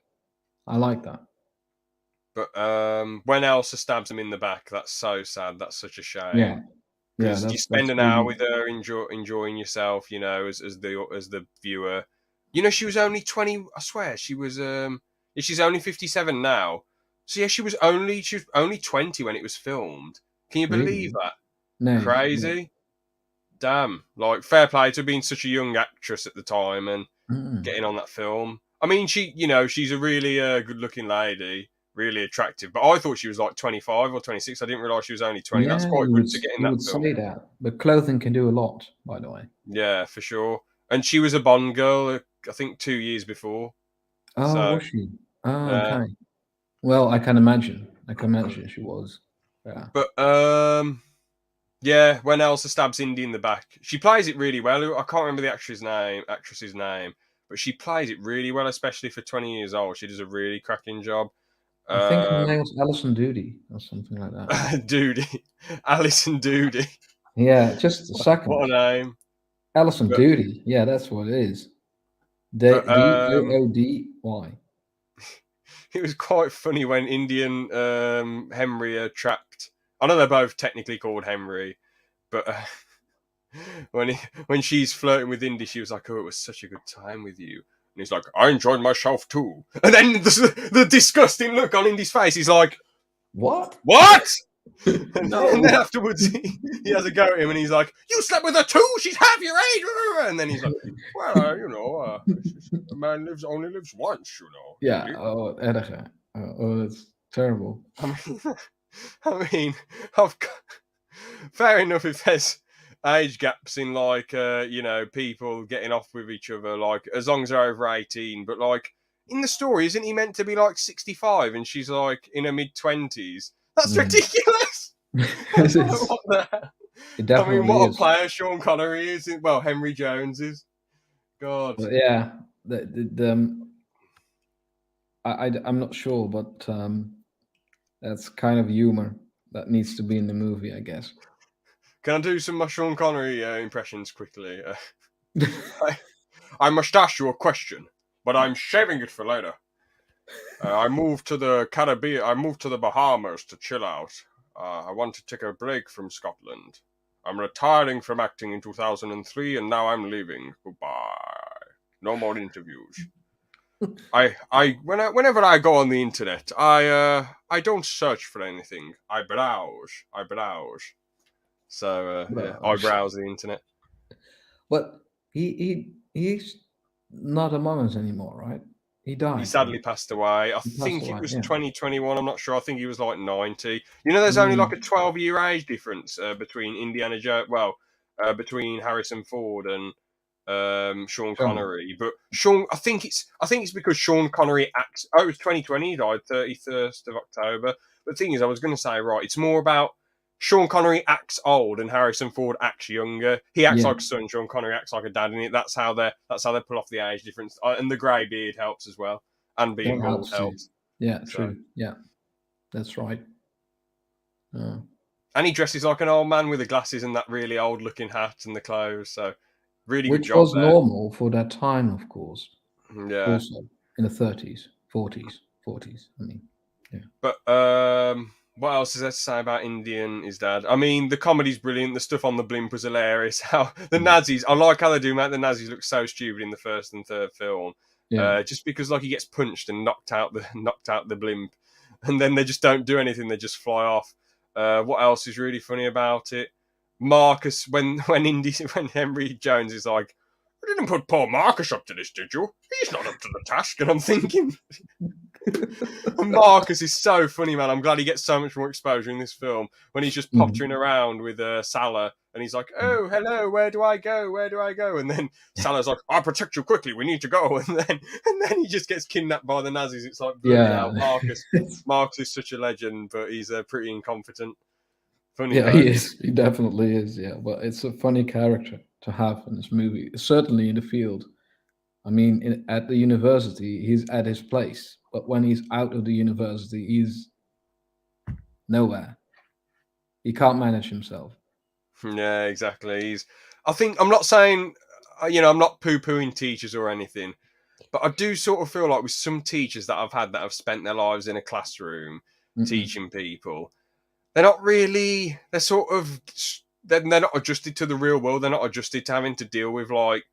[SPEAKER 2] I like that.
[SPEAKER 1] but when Elsa stabs him in the back, that's so sad. That's such a shame.
[SPEAKER 2] Yeah. Yeah,
[SPEAKER 1] Because you spend
[SPEAKER 2] that's
[SPEAKER 1] an hour
[SPEAKER 2] really.
[SPEAKER 1] with her, enjoying yourself, as the viewer. She was only 20. I swear she was. Yeah, she's only 57 now. So yeah, she was only 20 when it was filmed. Can you believe
[SPEAKER 2] Really?
[SPEAKER 1] that?
[SPEAKER 2] No. No.
[SPEAKER 1] Crazy. Damn. Like, fair play to being such a young actress at the time and
[SPEAKER 2] Mm.
[SPEAKER 1] getting on that film. I mean, she's a really good-looking lady, really attractive. But I thought she was like 25 or 26. I didn't realize she was only 20. That's
[SPEAKER 2] Yeah,
[SPEAKER 1] quite good to get in
[SPEAKER 2] you
[SPEAKER 1] that
[SPEAKER 2] would
[SPEAKER 1] film.
[SPEAKER 2] say that, but clothing can do a lot, by the way.
[SPEAKER 1] Yeah, for sure. And she was a Bond girl, I think 2 years before.
[SPEAKER 2] Oh,
[SPEAKER 1] So,
[SPEAKER 2] was she? Oh,
[SPEAKER 1] uh,
[SPEAKER 2] okay. Well, I can imagine. I can imagine she was. Yeah.
[SPEAKER 1] but yeah, when Elsa stabs Indy in the back, she plays it really well. I can't remember the actress's name, but she plays it really well, especially for 20 years old. She does a really cracking job.
[SPEAKER 2] I think her
[SPEAKER 1] Um,
[SPEAKER 2] name was Alison Doody or something like that.
[SPEAKER 1] Doody, Alison Doody,
[SPEAKER 2] Yeah, just a
[SPEAKER 1] what
[SPEAKER 2] second.
[SPEAKER 1] a name!
[SPEAKER 2] Alison
[SPEAKER 1] But
[SPEAKER 2] Doody. Yeah, that's what it is.
[SPEAKER 1] but
[SPEAKER 2] Doody.
[SPEAKER 1] it was quite funny when Indian Henry are trapped. I know they're both technically called Henry, but when she's flirting with Indy, she was like, "Oh, it was such a good time with you," and he's like, "I enjoyed myself too." And then the disgusting look on Indy's face, he's like,
[SPEAKER 2] What?
[SPEAKER 1] "What?" And then
[SPEAKER 2] No.
[SPEAKER 1] afterwards, he has a go at him, and he's like, "You slept with her too? She's half your age." And then he's like, "Well, a man only lives once,
[SPEAKER 2] Yeah.
[SPEAKER 1] Indy."
[SPEAKER 2] Oh, erger. Oh, that's terrible.
[SPEAKER 1] I mean, I mean, I've got, fair enough if there's age gaps in like people getting off with each other, like as long as they're over 18. But like in the story, isn't he meant to be like 65 and she's like in her mid-20s? That's
[SPEAKER 2] Mm.
[SPEAKER 1] ridiculous.
[SPEAKER 2] It is.
[SPEAKER 1] What the hell?
[SPEAKER 2] It
[SPEAKER 1] I mean,
[SPEAKER 2] definitely
[SPEAKER 1] what a
[SPEAKER 2] is.
[SPEAKER 1] player Sean Connery is. Well, Henry Jones is. God.
[SPEAKER 2] But yeah, I'm not sure, but that's kind of humor that needs to be in the movie, I guess.
[SPEAKER 1] Can I do some Sean Connery impressions quickly? I must ask you a question, but I'm saving it for later. I moved to the Caribbean. I moved to the Bahamas to chill out. I want to take a break from Scotland. I'm retiring from acting in 2003, and now I'm leaving. Goodbye. No more interviews. Whenever I go on the internet, I don't search for anything. I browse. So
[SPEAKER 2] Well,
[SPEAKER 1] eyebrows the internet.
[SPEAKER 2] but he's not among us anymore, right? He
[SPEAKER 1] He
[SPEAKER 2] died,
[SPEAKER 1] sadly
[SPEAKER 2] right?
[SPEAKER 1] passed away. I
[SPEAKER 2] He passed
[SPEAKER 1] think it
[SPEAKER 2] away.
[SPEAKER 1] was
[SPEAKER 2] Yeah.
[SPEAKER 1] 2021. I'm not sure. I think he was like 90. You know, there's only like
[SPEAKER 2] Mm.
[SPEAKER 1] a 12-year age difference between Indiana Jones. Well, between Harrison Ford and Sean
[SPEAKER 2] Sean.
[SPEAKER 1] Connery. But I think it's because Sean Connery acts. Oh, it was 2020. He died 31st of October. But the thing is, I was going to say right. It's more about Sean Connery acts old and Harrison Ford acts younger. He acts
[SPEAKER 2] Yeah.
[SPEAKER 1] like a son. Sean Connery acts like a dad in it. That's how they pull off the age difference. And the grey beard helps as well, and being
[SPEAKER 2] That
[SPEAKER 1] bald
[SPEAKER 2] helps too.
[SPEAKER 1] helps.
[SPEAKER 2] Yeah.
[SPEAKER 1] So,
[SPEAKER 2] True. Yeah. That's right. Uh,
[SPEAKER 1] and he dresses like an old man with the glasses and that really old looking hat and the clothes. So, really good
[SPEAKER 2] which
[SPEAKER 1] job
[SPEAKER 2] was
[SPEAKER 1] there.
[SPEAKER 2] normal for that time, of course.
[SPEAKER 1] Yeah.
[SPEAKER 2] Also in the 30s, 40s. I mean, yeah.
[SPEAKER 1] But what else is there to say about Indian is dad? I mean, the comedy's brilliant. The stuff on the blimp was hilarious. How the
[SPEAKER 2] Mm.
[SPEAKER 1] Nazis, I like how they do make the Nazis look so stupid in the first and third film.
[SPEAKER 2] Yeah.
[SPEAKER 1] Just because like he gets punched and knocked out the blimp, and then they just don't do anything. They just fly off. What else is really funny about it? Marcus, when Henry Jones is like, "I didn't put Paul Marcus up to this, did you? He's not up to the task." And I'm thinking, Marcus is so funny, man. I'm glad he gets so much more exposure in this film when he's just pottering around with Salah and he's like,
[SPEAKER 2] Mm.
[SPEAKER 1] "Oh, hello, where do I go? Where do I go?" And then Salah's like, "I'll protect you quickly. We need to go." And then he just gets kidnapped by the Nazis. It's like bloody
[SPEAKER 2] Yeah.
[SPEAKER 1] hell, Marcus. Marcus is such a legend, but he's pretty incompetent. Funny
[SPEAKER 2] Yeah,
[SPEAKER 1] though.
[SPEAKER 2] he is. He definitely is. Yeah, but it's a funny character to have in this movie. Certainly in the field. I mean, at the university, he's at his place, but when he's out of the university, he's nowhere. He can't manage himself.
[SPEAKER 1] Yeah, exactly. I think I'm not saying, I'm not poo-pooing teachers or anything, but I do sort of feel like with some teachers that I've had that have spent their lives in a classroom
[SPEAKER 2] Mm-mm.
[SPEAKER 1] teaching people, they're not really. They're sort of. They're not adjusted to the real world. They're not adjusted to having to deal with like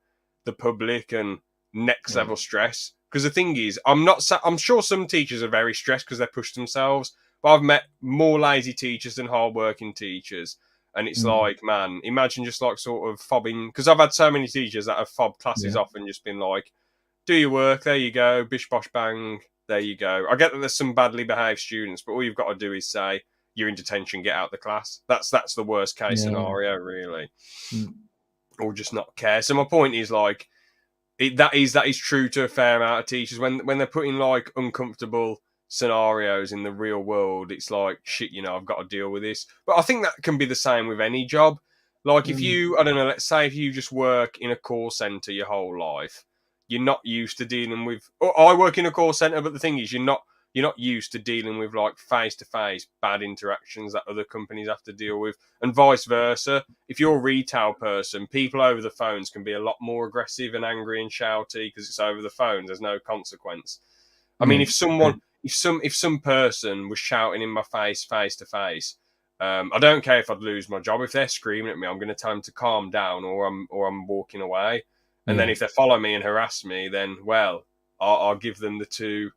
[SPEAKER 1] the public and next
[SPEAKER 2] Yeah,
[SPEAKER 1] level stress. Because the thing is, I'm sure some teachers are very stressed because they push themselves. But I've met more lazy teachers than hard-working teachers. And it's
[SPEAKER 2] mm,
[SPEAKER 1] like, man, imagine just like sort of fobbing. Because I've had so many teachers that have fobbed classes
[SPEAKER 2] yeah,
[SPEAKER 1] off and just been like, do your work, there you go, bish bosh bang, there you go. I get that there's some badly behaved students, but all you've got to do is say, you're in detention, get out the class. That's the worst case
[SPEAKER 2] yeah,
[SPEAKER 1] scenario, really.
[SPEAKER 2] mm,
[SPEAKER 1] Or just not care. So my point is like, that is true to a fair amount of teachers when they're put in like uncomfortable scenarios in the real world. It's like shit, I've got to deal with this. But I think that can be the same with any job. Like if
[SPEAKER 2] mm,
[SPEAKER 1] you, I don't know, let's say if you just work in a call center your whole life, you're not used to dealing with. Or I work in a call center, but the thing is, you're not used to dealing with like face to face bad interactions that other companies have to deal with, and vice versa. If you're a retail person, people over the phones can be a lot more aggressive and angry and shouty because it's over the phone. There's no consequence. I mean,
[SPEAKER 2] yeah,
[SPEAKER 1] if someone, if some person was shouting in my face to face, I don't care if I'd lose my job. If they're screaming at me, I'm going to tell them to calm down, or I'm walking away. And then
[SPEAKER 2] yeah,
[SPEAKER 1] if they follow me and harass me, then well, I'll give them the two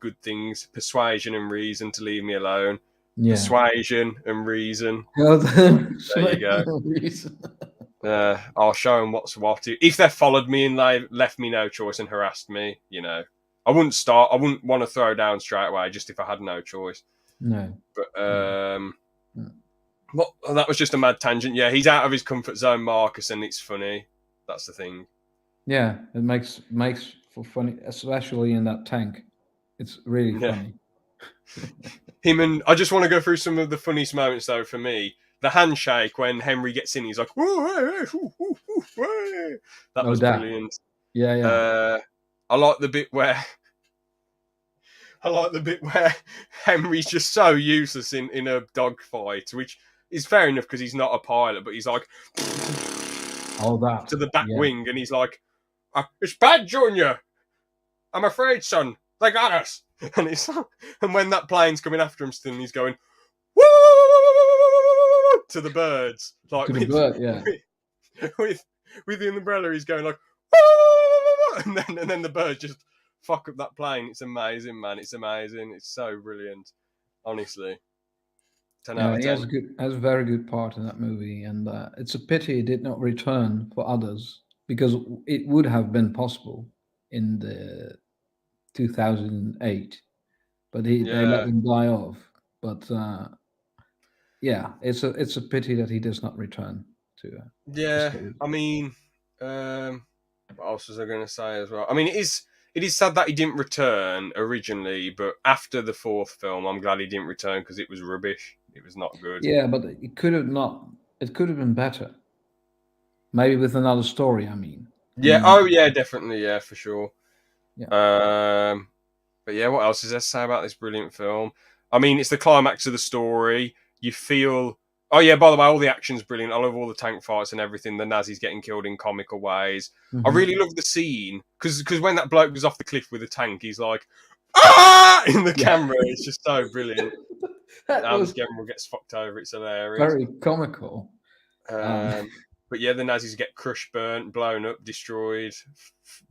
[SPEAKER 1] good things: persuasion and reason to leave me alone.
[SPEAKER 2] yeah.
[SPEAKER 1] Persuasion and reason.
[SPEAKER 2] Well, then,
[SPEAKER 1] There you go.
[SPEAKER 2] reason.
[SPEAKER 1] I'll show them what's what. If they followed me and they left me no choice and harassed me, I wouldn't start. I wouldn't want to throw down straight away, just if I had no choice.
[SPEAKER 2] No.
[SPEAKER 1] But
[SPEAKER 2] Mm.
[SPEAKER 1] well, that was just a mad tangent. Yeah, he's out of his comfort zone, Marcus, and it's funny. That's the thing.
[SPEAKER 2] Yeah, it makes for funny, especially in that tank. It's really
[SPEAKER 1] Yeah,
[SPEAKER 2] funny.
[SPEAKER 1] him and I just want to go through some of the funniest moments though for me. The handshake when Henry gets in, he's like, "Whoa, hey, hey, whoo, whoo, whoo, hey." That
[SPEAKER 2] Oh,
[SPEAKER 1] was
[SPEAKER 2] that.
[SPEAKER 1] brilliant.
[SPEAKER 2] Yeah, yeah.
[SPEAKER 1] I like the bit where Henry's just so useless in a dogfight, which is fair enough because he's not a pilot, but he's like
[SPEAKER 2] All that.
[SPEAKER 1] to the back
[SPEAKER 2] Yeah.
[SPEAKER 1] wing, and he's like, "It's bad, Junior. I'm afraid, son. They got us." And and when that plane's coming after him, still, he's going woo to the birds, like
[SPEAKER 2] To the bird. Yeah.
[SPEAKER 1] with with the umbrella. He's going like woo, and then the birds just fuck up that plane. It's amazing, man. It's amazing. It's so brilliant, honestly. 10 out
[SPEAKER 2] Yeah,
[SPEAKER 1] of
[SPEAKER 2] he
[SPEAKER 1] 10.
[SPEAKER 2] has a very good part in that movie, and it's a pity he did not return for others because it would have been possible in the 2008, but they let
[SPEAKER 1] Yeah,
[SPEAKER 2] him die off. But yeah, it's a pity that he does not return to the
[SPEAKER 1] yeah.
[SPEAKER 2] stage.
[SPEAKER 1] I mean, what else was I going to say as well? I mean, it is sad that he didn't return originally, but after the fourth film, I'm glad he didn't return because it was rubbish. It was not good.
[SPEAKER 2] Yeah, but it could have not. It could have been better. Maybe with another story. I mean,
[SPEAKER 1] Yeah.
[SPEAKER 2] and
[SPEAKER 1] Oh, yeah. Definitely. Yeah, for sure.
[SPEAKER 2] yeah.
[SPEAKER 1] Um, but yeah, what else is there to say about this brilliant film? I mean, it's the climax of the story. You feel. Oh yeah, by the way, all the action's brilliant. I love all the tank fights and everything. The Nazis getting killed in comical ways. I
[SPEAKER 2] Hmm.
[SPEAKER 1] really love the scene because when that bloke goes off the cliff with the tank, he's like, ah, in the
[SPEAKER 2] Yeah,
[SPEAKER 1] camera. It's just so brilliant.
[SPEAKER 2] that
[SPEAKER 1] How the
[SPEAKER 2] was
[SPEAKER 1] general gets fucked over. It's hilarious.
[SPEAKER 2] very comical. Um,
[SPEAKER 1] Um, but yeah, the Nazis get crushed, burnt, blown up, destroyed,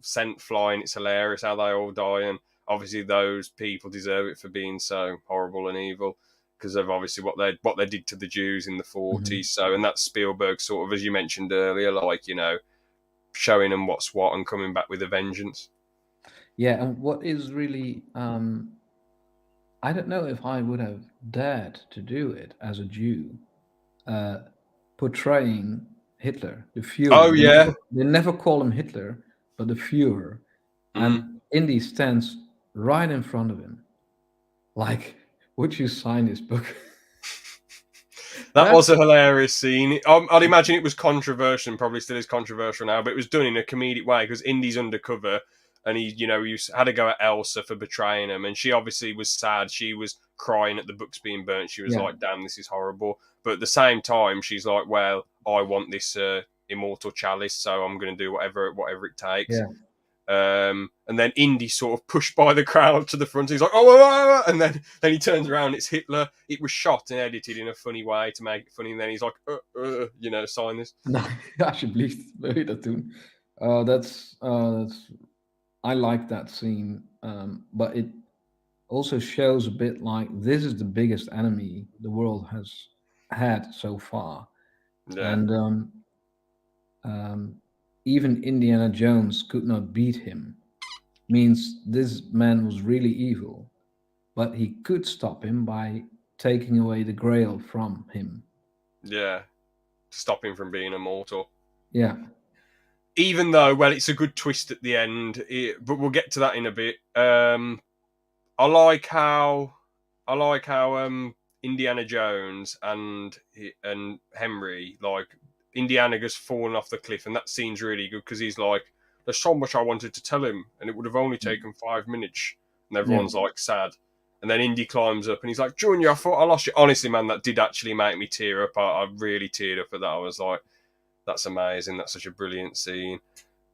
[SPEAKER 1] sent flying. It's hilarious how they all die, and obviously those people deserve it for being so horrible and evil because of obviously what they did to the Jews in the
[SPEAKER 2] mhm.
[SPEAKER 1] 40s. So, and that's Spielberg sort of, as you mentioned earlier, like showing them what's what and coming back with a vengeance.
[SPEAKER 2] Yeah, and what is really, I don't know if I would have dared to do it as a Jew, uh, portraying Hitler, the
[SPEAKER 1] Oh
[SPEAKER 2] Führer.
[SPEAKER 1] yeah.
[SPEAKER 2] They never call him Hitler, but the Führer.
[SPEAKER 1] Mm.
[SPEAKER 2] And Indy stands right in front of him. Like, would you sign this book?
[SPEAKER 1] That was
[SPEAKER 2] That's
[SPEAKER 1] a hilarious scene. I'd imagine it was controversial and probably still is controversial now, but it was done in a comedic way because Indy's undercover and he had to go at Elsa for betraying him. And she obviously was sad. She was crying at the books being burnt. She was
[SPEAKER 2] yeah,
[SPEAKER 1] like, damn, this is horrible. But at the same time, she's like, well, I want this immortal chalice, so I'm going to do whatever it takes.
[SPEAKER 2] yeah.
[SPEAKER 1] And then Indy sort of pushed by the crowd to the front. He's like, oh, and then he turns around. It's Hitler. It was shot and edited in a funny way to make it funny. And then he's like, sign this.
[SPEAKER 2] Nou, alsjeblieft, wil je dat doen? That's I like that scene, but it also shows a bit like this is the biggest enemy the world has had so far,
[SPEAKER 1] Yeah,
[SPEAKER 2] and um, even Indiana Jones could not beat him. Means this man was really evil, but he could stop him by taking away the Grail from him.
[SPEAKER 1] yeah. To stop him from being immortal.
[SPEAKER 2] Yeah,
[SPEAKER 1] Even though, well, it's a good twist at the end, but we'll get to that in a bit. I like how Indiana Jones and Henry, like, Indiana just fallen off the cliff, and that scene's really good because he's like, "There's so much I wanted to tell him, and it would have only taken 5 minutes," and
[SPEAKER 2] yeah.
[SPEAKER 1] everyone's like sad. And then Indy climbs up, and he's like, "Junior, I thought I lost you." Honestly, man, that did actually make me tear up. I really teared up at that. I was like, "That's amazing. That's such a brilliant scene."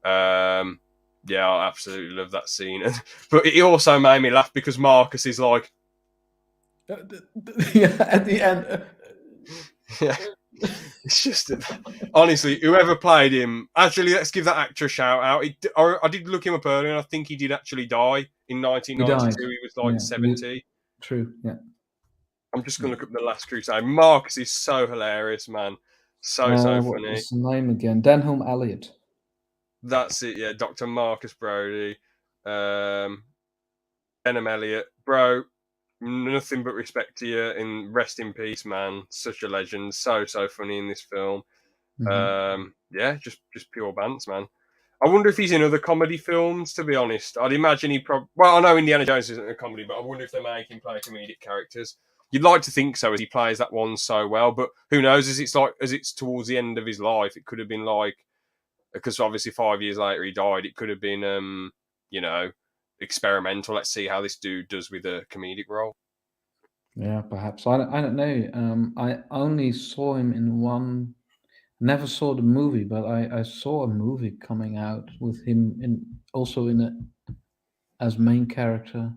[SPEAKER 1] Um, yeah, I absolutely love that scene. But it also made me laugh because Marcus is like,
[SPEAKER 2] Yeah, at the end.
[SPEAKER 1] yeah, it's just honestly, whoever played him. Actually, let's give that actor a shout out. I did look him up earlier, and I think he did actually die in
[SPEAKER 2] He died.
[SPEAKER 1] 1992. He was like
[SPEAKER 2] Yeah,
[SPEAKER 1] 70.
[SPEAKER 2] true. Yeah.
[SPEAKER 1] I'm just gonna look up the Last Crusade. Marcus is so hilarious, man. So
[SPEAKER 2] What
[SPEAKER 1] funny.
[SPEAKER 2] was the name again? Denholm Elliott.
[SPEAKER 1] That's it. Yeah, Dr. Marcus Brody, Denham Elliott, bro. Nothing but respect to you, and rest in peace, man. Such a legend. So funny in this film.
[SPEAKER 2] Mhm.
[SPEAKER 1] Yeah, just pure bants, man. I wonder if he's in other comedy films. To be honest, I'd imagine he probably. Well, I know Indiana Jones isn't a comedy, but I wonder if they make him play comedic characters. You'd like to think so, as he plays that one so well. But who knows? As it's towards the end of his life, it could have been like, because obviously 5 years later he died. It could have been you know experimental. Let's see how this dude does with a comedic role.
[SPEAKER 2] Yeah, perhaps. I don't know. I only saw him in one. Never saw the movie, but I saw a movie coming out with him in also in a as main character,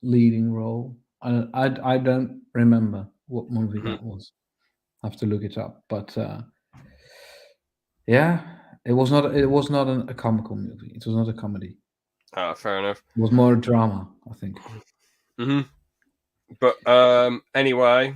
[SPEAKER 2] leading role. I don't remember what movie
[SPEAKER 1] Mhm.
[SPEAKER 2] that was. I have to look it up. But yeah, it was not a comical movie. It was not a comedy.
[SPEAKER 1] Fair enough.
[SPEAKER 2] It was more a drama, I think.
[SPEAKER 1] Hmm. But anyway,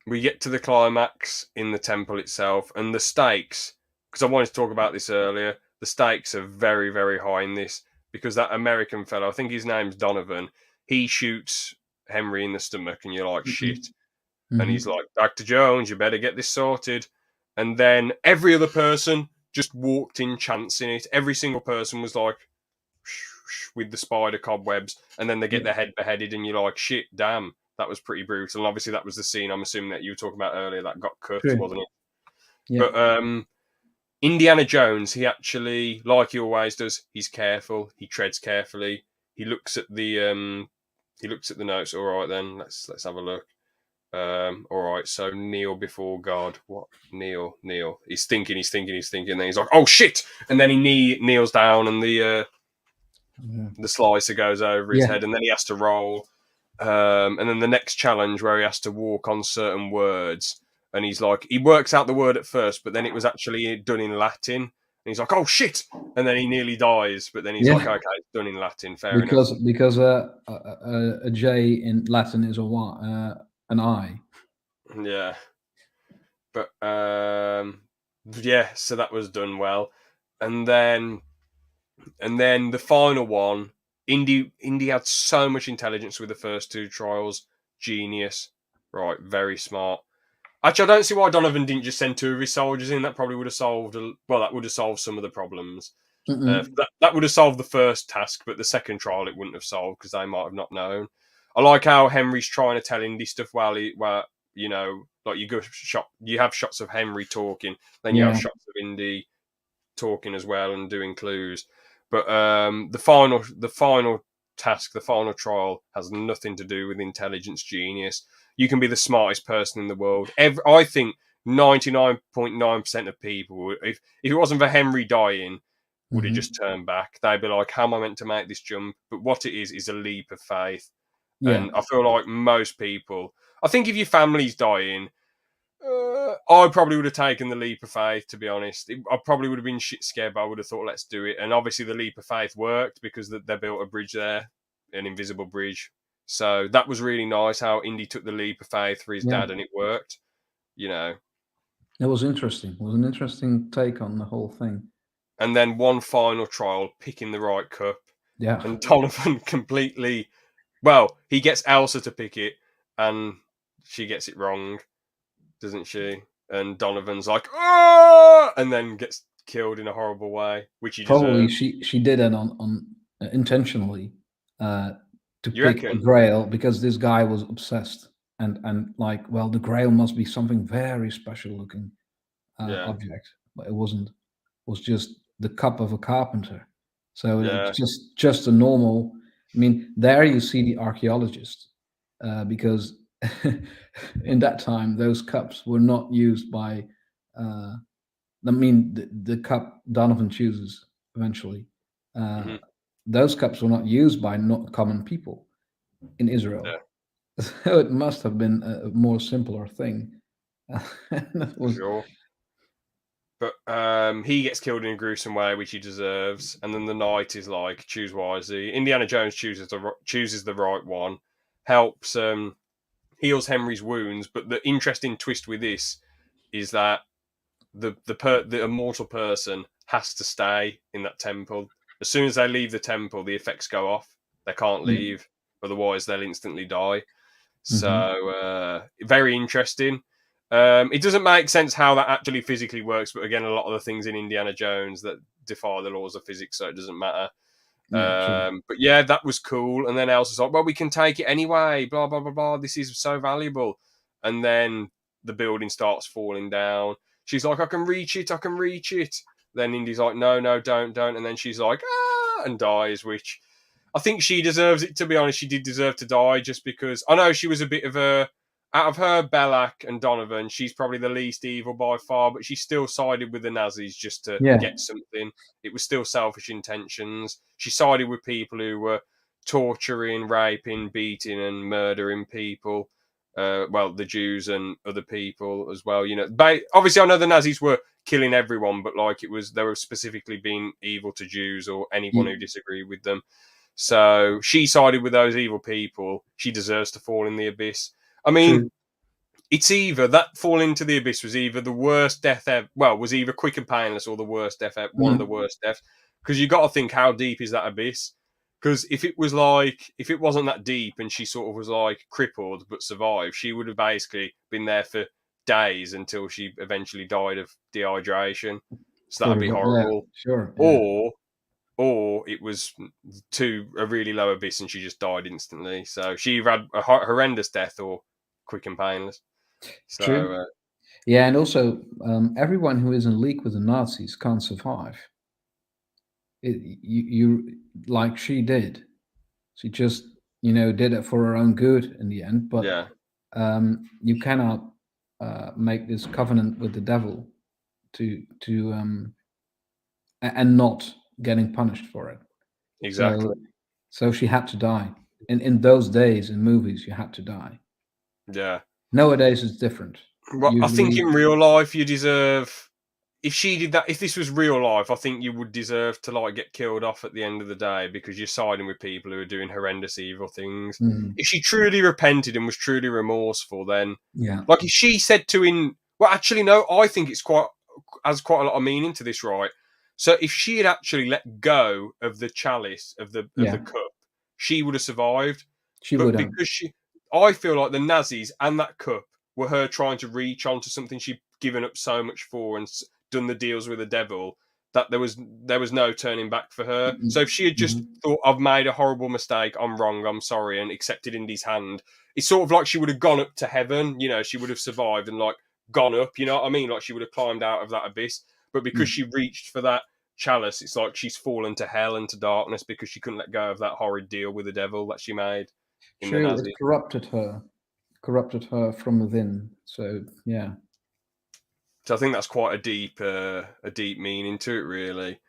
[SPEAKER 1] we get to the climax in the temple itself, and the stakes, because I wanted to talk about this earlier, the stakes are very, very high in this, because that American fellow, I think his name's Donovan, he shoots Henry in the stomach, and you're like,
[SPEAKER 2] Mhm.
[SPEAKER 1] shit. And he's
[SPEAKER 2] Mhm.
[SPEAKER 1] like, Dr. Jones, you better get this sorted. And then every other person just walked in chancing it. Every single person was like, with the spider cobwebs, and then they get
[SPEAKER 2] Yeah.
[SPEAKER 1] their head beheaded, and you're like, shit, damn, that was pretty brutal. And obviously, that was the scene I'm assuming that you were talking about earlier that got cut,
[SPEAKER 2] True.
[SPEAKER 1] wasn't it?
[SPEAKER 2] Yeah.
[SPEAKER 1] But Indiana Jones, he actually, like he always does, he's careful. He treads carefully. He looks at the notes. All right, then let's have a look. All right, so kneel before God. What? Kneel. He's thinking. Then he's like, oh shit! And then he kneels down, and the slicer goes over his
[SPEAKER 2] Yeah.
[SPEAKER 1] head, and then he has to roll. And then the next challenge where he has to walk on certain words, and he's like, he works out the word at first, but then it was actually done in Latin, and he's like, oh shit! And then he nearly dies, but then he's like,
[SPEAKER 2] Yeah.
[SPEAKER 1] okay, it's done in Latin, fair enough.
[SPEAKER 2] Because a J in Latin is a Y, an I.
[SPEAKER 1] Yeah, but yeah, so that was done well, and then the final one, Indy had so much intelligence with the first two trials, genius, right, very smart. Actually, I don't see why Donovan didn't just send two of his soldiers in. That probably would have solved. Well, that would have solved some of the problems. That would have solved the first task, but the second trial it wouldn't have solved because they might have not known. I like how Henry's trying to tell Indy stuff while like you have shots of Henry talking, then you have
[SPEAKER 2] Yeah.
[SPEAKER 1] shots of Indy talking as well and doing clues. But the final task, the final trial, has nothing to do with intelligence genius. You can be the smartest person in the world. I think 99.9% of people, if it wasn't for Henry dying, would have
[SPEAKER 2] Hmm.
[SPEAKER 1] just turned back. They'd be like, "How am I meant to make this jump?" But what it is a leap of faith.
[SPEAKER 2] Yeah.
[SPEAKER 1] And I feel like most people, I think if your family's dying, I probably would have taken the leap of faith, to be honest. I probably would have been shit scared, but I would have thought, let's do it. And obviously, the leap of faith worked because they built a bridge there, an invisible bridge. So that was really nice how Indy took the leap of faith for his
[SPEAKER 2] Yeah.
[SPEAKER 1] dad and it worked, you know.
[SPEAKER 2] It was interesting. It was an interesting take on the whole thing.
[SPEAKER 1] And then one final trial, picking the right cup.
[SPEAKER 2] Yeah.
[SPEAKER 1] And Donovan completely, well, he gets Elsa to pick it and she gets it wrong, doesn't she? And Donovan's like, oh, and then gets killed in a horrible way, which he
[SPEAKER 2] Probably
[SPEAKER 1] deserved.
[SPEAKER 2] she did it on intentionally uh, to
[SPEAKER 1] You
[SPEAKER 2] pick a
[SPEAKER 1] reckon?
[SPEAKER 2] Grail because this guy was obsessed and like, well, the Grail must be something very special looking
[SPEAKER 1] Yeah,
[SPEAKER 2] object, but it wasn't. It was just the cup of a carpenter. So
[SPEAKER 1] yeah,
[SPEAKER 2] it's just a normal. I mean, there you see the archaeologist because in that time those cups were not used by. Uh, I mean, the cup Donovan chooses eventually. Uh,
[SPEAKER 1] hmm
[SPEAKER 2] those cups were not used by not common people in Israel,
[SPEAKER 1] yeah,
[SPEAKER 2] so it must have been a more simpler thing. That
[SPEAKER 1] for
[SPEAKER 2] was
[SPEAKER 1] sure. But he gets killed in a gruesome way, which he deserves. And then the knight is like, choose wisely. Indiana Jones chooses the right one, helps heals Henry's wounds. But the interesting twist with this is that the immortal person has to stay in that temple. As soon as they leave the temple, the effects go off. They can't
[SPEAKER 2] yeah.
[SPEAKER 1] leave, otherwise they'll instantly die. So
[SPEAKER 2] Hmm.
[SPEAKER 1] very interesting. It doesn't make sense how that actually physically works, but again, a lot of the things in Indiana Jones that defy the laws of physics, so it doesn't matter.
[SPEAKER 2] Yeah, true.
[SPEAKER 1] But yeah, that was cool. And then Elsa's like, well, we can take it anyway, blah, blah, blah, blah. This is so valuable. And then the building starts falling down. She's like, I can reach it, I can reach it. Then Indy's like, no, no, don't. And then she's like, ah, and dies, which I think she deserves it, to be honest. She did deserve to die just because I know she was a bit of a. Out of her, Belak and Donovan, she's probably the least evil by far, but she still sided with the Nazis just to
[SPEAKER 2] Yeah,
[SPEAKER 1] get something. It was still selfish intentions. She sided with people who were torturing, raping, beating, and murdering people. Well, the Jews and other people as well. You know, obviously, I know the Nazis were killing everyone, but like it was, they were specifically being evil to Jews or anyone who
[SPEAKER 2] yeah,
[SPEAKER 1] disagreed with them. So she sided with those evil people. She deserves to fall in the abyss. I mean,
[SPEAKER 2] true.
[SPEAKER 1] it's either that fall into the abyss was either the worst death ever. Well, was either quick and painless or the worst death ever, one of the worst deaths. Because you got to think, how deep is that abyss? Because if it wasn't that deep and she sort of was like crippled but survived, she would have basically been there for days until she eventually died of dehydration. So that'd be horrible.
[SPEAKER 2] Yeah, sure. Yeah.
[SPEAKER 1] Or it was to a really low abyss and she just died instantly. So she either had a horrendous death or quick and painless. So
[SPEAKER 2] True. Yeah, and also everyone who is in league with the Nazis can't survive. You like she did. She just did it for her own good in the end. But
[SPEAKER 1] yeah,
[SPEAKER 2] you cannot make this covenant with the devil to and not getting punished for it.
[SPEAKER 1] exactly.
[SPEAKER 2] So she had to die. In those days in movies, you had to die.
[SPEAKER 1] Yeah.
[SPEAKER 2] Nowadays, it's different.
[SPEAKER 1] Well, I think
[SPEAKER 2] Usually,
[SPEAKER 1] in real life you deserve. If she did that, if this was real life, I think you would deserve to like get killed off at the end of the day because you're siding with people who are doing horrendous evil things.
[SPEAKER 2] mhm,
[SPEAKER 1] If she truly repented and was truly remorseful, then
[SPEAKER 2] yeah,
[SPEAKER 1] like if she said to him, well, actually no, I think it's quite has quite a lot of meaning to this, right? So if she had actually let go of the chalice of
[SPEAKER 2] yeah,
[SPEAKER 1] the cup, she would have survived.
[SPEAKER 2] she
[SPEAKER 1] But
[SPEAKER 2] would have.
[SPEAKER 1] because I feel like the Nazis and that cup were her trying to reach onto something she'd given up so much for and done the deals with the devil that there was no turning back for her. So if she had just
[SPEAKER 2] Mhm.
[SPEAKER 1] thought, I've made a horrible mistake, I'm wrong, I'm sorry, and accepted Indy's hand, it's sort of like she would have gone up to heaven. She would have survived and like gone up. You know what I mean? Like she would have climbed out of that abyss. But because
[SPEAKER 2] Mm.
[SPEAKER 1] she reached for that chalice, it's like she's fallen to hell and to darkness because she couldn't let go of that horrid deal with the devil that she made in the
[SPEAKER 2] True, it
[SPEAKER 1] Nazi.
[SPEAKER 2] corrupted her from within. So yeah,
[SPEAKER 1] So I think that's quite a deep meaning to it, really.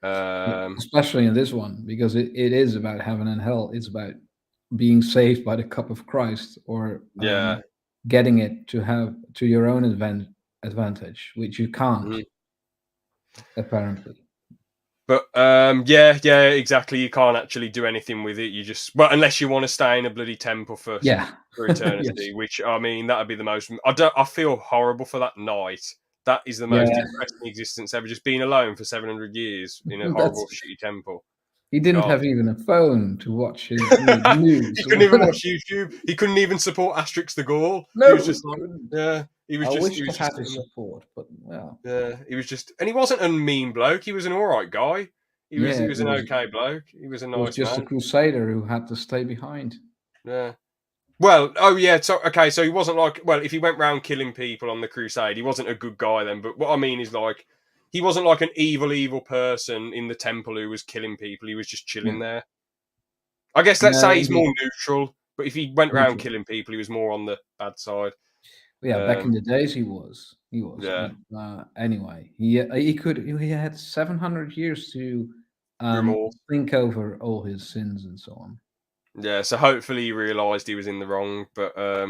[SPEAKER 1] Um,
[SPEAKER 2] especially in this one because it is about heaven and hell. It's about being saved by the cup of Christ or
[SPEAKER 1] yeah.
[SPEAKER 2] getting it to have to your own advantage, which you can't
[SPEAKER 1] Mhm.
[SPEAKER 2] apparently.
[SPEAKER 1] But yeah, exactly. You can't actually do anything with it. You just well, unless you want to stay in a bloody temple
[SPEAKER 2] Yeah.
[SPEAKER 1] for
[SPEAKER 2] Yes.
[SPEAKER 1] eternity. Which I mean, that'd be the most. I feel horrible for that night. That is the most
[SPEAKER 2] Yeah.
[SPEAKER 1] depressing existence ever. Just being alone for 700 years in a
[SPEAKER 2] That's
[SPEAKER 1] horrible, shitty temple.
[SPEAKER 2] he didn't
[SPEAKER 1] God.
[SPEAKER 2] have even a phone to watch his news
[SPEAKER 1] He
[SPEAKER 2] or
[SPEAKER 1] couldn't even
[SPEAKER 2] whatever.
[SPEAKER 1] watch YouTube. He couldn't even support Asterix the Gaul. He was
[SPEAKER 2] No, he
[SPEAKER 1] just like,
[SPEAKER 2] couldn't.
[SPEAKER 1] yeah.
[SPEAKER 2] I
[SPEAKER 1] He
[SPEAKER 2] wish I
[SPEAKER 1] was
[SPEAKER 2] had
[SPEAKER 1] just
[SPEAKER 2] his
[SPEAKER 1] sitting there.
[SPEAKER 2] support, but well,
[SPEAKER 1] Yeah, he was just, and he wasn't a mean bloke. He was an all right guy. He
[SPEAKER 2] yeah,
[SPEAKER 1] was an okay bloke. He was a
[SPEAKER 2] it was
[SPEAKER 1] nice
[SPEAKER 2] just a
[SPEAKER 1] man.
[SPEAKER 2] crusader who had to stay behind.
[SPEAKER 1] Yeah. Well, oh yeah. So okay, so he wasn't like, well, if he went round killing people on the crusade, he wasn't a good guy then. But what I mean is like, he wasn't like an evil person in the temple who was killing people. He was just
[SPEAKER 2] Yeah.
[SPEAKER 1] chilling there. I guess let's
[SPEAKER 2] No,
[SPEAKER 1] say he's
[SPEAKER 2] indeed.
[SPEAKER 1] more neutral. But if he went around
[SPEAKER 2] Neutral.
[SPEAKER 1] killing people, he was more on the bad side.
[SPEAKER 2] Yeah, back
[SPEAKER 1] Um,
[SPEAKER 2] in the days he was. He was.
[SPEAKER 1] yeah,
[SPEAKER 2] But anyway, he had 700 years to
[SPEAKER 1] remorse.
[SPEAKER 2] think over all his sins and so on.
[SPEAKER 1] Yeah, so hopefully he realised he was in the wrong. But
[SPEAKER 2] Yeah.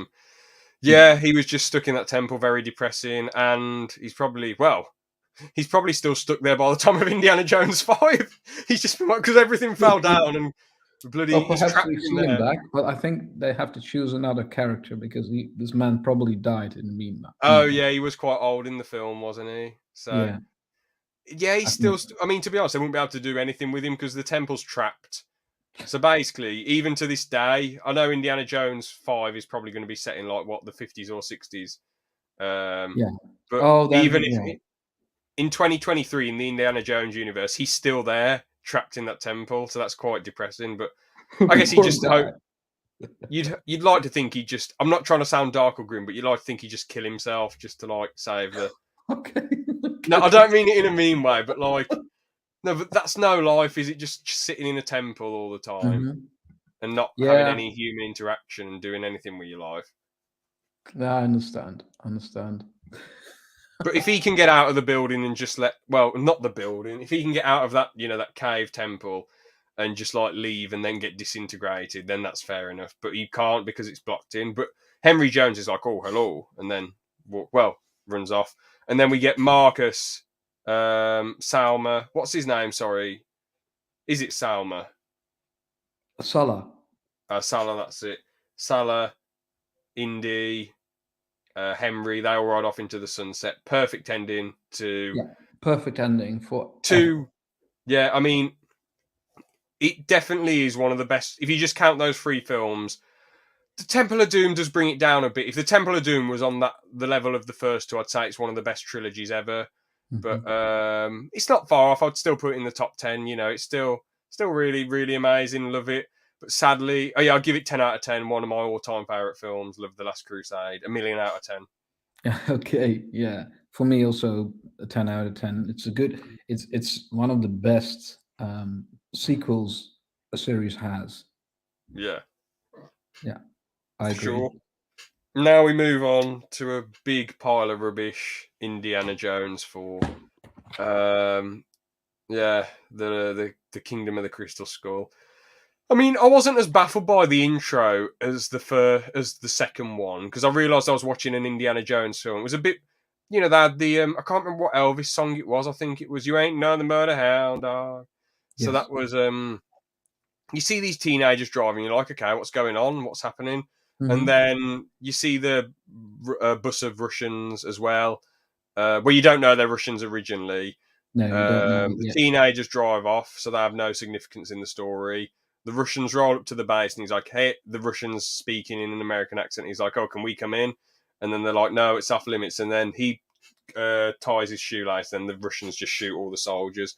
[SPEAKER 1] yeah, he was just stuck in that temple, very depressing, and he's probably still stuck there by the time of Indiana Jones 5. He's just been because everything fell down and
[SPEAKER 2] Well,
[SPEAKER 1] bloody he's
[SPEAKER 2] perhaps
[SPEAKER 1] trapped
[SPEAKER 2] we
[SPEAKER 1] in
[SPEAKER 2] see him
[SPEAKER 1] there.
[SPEAKER 2] back, but I think they have to choose another character because this man probably died in the
[SPEAKER 1] Oh
[SPEAKER 2] meanwhile.
[SPEAKER 1] yeah, he was quite old in the film, wasn't he? So
[SPEAKER 2] Yeah,
[SPEAKER 1] yeah, he's
[SPEAKER 2] I
[SPEAKER 1] still.
[SPEAKER 2] think.
[SPEAKER 1] I mean, to be honest, they wouldn't be able to do anything with him because the temple's trapped. So basically, even to this day, I know Indiana Jones 5 is probably going to be set in like what the 50s or 60s. Um,
[SPEAKER 2] Yeah.
[SPEAKER 1] but
[SPEAKER 2] Oh,
[SPEAKER 1] even
[SPEAKER 2] then yeah.
[SPEAKER 1] if in 2023 in the Indiana Jones universe, he's still there, trapped in that temple. So that's quite depressing. But I guess he
[SPEAKER 2] Poor
[SPEAKER 1] just hope
[SPEAKER 2] guy.
[SPEAKER 1] you'd like to think he just. I'm not trying to sound dark or grim, but you'd like to think he just kill himself just to like save the.
[SPEAKER 2] Okay.
[SPEAKER 1] No,
[SPEAKER 2] Okay.
[SPEAKER 1] I don't mean it in a mean way, but like no, but that's no life. Is it just sitting in a temple all the time
[SPEAKER 2] Mhm.
[SPEAKER 1] and not having
[SPEAKER 2] Yeah.
[SPEAKER 1] any human interaction and doing anything with your life?
[SPEAKER 2] Yeah, I understand. Understand.
[SPEAKER 1] But if he can get out of the building and just well, not the building, if he can get out of that, that cave temple and just like leave and then get disintegrated, then that's fair enough. But he can't because it's blocked in. But Henry Jones is like, oh, hello. And then, well, runs off. And then we get Marcus, Salma. What's his name? Sorry. Is it Salma?
[SPEAKER 2] Salah.
[SPEAKER 1] Salah, that's it. Salah, Indy. Henry, they all ride off into the sunset. Perfect ending to
[SPEAKER 2] Yeah, perfect ending for
[SPEAKER 1] two. Yeah, I mean, it definitely is one of the best. If you just count those three films, the Temple of Doom does bring it down a bit. If the Temple of Doom was on the level of the first two, I'd say it's one of the best trilogies ever. But it's not far off. I'd still put it in the top 10. You know, it's still really, really amazing. Love it. But sadly, oh yeah, I'll give it 10 out of 10. One of my all-time favorite films. Love The Last Crusade. 1,000,000 out of 10.
[SPEAKER 2] Okay, yeah. For me, also a 10 out of 10. It's a good. It's one of the best sequels a series has.
[SPEAKER 1] Yeah,
[SPEAKER 2] Yeah, I
[SPEAKER 1] for
[SPEAKER 2] agree.
[SPEAKER 1] sure. Now we move on to a big pile of rubbish. Indiana Jones 4. Um, yeah, the Kingdom of the Crystal Skull. I mean, I wasn't as baffled by the intro as the second one because I realised I was watching an Indiana Jones film. It was a bit, you know, they had the I can't remember what Elvis song it was. I think it was "You Ain't Know the Murder Hound Dog." So
[SPEAKER 2] Yes.
[SPEAKER 1] that was you see these teenagers driving. You're like, okay, what's going on? What's happening? And
[SPEAKER 2] Hmm.
[SPEAKER 1] then you see the bus of Russians as well. Well, you don't know they're Russians originally.
[SPEAKER 2] No, you don't know.
[SPEAKER 1] The
[SPEAKER 2] Yeah.
[SPEAKER 1] teenagers drive off, so they have no significance in the story. The Russians roll up to the base, and he's like, "Hey," the Russians speaking in an American accent. He's like, "Oh, can we come in?" And then they're like, "No, it's off limits." And then he ties his shoelace. Then the Russians just shoot all the soldiers,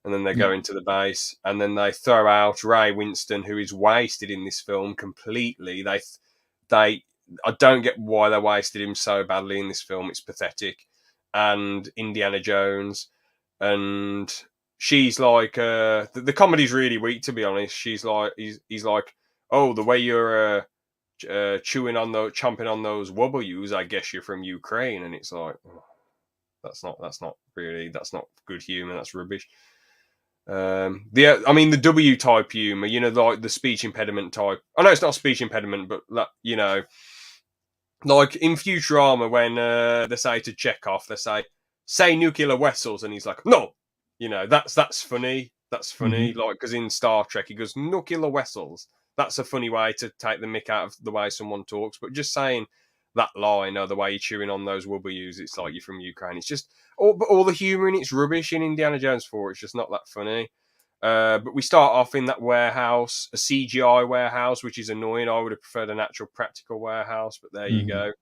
[SPEAKER 1] and then they
[SPEAKER 2] Yeah.
[SPEAKER 1] go into the base, and then they throw out Ray Winston, who is wasted in this film completely. They, I don't get why they wasted him so badly in this film. It's pathetic. And Indiana Jones, and she's like, the comedy's really weak, to be honest. She's like, he's like, oh, the way you're chomping on those W's, I guess you're from Ukraine, and it's like, oh, that's not good humor. That's rubbish. I mean, the W type humor, you know, like the speech impediment type. I know it's not a speech impediment, but you know, like in Futurama when they say to Chekhov, they say nuclear vessels, and he's like, no, you know, that's funny. That's funny.
[SPEAKER 2] Hmm.
[SPEAKER 1] Like, because in Star Trek, he goes nuclear vessels. That's a funny way to take the mick out of the way someone talks. But just saying that line or the way you're chewing on those W's, it's like you're from Ukraine. It's just all the humor in it's rubbish in Indiana Jones 4. It's just not that funny. But we start off in that warehouse, a CGI warehouse, which is annoying. I would have preferred an actual practical warehouse, but there you
[SPEAKER 2] Hmm.
[SPEAKER 1] go,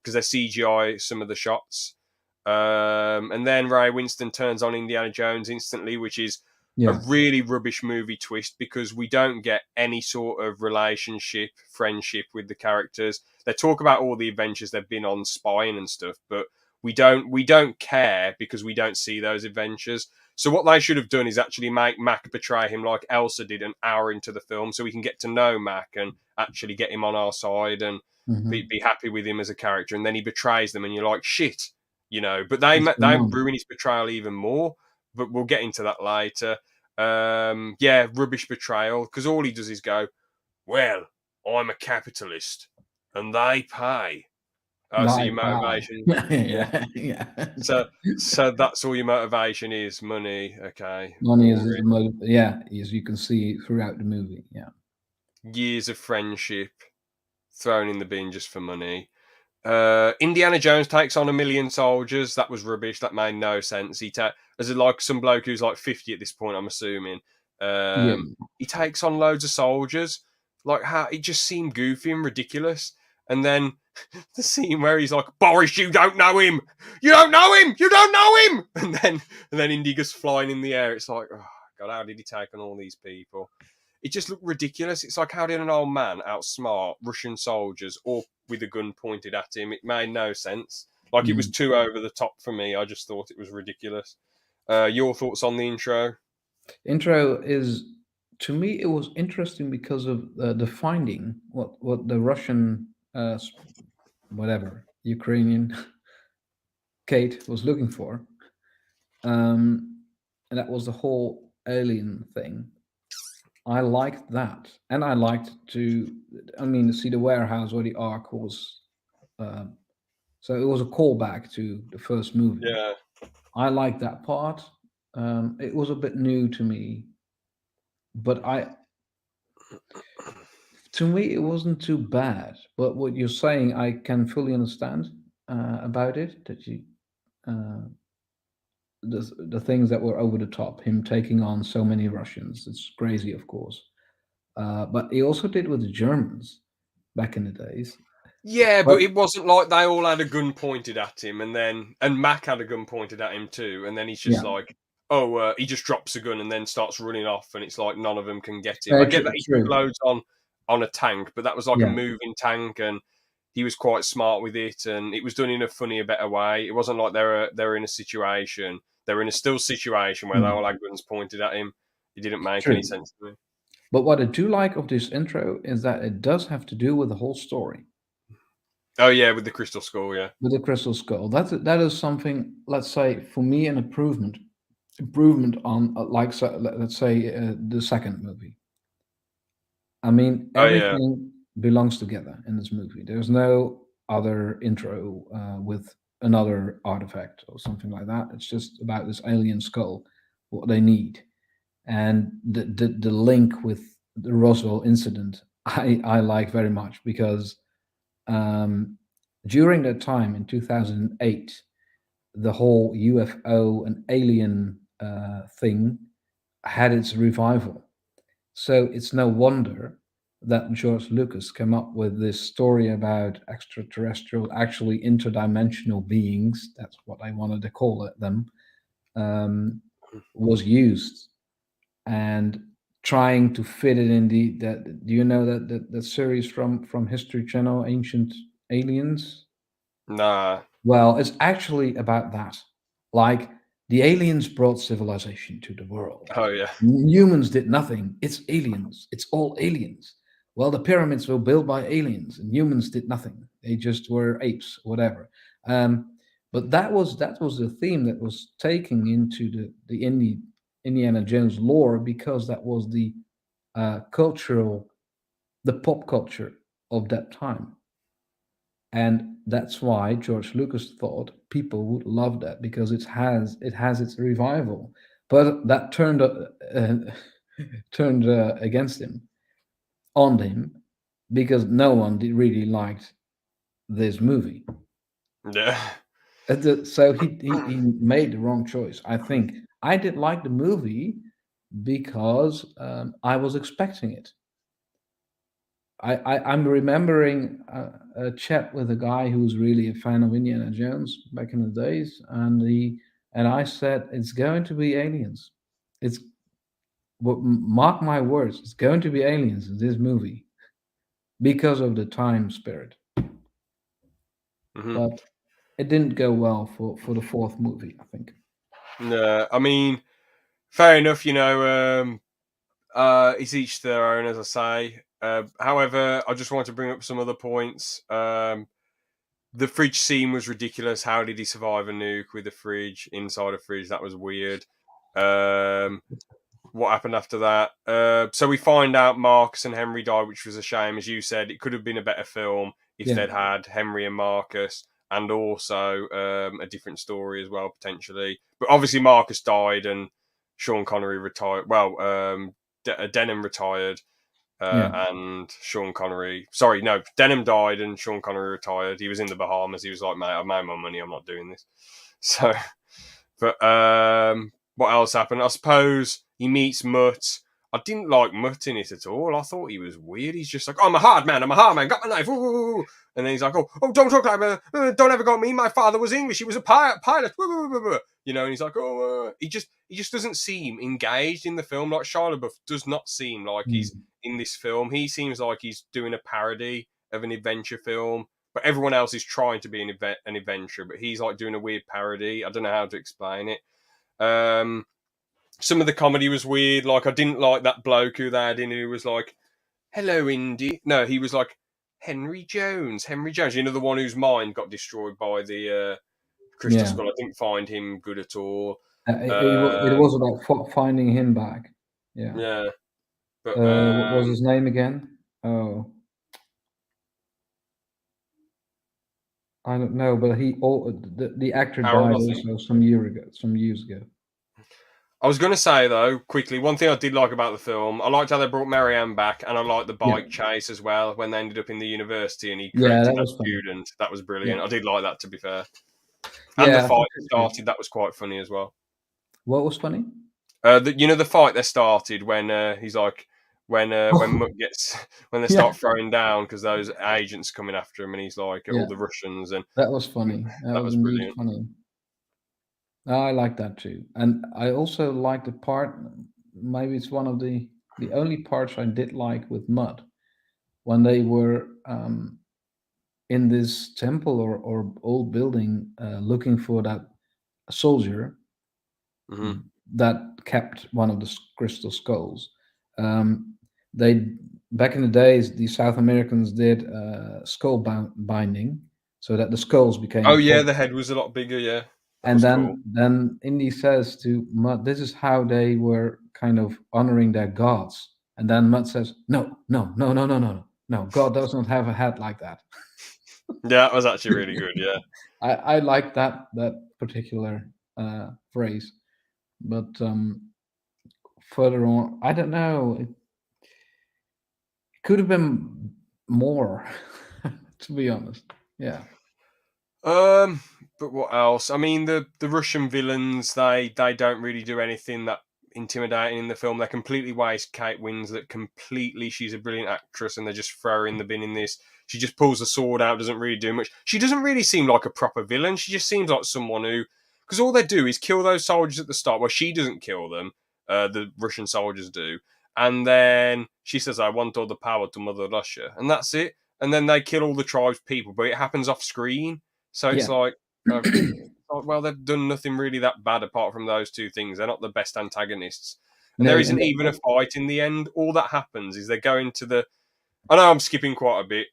[SPEAKER 1] because they CGI some of the shots. And then Ray Winston turns on Indiana Jones instantly, which is a
[SPEAKER 2] Yeah.
[SPEAKER 1] really rubbish movie twist because we don't get any sort of relationship, friendship with the characters. They talk about all the adventures they've been on, spying and stuff, but we don't care because we don't see those adventures. So what they should have done is actually make Mac betray him like Elsa did an hour into the film, so we can get to know Mac and actually get him on our side and
[SPEAKER 2] Hmm.
[SPEAKER 1] be happy with him as a character. And then he betrays them, and you're like, shit, you know. But they
[SPEAKER 2] What's going
[SPEAKER 1] they
[SPEAKER 2] on?
[SPEAKER 1] ruin his betrayal even more. But we'll get into that later. Yeah, rubbish betrayal because all he does is go, well, I'm a capitalist, and they pay. Oh, so your
[SPEAKER 2] Bye. Bye.
[SPEAKER 1] motivation, yeah.
[SPEAKER 2] Yeah. Yeah.
[SPEAKER 1] So that's all your motivation is money. Okay,
[SPEAKER 2] Money is
[SPEAKER 1] boring.
[SPEAKER 2] the most. Yeah, as you can see throughout the movie. Yeah.
[SPEAKER 1] Years of friendship thrown in the bin just for money. Indiana Jones takes on 1,000,000 soldiers. That was rubbish. That made no sense. As a, like some bloke who's like 50 at this point, I'm assuming.
[SPEAKER 2] Yeah.
[SPEAKER 1] He takes on loads of soldiers. Like how it just seemed goofy and ridiculous. And then the scene where he's like, Boris, you don't know him. You don't know him. You don't know him. And then Indy goes flying in the air. It's like, oh god, how did he take on all these people? It just looked ridiculous. It's like, how did an old man outsmart Russian soldiers or with a gun pointed at him? It made no sense. Like, it was
[SPEAKER 2] Mm.
[SPEAKER 1] too over the top for me. I just thought it was ridiculous. Your thoughts on the intro?
[SPEAKER 2] Intro is, to me, it was interesting because of the finding what the Russian whatever Ukrainian Kate was looking for, and that was the whole alien thing. I liked that, and I liked to, I mean, to see the warehouse where the Ark was. Uh, so it was a callback to the first movie.
[SPEAKER 1] Yeah.
[SPEAKER 2] I liked that part. It was a bit new to me, but to me, it wasn't too bad. But what you're saying, I can fully understand. about it that you the things that were over the top. Him taking on so many Russians. It's crazy, of course. But he also did with the Germans back in the days.
[SPEAKER 1] Yeah,
[SPEAKER 2] But
[SPEAKER 1] but it wasn't like they all had a gun pointed at him, and Mac had a gun pointed at him too, and then he's just
[SPEAKER 2] yeah,
[SPEAKER 1] like, he just drops a gun and then starts running off, and it's like none of them can get him. I
[SPEAKER 2] very
[SPEAKER 1] get that he took
[SPEAKER 2] true.
[SPEAKER 1] loads on a tank, but that was like a
[SPEAKER 2] Yeah.
[SPEAKER 1] moving tank, and he was quite smart with it, and it was done in a funnier, better way. It wasn't like they were in a situation, they were in a still situation where they
[SPEAKER 2] Mm.
[SPEAKER 1] all had guns pointed at him. It didn't make any
[SPEAKER 2] True.
[SPEAKER 1] sense to me.
[SPEAKER 2] But what I do like of this intro is that it does have to do with the whole story.
[SPEAKER 1] Oh yeah, with the crystal skull, yeah.
[SPEAKER 2] With the crystal skull. That is something. Let's say for me an improvement on like so, let's say the second movie. I mean
[SPEAKER 1] Oh yeah.
[SPEAKER 2] everything belongs together in this movie. There's no other intro with another artifact or something like that. It's just about this alien skull, what they need, and the link with the Roswell incident. I like very much because um, during that time in 2008, the whole UFO and alien thing had its revival. So it's no wonder that George Lucas came up with this story about extraterrestrial, actually interdimensional beings. That's what I wanted to call it. Them was used and trying to fit it in the that. Do you know that series from History Channel, Ancient Aliens?
[SPEAKER 1] Nah.
[SPEAKER 2] Well, it's actually about that. Like the aliens brought civilization to the world.
[SPEAKER 1] Oh yeah.
[SPEAKER 2] Humans did nothing. It's aliens. It's all aliens. Well, the pyramids were built by aliens, and humans did nothing. They just were apes, whatever. But that was the theme that was taken into the Indiana Jones lore because that was the pop culture of that time. And that's why George Lucas thought people would love that because it has its revival. But that turned against him, on him, because no one really liked this movie.
[SPEAKER 1] Yeah.
[SPEAKER 2] So he made the wrong choice. I think I did like the movie because I was expecting it. I'm remembering a chat with a guy who was really a fan of Indiana Jones back in the days, and I said it's going to be aliens. It's mark my words, it's going to be aliens in this movie because of the time spirit.
[SPEAKER 1] Hmm.
[SPEAKER 2] But it didn't go well for the fourth movie, I think.
[SPEAKER 1] No, I mean, fair enough. It's each their own, as I say. However, I just want to bring up some other points. The fridge scene was ridiculous. How did he survive a nuke with a fridge inside a fridge? That was weird. Um, what happened after that? So we find out Marcus and Henry died, which was a shame. As you said, it could have been a better film if
[SPEAKER 2] Yeah,
[SPEAKER 1] they'd had Henry and Marcus, and also a different story as well, potentially. But obviously, Marcus died and Sean Connery retired. Well, Denham retired,
[SPEAKER 2] yeah,
[SPEAKER 1] and Sean Connery. Sorry, no, Denham died and Sean Connery retired. He was in the Bahamas. He was like, mate, I've made my money. I'm not doing this. So, but what else happened? I suppose he meets Mutt. I didn't like Mutt in it at all. I thought he was weird. He's just like, oh, I'm a hard man. I'm a hard man. Got my knife. Ooh. And then he's like, don't talk like me. Don't ever go me. My father was English. He was a pilot. And he's like, he just doesn't seem engaged in the film. Like Shia LaBeouf does not seem like he's
[SPEAKER 2] mm,
[SPEAKER 1] in this film. He seems like he's doing a parody of an adventure film, but everyone else is trying to be an adventure, but he's like doing a weird parody. I don't know how to explain it. Um, some of the comedy was weird. Like I didn't like that bloke who they had in who was like, "Hello, Indy." No, he was like Henry Jones. Henry Jones. You know, the one whose mind got destroyed by the Crystal
[SPEAKER 2] yeah.
[SPEAKER 1] Skull. I didn't find him good at all.
[SPEAKER 2] It
[SPEAKER 1] Um,
[SPEAKER 2] was about finding him back. Yeah.
[SPEAKER 1] yeah, but
[SPEAKER 2] What was his name again? Oh, I don't know, but the actor
[SPEAKER 1] Harold,
[SPEAKER 2] died
[SPEAKER 1] I think.
[SPEAKER 2] also some years ago.
[SPEAKER 1] I was going to say though, quickly, one thing I did like about the film, I liked how they brought Marianne back, and I liked the
[SPEAKER 2] Yeah,
[SPEAKER 1] bike chase as well when they ended up in the university and he
[SPEAKER 2] yeah,
[SPEAKER 1] corrected
[SPEAKER 2] that
[SPEAKER 1] that
[SPEAKER 2] was funny.
[SPEAKER 1] student. That was
[SPEAKER 2] Yeah,
[SPEAKER 1] brilliant. I did like that, to be fair. And the
[SPEAKER 2] yeah, I
[SPEAKER 1] fight
[SPEAKER 2] think so too.
[SPEAKER 1] started. That was quite funny as well.
[SPEAKER 2] What was funny?
[SPEAKER 1] The fight that started when he's like when
[SPEAKER 2] Oh,
[SPEAKER 1] Mutt gets when they
[SPEAKER 2] yeah,
[SPEAKER 1] start throwing down because those agents coming after him and he's like all
[SPEAKER 2] yeah,
[SPEAKER 1] the Russians and
[SPEAKER 2] that was funny. That
[SPEAKER 1] that
[SPEAKER 2] was
[SPEAKER 1] was
[SPEAKER 2] indeed
[SPEAKER 1] brilliant.
[SPEAKER 2] funny. I like that too, and I also like the part. Maybe it's one of the only parts I did like with Mud when they were in this temple or old building looking for that soldier
[SPEAKER 1] Hmm.
[SPEAKER 2] that kept one of the crystal skulls. Um, they back in the days, the South Americans did skull binding so that the skulls
[SPEAKER 1] Oh
[SPEAKER 2] became
[SPEAKER 1] yeah,
[SPEAKER 2] full.
[SPEAKER 1] the head was a lot bigger. Yeah, that
[SPEAKER 2] And
[SPEAKER 1] was cool.
[SPEAKER 2] then Indy says to Mutt, "This is how they were kind of honoring their gods." And then Mutt says, "No, no, no, no, no, no, no, no. God does not have a head like that."
[SPEAKER 1] Yeah, that was actually really good. Yeah.
[SPEAKER 2] I like that particular phrase, but further on, I don't know. It could have been more, to be honest. Yeah,
[SPEAKER 1] Um, but what else? I mean, the Russian villains they don't really do anything that intimidating in the film. They completely waste Kate Winslet completely. She's a brilliant actress, and they just throw her in the bin in this. She just pulls the sword out, doesn't really do much. She doesn't really seem like a proper villain. She just seems like someone who, because all they do is kill those soldiers at the start. Well, she doesn't kill them. The Russian soldiers do, and then she says, "I want all the power to Mother Russia," and that's it. And then they kill all the tribes people, but it happens off screen. So it's
[SPEAKER 2] yeah.
[SPEAKER 1] like, uh, well, they've done nothing really that bad apart from those two things. They're not the best antagonists. And
[SPEAKER 2] No,
[SPEAKER 1] there
[SPEAKER 2] and
[SPEAKER 1] isn't even a fight in the end. All that happens is they go into the. I know I'm skipping quite a bit.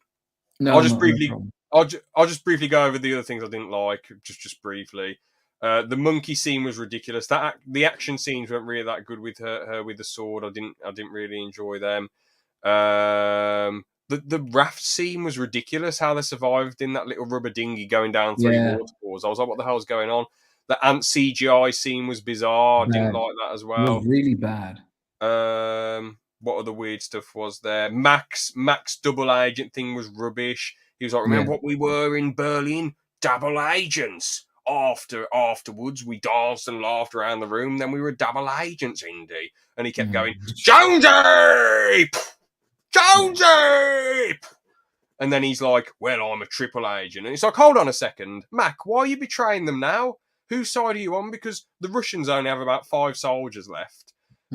[SPEAKER 1] I'll
[SPEAKER 2] no,
[SPEAKER 1] just
[SPEAKER 2] no, no
[SPEAKER 1] briefly.
[SPEAKER 2] problem.
[SPEAKER 1] I'll just briefly go over the other things I didn't like, just briefly. The monkey scene was ridiculous. The action scenes weren't really that good with her with the sword. I didn't really enjoy them. The raft scene was ridiculous. How they survived in that little rubber dinghy going down three
[SPEAKER 2] Yeah,
[SPEAKER 1] waterfalls. I was like, what the hell's going on? The ant CGI scene was bizarre. I didn't
[SPEAKER 2] bad.
[SPEAKER 1] like that as
[SPEAKER 2] It was
[SPEAKER 1] well.
[SPEAKER 2] really bad.
[SPEAKER 1] What other weird stuff was there? Max double agent thing was rubbish. He was like,
[SPEAKER 2] Yeah.
[SPEAKER 1] remember what we were in Berlin? Double agents. Afterwards, we danced and laughed around the room. Then we were double agents, Indy. And he kept going,
[SPEAKER 2] Mm.
[SPEAKER 1] Jonesy! Jonesy! And then he's like, well, I'm a triple agent. And it's like, hold on a second. Mac, why are you betraying them now? Whose side are you on? Because the Russians only have about 5 soldiers left.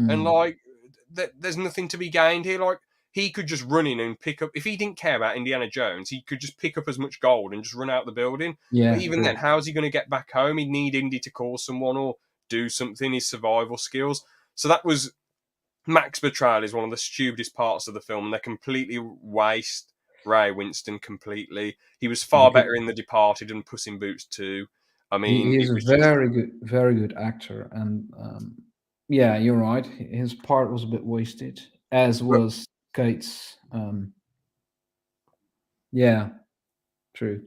[SPEAKER 1] And
[SPEAKER 2] Mm.
[SPEAKER 1] like, there's nothing to be gained here. Like, he could just run in and pick up, if he didn't care about Indiana Jones, he could just pick up as much gold and just run out the building. But
[SPEAKER 2] Yeah,
[SPEAKER 1] even
[SPEAKER 2] true.
[SPEAKER 1] then, how's he going to get back home? He'd need Indy to call someone or do something, his survival skills. So that was Mac's betrayal is one of the stupidest parts of the film, and they completely waste Ray Winston completely. He was
[SPEAKER 2] Yeah,
[SPEAKER 1] far better in The Departed and Puss in Boots 2. I
[SPEAKER 2] he
[SPEAKER 1] mean,
[SPEAKER 2] is
[SPEAKER 1] it
[SPEAKER 2] a
[SPEAKER 1] was just
[SPEAKER 2] very good actor, and yeah, you're right. His part was a bit wasted, as was Kate's. Yeah, true.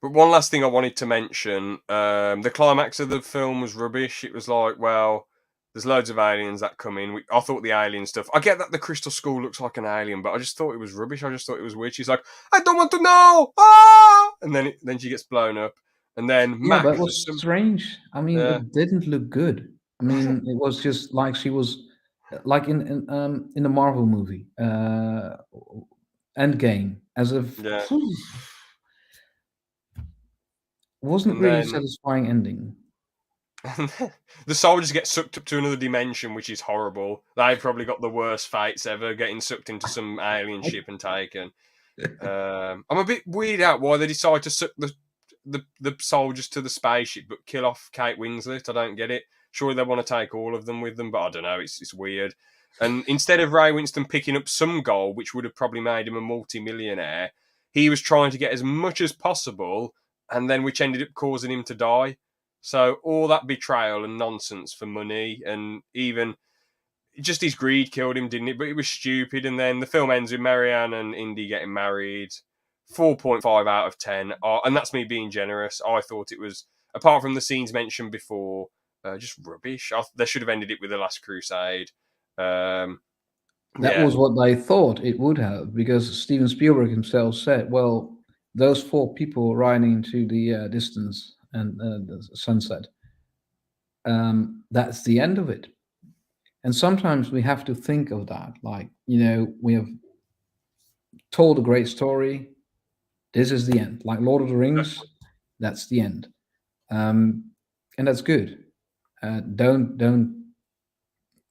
[SPEAKER 1] But one last thing I wanted to mention: the climax of the film was rubbish. It was like, well, there's loads of aliens that come in. I thought the alien stuff. I get that the Crystal Skull looks like an alien, but I just thought it was rubbish. I just thought it was weird. She's like, I don't want to know, ah! And then she gets blown up, and then
[SPEAKER 2] Yeah, but
[SPEAKER 1] Mac
[SPEAKER 2] it
[SPEAKER 1] for
[SPEAKER 2] was
[SPEAKER 1] some
[SPEAKER 2] strange. I mean,
[SPEAKER 1] yeah.
[SPEAKER 2] it didn't look good. I mean, it was just like she was like in the Marvel movie, Endgame, as if
[SPEAKER 1] Yeah.
[SPEAKER 2] wasn't
[SPEAKER 1] And
[SPEAKER 2] really
[SPEAKER 1] then
[SPEAKER 2] satisfying ending.
[SPEAKER 1] the soldiers get sucked up to another dimension, which is horrible. They've probably got the worst fates ever, getting sucked into some alien ship and taken. I'm a bit weirded out why they decide to suck the soldiers to the spaceship, but kill off Kate Winslet. I don't get it. Surely they want to take all of them with them, but I don't know. It's weird. And instead of Ray Winston picking up some gold, which would have probably made him a multi-millionaire, he was trying to get as much as possible, and then which ended up causing him to die. So all that betrayal and nonsense for money, and even just his greed killed him, didn't it? But it was stupid. And then the film ends with Marianne and Indy getting married. 4.5 out of 10. And that's me being generous. I thought it was, apart from the scenes mentioned before, just rubbish. They should have ended it with The Last Crusade. Um,
[SPEAKER 2] That
[SPEAKER 1] yeah,
[SPEAKER 2] was what they thought it would have, because Steven Spielberg himself said, "Well, those four people riding into the distance and the sunset, that's the end of it." And sometimes we have to think of that, like, we have told a great story. This is the end. Like Lord of the Rings, that's the end, and that's good. Don't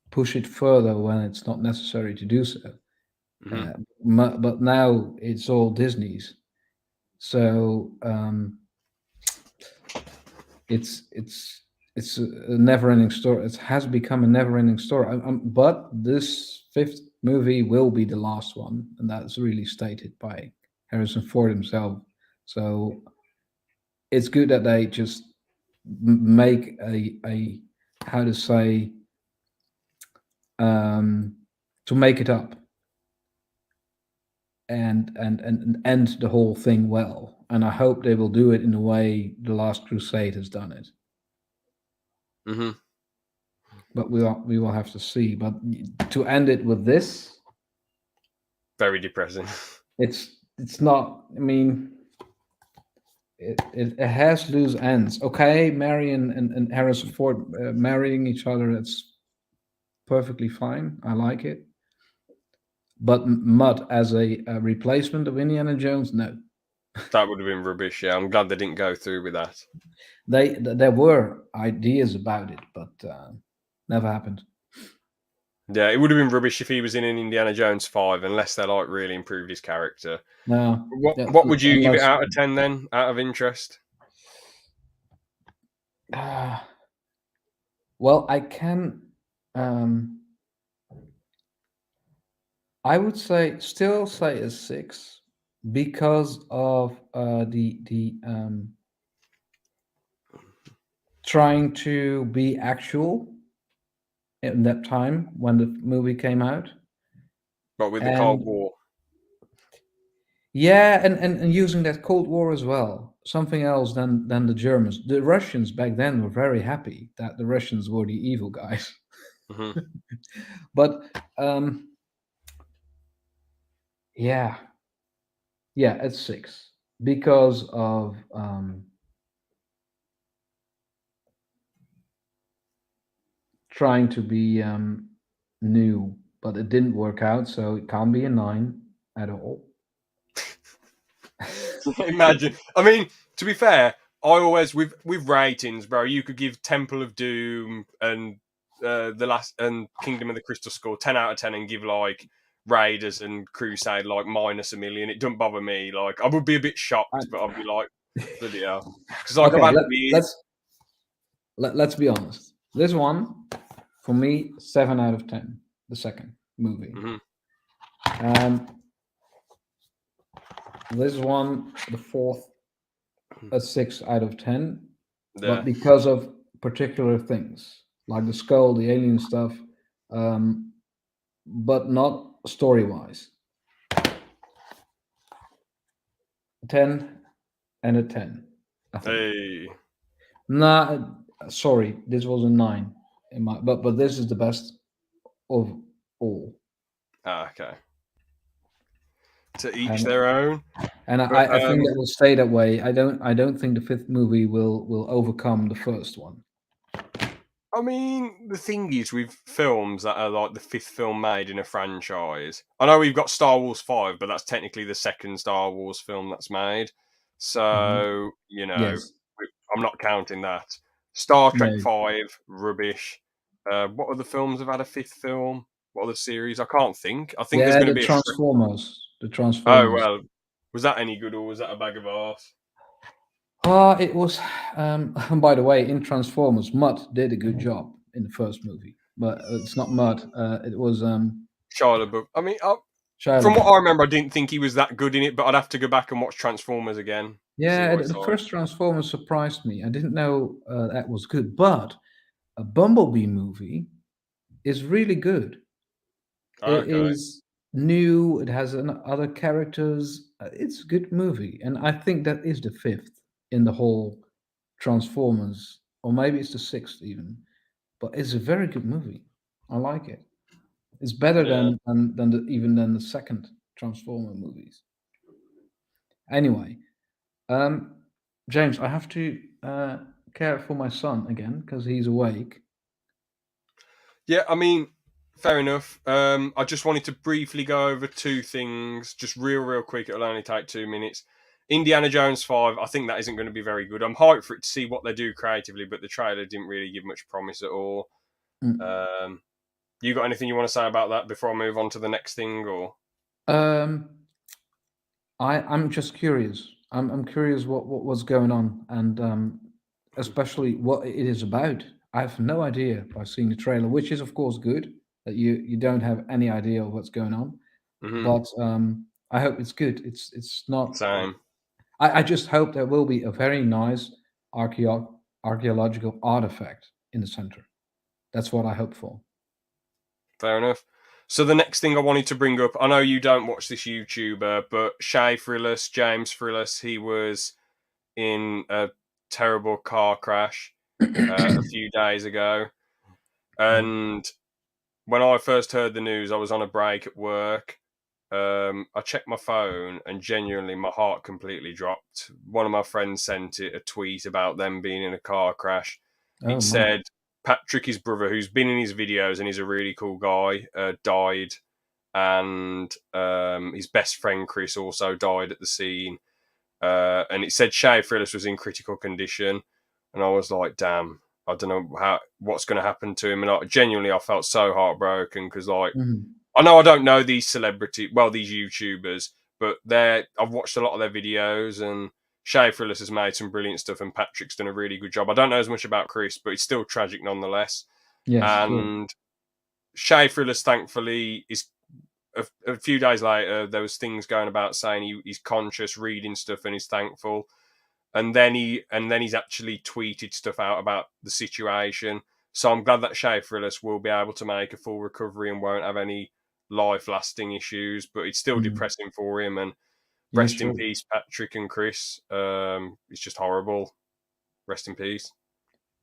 [SPEAKER 2] push it further when it's not necessary to do so.
[SPEAKER 1] hmm
[SPEAKER 2] But now it's all Disney's, so it's a never-ending story. It has become a never-ending story. But this fifth movie will be the last one, and that's really stated by Harrison Ford himself. So it's good that they just make a how to say, to make it up and end the whole thing well. And I hope they will do it in the way The Last Crusade has done it.
[SPEAKER 1] hmm
[SPEAKER 2] But we will have to see. But to end it with this,
[SPEAKER 1] Very depressing.
[SPEAKER 2] it's not. I mean, it has loose ends. Okay, Mary and Harrison Ford marrying each other, that's perfectly fine. I like it. But Mutt as a replacement of Indiana Jones, no.
[SPEAKER 1] That would have been rubbish. Yeah, I'm glad they didn't go through with that.
[SPEAKER 2] There were ideas about it, but never happened.
[SPEAKER 1] Yeah, it would have been rubbish if he was in an Indiana Jones 5, unless they like really improved his character.
[SPEAKER 2] No,
[SPEAKER 1] What would you give it
[SPEAKER 2] unless
[SPEAKER 1] out of 10 then, out of interest?
[SPEAKER 2] well, I can. I would still say a 6, because of the trying to be actual in that time when the movie came out.
[SPEAKER 1] But with the Cold
[SPEAKER 2] And
[SPEAKER 1] War.
[SPEAKER 2] yeah, and using that Cold War as well. Something else than the Germans. The Russians back then were very happy that the Russians were the evil guys.
[SPEAKER 1] hmm
[SPEAKER 2] But yeah, yeah, it's 6 because of trying to be new, but it didn't work out, so it can't be a 9 at all.
[SPEAKER 1] Imagine. I mean, to be fair, I always with ratings, bro. You could give Temple of Doom and the last and Kingdom of the Crystal Skull 10 out of 10, and give like Raiders and Crusade like -1 million. It doesn't bother me. Like I would be a bit
[SPEAKER 2] I,
[SPEAKER 1] shocked, but I'd be like, bloody hell, because like I've
[SPEAKER 2] okay,
[SPEAKER 1] had weird.
[SPEAKER 2] let's be honest. This one, for me, 7 out of 10. The second movie.
[SPEAKER 1] Mhm.
[SPEAKER 2] This one, the fourth, a 6 out of 10,
[SPEAKER 1] Yeah.
[SPEAKER 2] but because of particular things like the skull, the alien stuff, but not story wise. 10 and a 10. I think.
[SPEAKER 1] Hey.
[SPEAKER 2] Nah, sorry, this was a 9 in my, but this is the best of all.
[SPEAKER 1] Okay. To each
[SPEAKER 2] And
[SPEAKER 1] their own.
[SPEAKER 2] and
[SPEAKER 1] But
[SPEAKER 2] I think that will stay that way. I don't think the fifth movie will overcome the first one.
[SPEAKER 1] I mean, the thing is with films that are like the fifth film made in a franchise. I know we've got Star Wars 5, but that's technically the second Star Wars film that's made. So,
[SPEAKER 2] Yes.
[SPEAKER 1] I'm not counting that. Star
[SPEAKER 2] No.
[SPEAKER 1] Trek 5, rubbish. What other films have had a fifth film? What other series? I can't think. I think there's
[SPEAKER 2] Yeah,
[SPEAKER 1] going to
[SPEAKER 2] the
[SPEAKER 1] be a.
[SPEAKER 2] Transformers. The
[SPEAKER 1] Oh,
[SPEAKER 2] Transformers.
[SPEAKER 1] well. Was that any good, or was that a bag of arse?
[SPEAKER 2] It was. By the way, in Transformers, Mutt did a good job in the first movie, but it's not Mutt. It was
[SPEAKER 1] Shia LaBeouf. I mean,
[SPEAKER 2] Shia
[SPEAKER 1] from what
[SPEAKER 2] LaBeouf.
[SPEAKER 1] I remember, I didn't think he was that good in it, but I'd have to go back and watch Transformers again to see
[SPEAKER 2] Yeah,
[SPEAKER 1] what
[SPEAKER 2] the
[SPEAKER 1] it's
[SPEAKER 2] the
[SPEAKER 1] like.
[SPEAKER 2] first Transformers surprised me. I didn't know that was good, but a Bumblebee movie is really good. It
[SPEAKER 1] Okay.
[SPEAKER 2] is new. It has other characters. It's a good movie, and I think that is the fifth in the whole Transformers, or maybe it's the sixth even. but it's a very good movie. I like it. It's better
[SPEAKER 1] Yeah.
[SPEAKER 2] even than the second Transformer movies. Anyway, um, James, I have to care for my son again because he's awake.
[SPEAKER 1] Yeah, I mean, fair enough. I just wanted to briefly go over two things, just real quick. It'll only take 2 minutes. Indiana Jones 5, I think that isn't going to be very good. I'm hyped for it to see what they do creatively, but the trailer didn't really give much promise at all.
[SPEAKER 2] Mm.
[SPEAKER 1] You got anything you want to say about that before I move on to the next thing, or?
[SPEAKER 2] Um, I'm just curious. I'm curious what was going on, and especially what it is about. I have no idea by seeing the trailer, which is of course good that you don't have any idea of what's going on.
[SPEAKER 1] Mm-hmm.
[SPEAKER 2] But I hope it's good. It's not.
[SPEAKER 1] Same.
[SPEAKER 2] I just hope there will be a very nice archaeological artifact in the center. That's what I hope for.
[SPEAKER 1] Fair enough. So the next thing I wanted to bring up, I know you don't watch this YouTuber, but Shay Frillis, James Frillis, he was in a terrible car crash a few days ago. And when I first heard the news, I was on a break at work. I checked my phone and genuinely my heart completely dropped. One of my friends sent it a tweet about them being in a car crash.
[SPEAKER 2] Oh
[SPEAKER 1] It
[SPEAKER 2] my.
[SPEAKER 1] said Patrick, his brother, who's been in his videos and he's a really cool guy, died, and his best friend Chris also died at the scene. And it said Shay Frillis was in critical condition, and I was like, "Damn, I don't know what's going to happen to him." And I felt so heartbroken because, like,
[SPEAKER 2] Mhm.
[SPEAKER 1] I know I don't know these these YouTubers, but I've watched a lot of their videos, and Shay Frillis has made some brilliant stuff, and Patrick's done a really good job. I don't know as much about Chris, but it's still tragic nonetheless.
[SPEAKER 2] Yes, sure.
[SPEAKER 1] And Shay Frillis, thankfully, is a few days later. There was things going about saying he's conscious, reading stuff, and he's thankful. And then he's actually tweeted stuff out about the situation. So I'm glad that Shay Frillis will be able to make a full recovery and won't have any life-lasting issues. But it's still
[SPEAKER 2] Mhm.
[SPEAKER 1] depressing for him. And
[SPEAKER 2] Yeah,
[SPEAKER 1] rest in
[SPEAKER 2] sure.
[SPEAKER 1] peace, Patrick and Chris. It's just horrible. Rest in peace.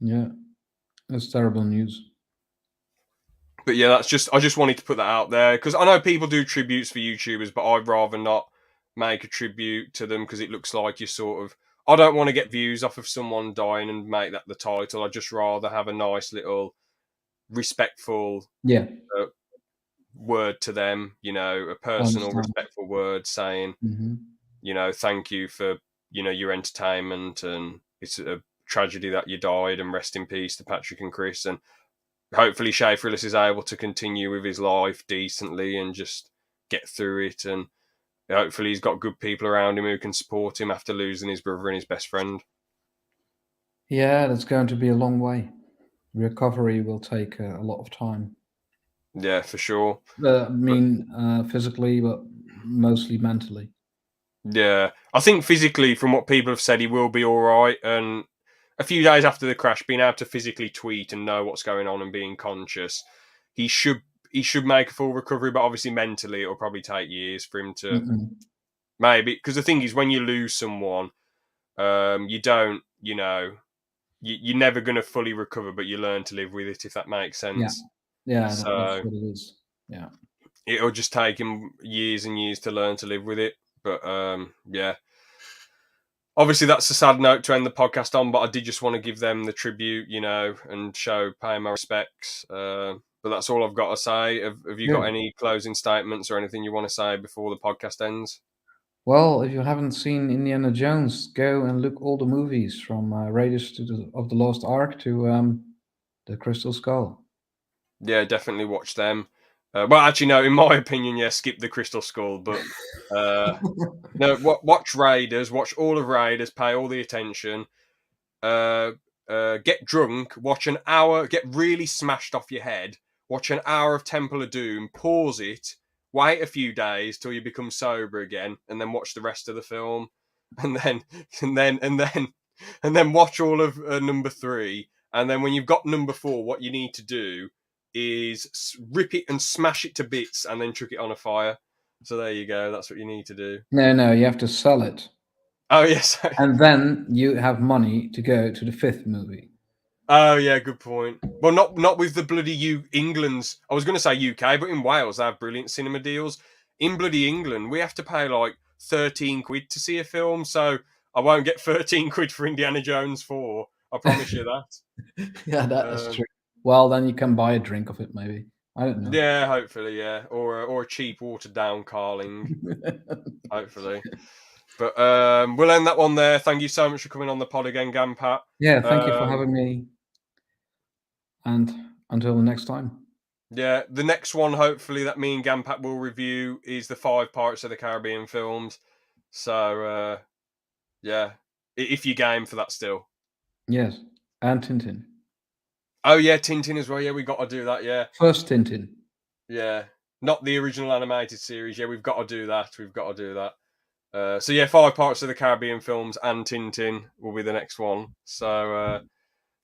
[SPEAKER 2] Yeah, that's terrible news.
[SPEAKER 1] But yeah, I just wanted to put that out there because I know people do tributes for YouTubers, but I'd rather not make a tribute to them because it looks like you sort of. I don't want to get views off of someone dying and make that the title. I'd just rather have a nice little respectful
[SPEAKER 2] Yeah,
[SPEAKER 1] uh, word to them, a
[SPEAKER 2] I
[SPEAKER 1] personal,
[SPEAKER 2] understand.
[SPEAKER 1] respectful word saying,
[SPEAKER 2] Hmm.
[SPEAKER 1] thank you for, your entertainment, and it's a tragedy that you died, and rest in peace to Patrick and Chris. And hopefully Shay Frillis is able to continue with his life decently and just get through it. And hopefully he's got good people around him who can support him after losing his brother and his best friend.
[SPEAKER 2] Yeah, that's going to be a long way. Recovery will take a lot of time.
[SPEAKER 1] Yeah, for sure.
[SPEAKER 2] I
[SPEAKER 1] But
[SPEAKER 2] mean, physically, but mostly mentally.
[SPEAKER 1] yeah, I think physically, from what people have said, he will be all right. And a few days after the crash, being able to physically tweet and know what's going on and being conscious, he should he should make a full recovery. But obviously, mentally, it'll probably take years for him to
[SPEAKER 2] Mm-mm.
[SPEAKER 1] maybe. Because the thing is, when you lose someone, you don't, you're never going to fully recover, but you learn to live with it, if that makes
[SPEAKER 2] Yeah,
[SPEAKER 1] sense.
[SPEAKER 2] yeah, that's
[SPEAKER 1] So
[SPEAKER 2] what it is. Yeah.
[SPEAKER 1] it'll just take him years and years to learn to live with it. But yeah, obviously that's a sad note to end the podcast on. But I did just want to give them the tribute, and pay my respects. But that's all I've got to say. Have you got
[SPEAKER 2] Good.
[SPEAKER 1] any closing statements or anything you want to say before the podcast ends?
[SPEAKER 2] Well, if you haven't seen Indiana Jones, go and look all the movies from Raiders of the Lost Ark to the Crystal Skull.
[SPEAKER 1] Yeah, definitely watch them. Well, actually, no. In my opinion, yeah, skip the Crystal Skull. But no, watch Raiders. Watch all of Raiders. Pay all the attention. Uh, get drunk. Watch an hour. Get really smashed off your head. Watch an hour of Temple of Doom. Pause it. Wait a few days till you become sober again, and then watch the rest of the film. And then and then watch all of number 3. And then when you've got number 4, what you need to do is rip it and smash it to bits, and then chuck it on a fire. So there you go. That's what you need to do.
[SPEAKER 2] No, you have to sell it.
[SPEAKER 1] Oh yes,
[SPEAKER 2] And then you have money to go to the fifth movie.
[SPEAKER 1] Oh yeah, good point. Well, not with the bloody England's. I was going to say UK, but in Wales they have brilliant cinema deals. In bloody England, we have to pay like 13 quid to see a film, so I won't get 13 quid for Indiana Jones 4. I promise you that.
[SPEAKER 2] Yeah, that is
[SPEAKER 1] Um,
[SPEAKER 2] true. Well, then you can buy a drink of it, maybe. I don't know.
[SPEAKER 1] yeah, hopefully, yeah, or a cheap watered down Carling, hopefully. But we'll end that one there. Thank you so much for coming on the pod again, Gampat.
[SPEAKER 2] Yeah, thank you for
[SPEAKER 1] Um,
[SPEAKER 2] having me, and until the next time.
[SPEAKER 1] Yeah, the next one, hopefully, that me and Gampat will review is the five Pirates of the Caribbean films. So, yeah, if you're game for that still.
[SPEAKER 2] Yes, and Tintin.
[SPEAKER 1] Oh, yeah, Tintin as well. Yeah, we got to do that. Yeah,
[SPEAKER 2] First Tintin.
[SPEAKER 1] yeah. Not the original animated series. Yeah, we've got to do that. We've got to do that. So, yeah, five Pirates of the Caribbean films and Tintin will be the next one. So,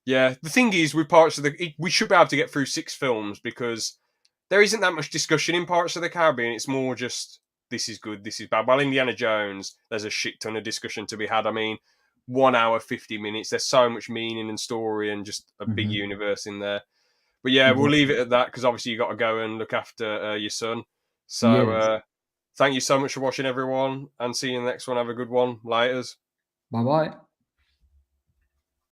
[SPEAKER 1] yeah, the thing is, with Pirates of the... We should be able to get through 6 films because there isn't that much discussion in Pirates of the Caribbean. It's more just this is good, this is bad. While Indiana Jones, there's a shit ton of discussion to be had. I mean, 1 hour, 50 minutes. There's so much meaning and story and just a big
[SPEAKER 2] Mm-hmm.
[SPEAKER 1] universe in there. But yeah, we'll leave it at that because obviously you got to go and look after your son. So
[SPEAKER 2] Yes.
[SPEAKER 1] thank you so much for watching, everyone, and see you in the next one. Have a good one. Laters.
[SPEAKER 2] Bye bye.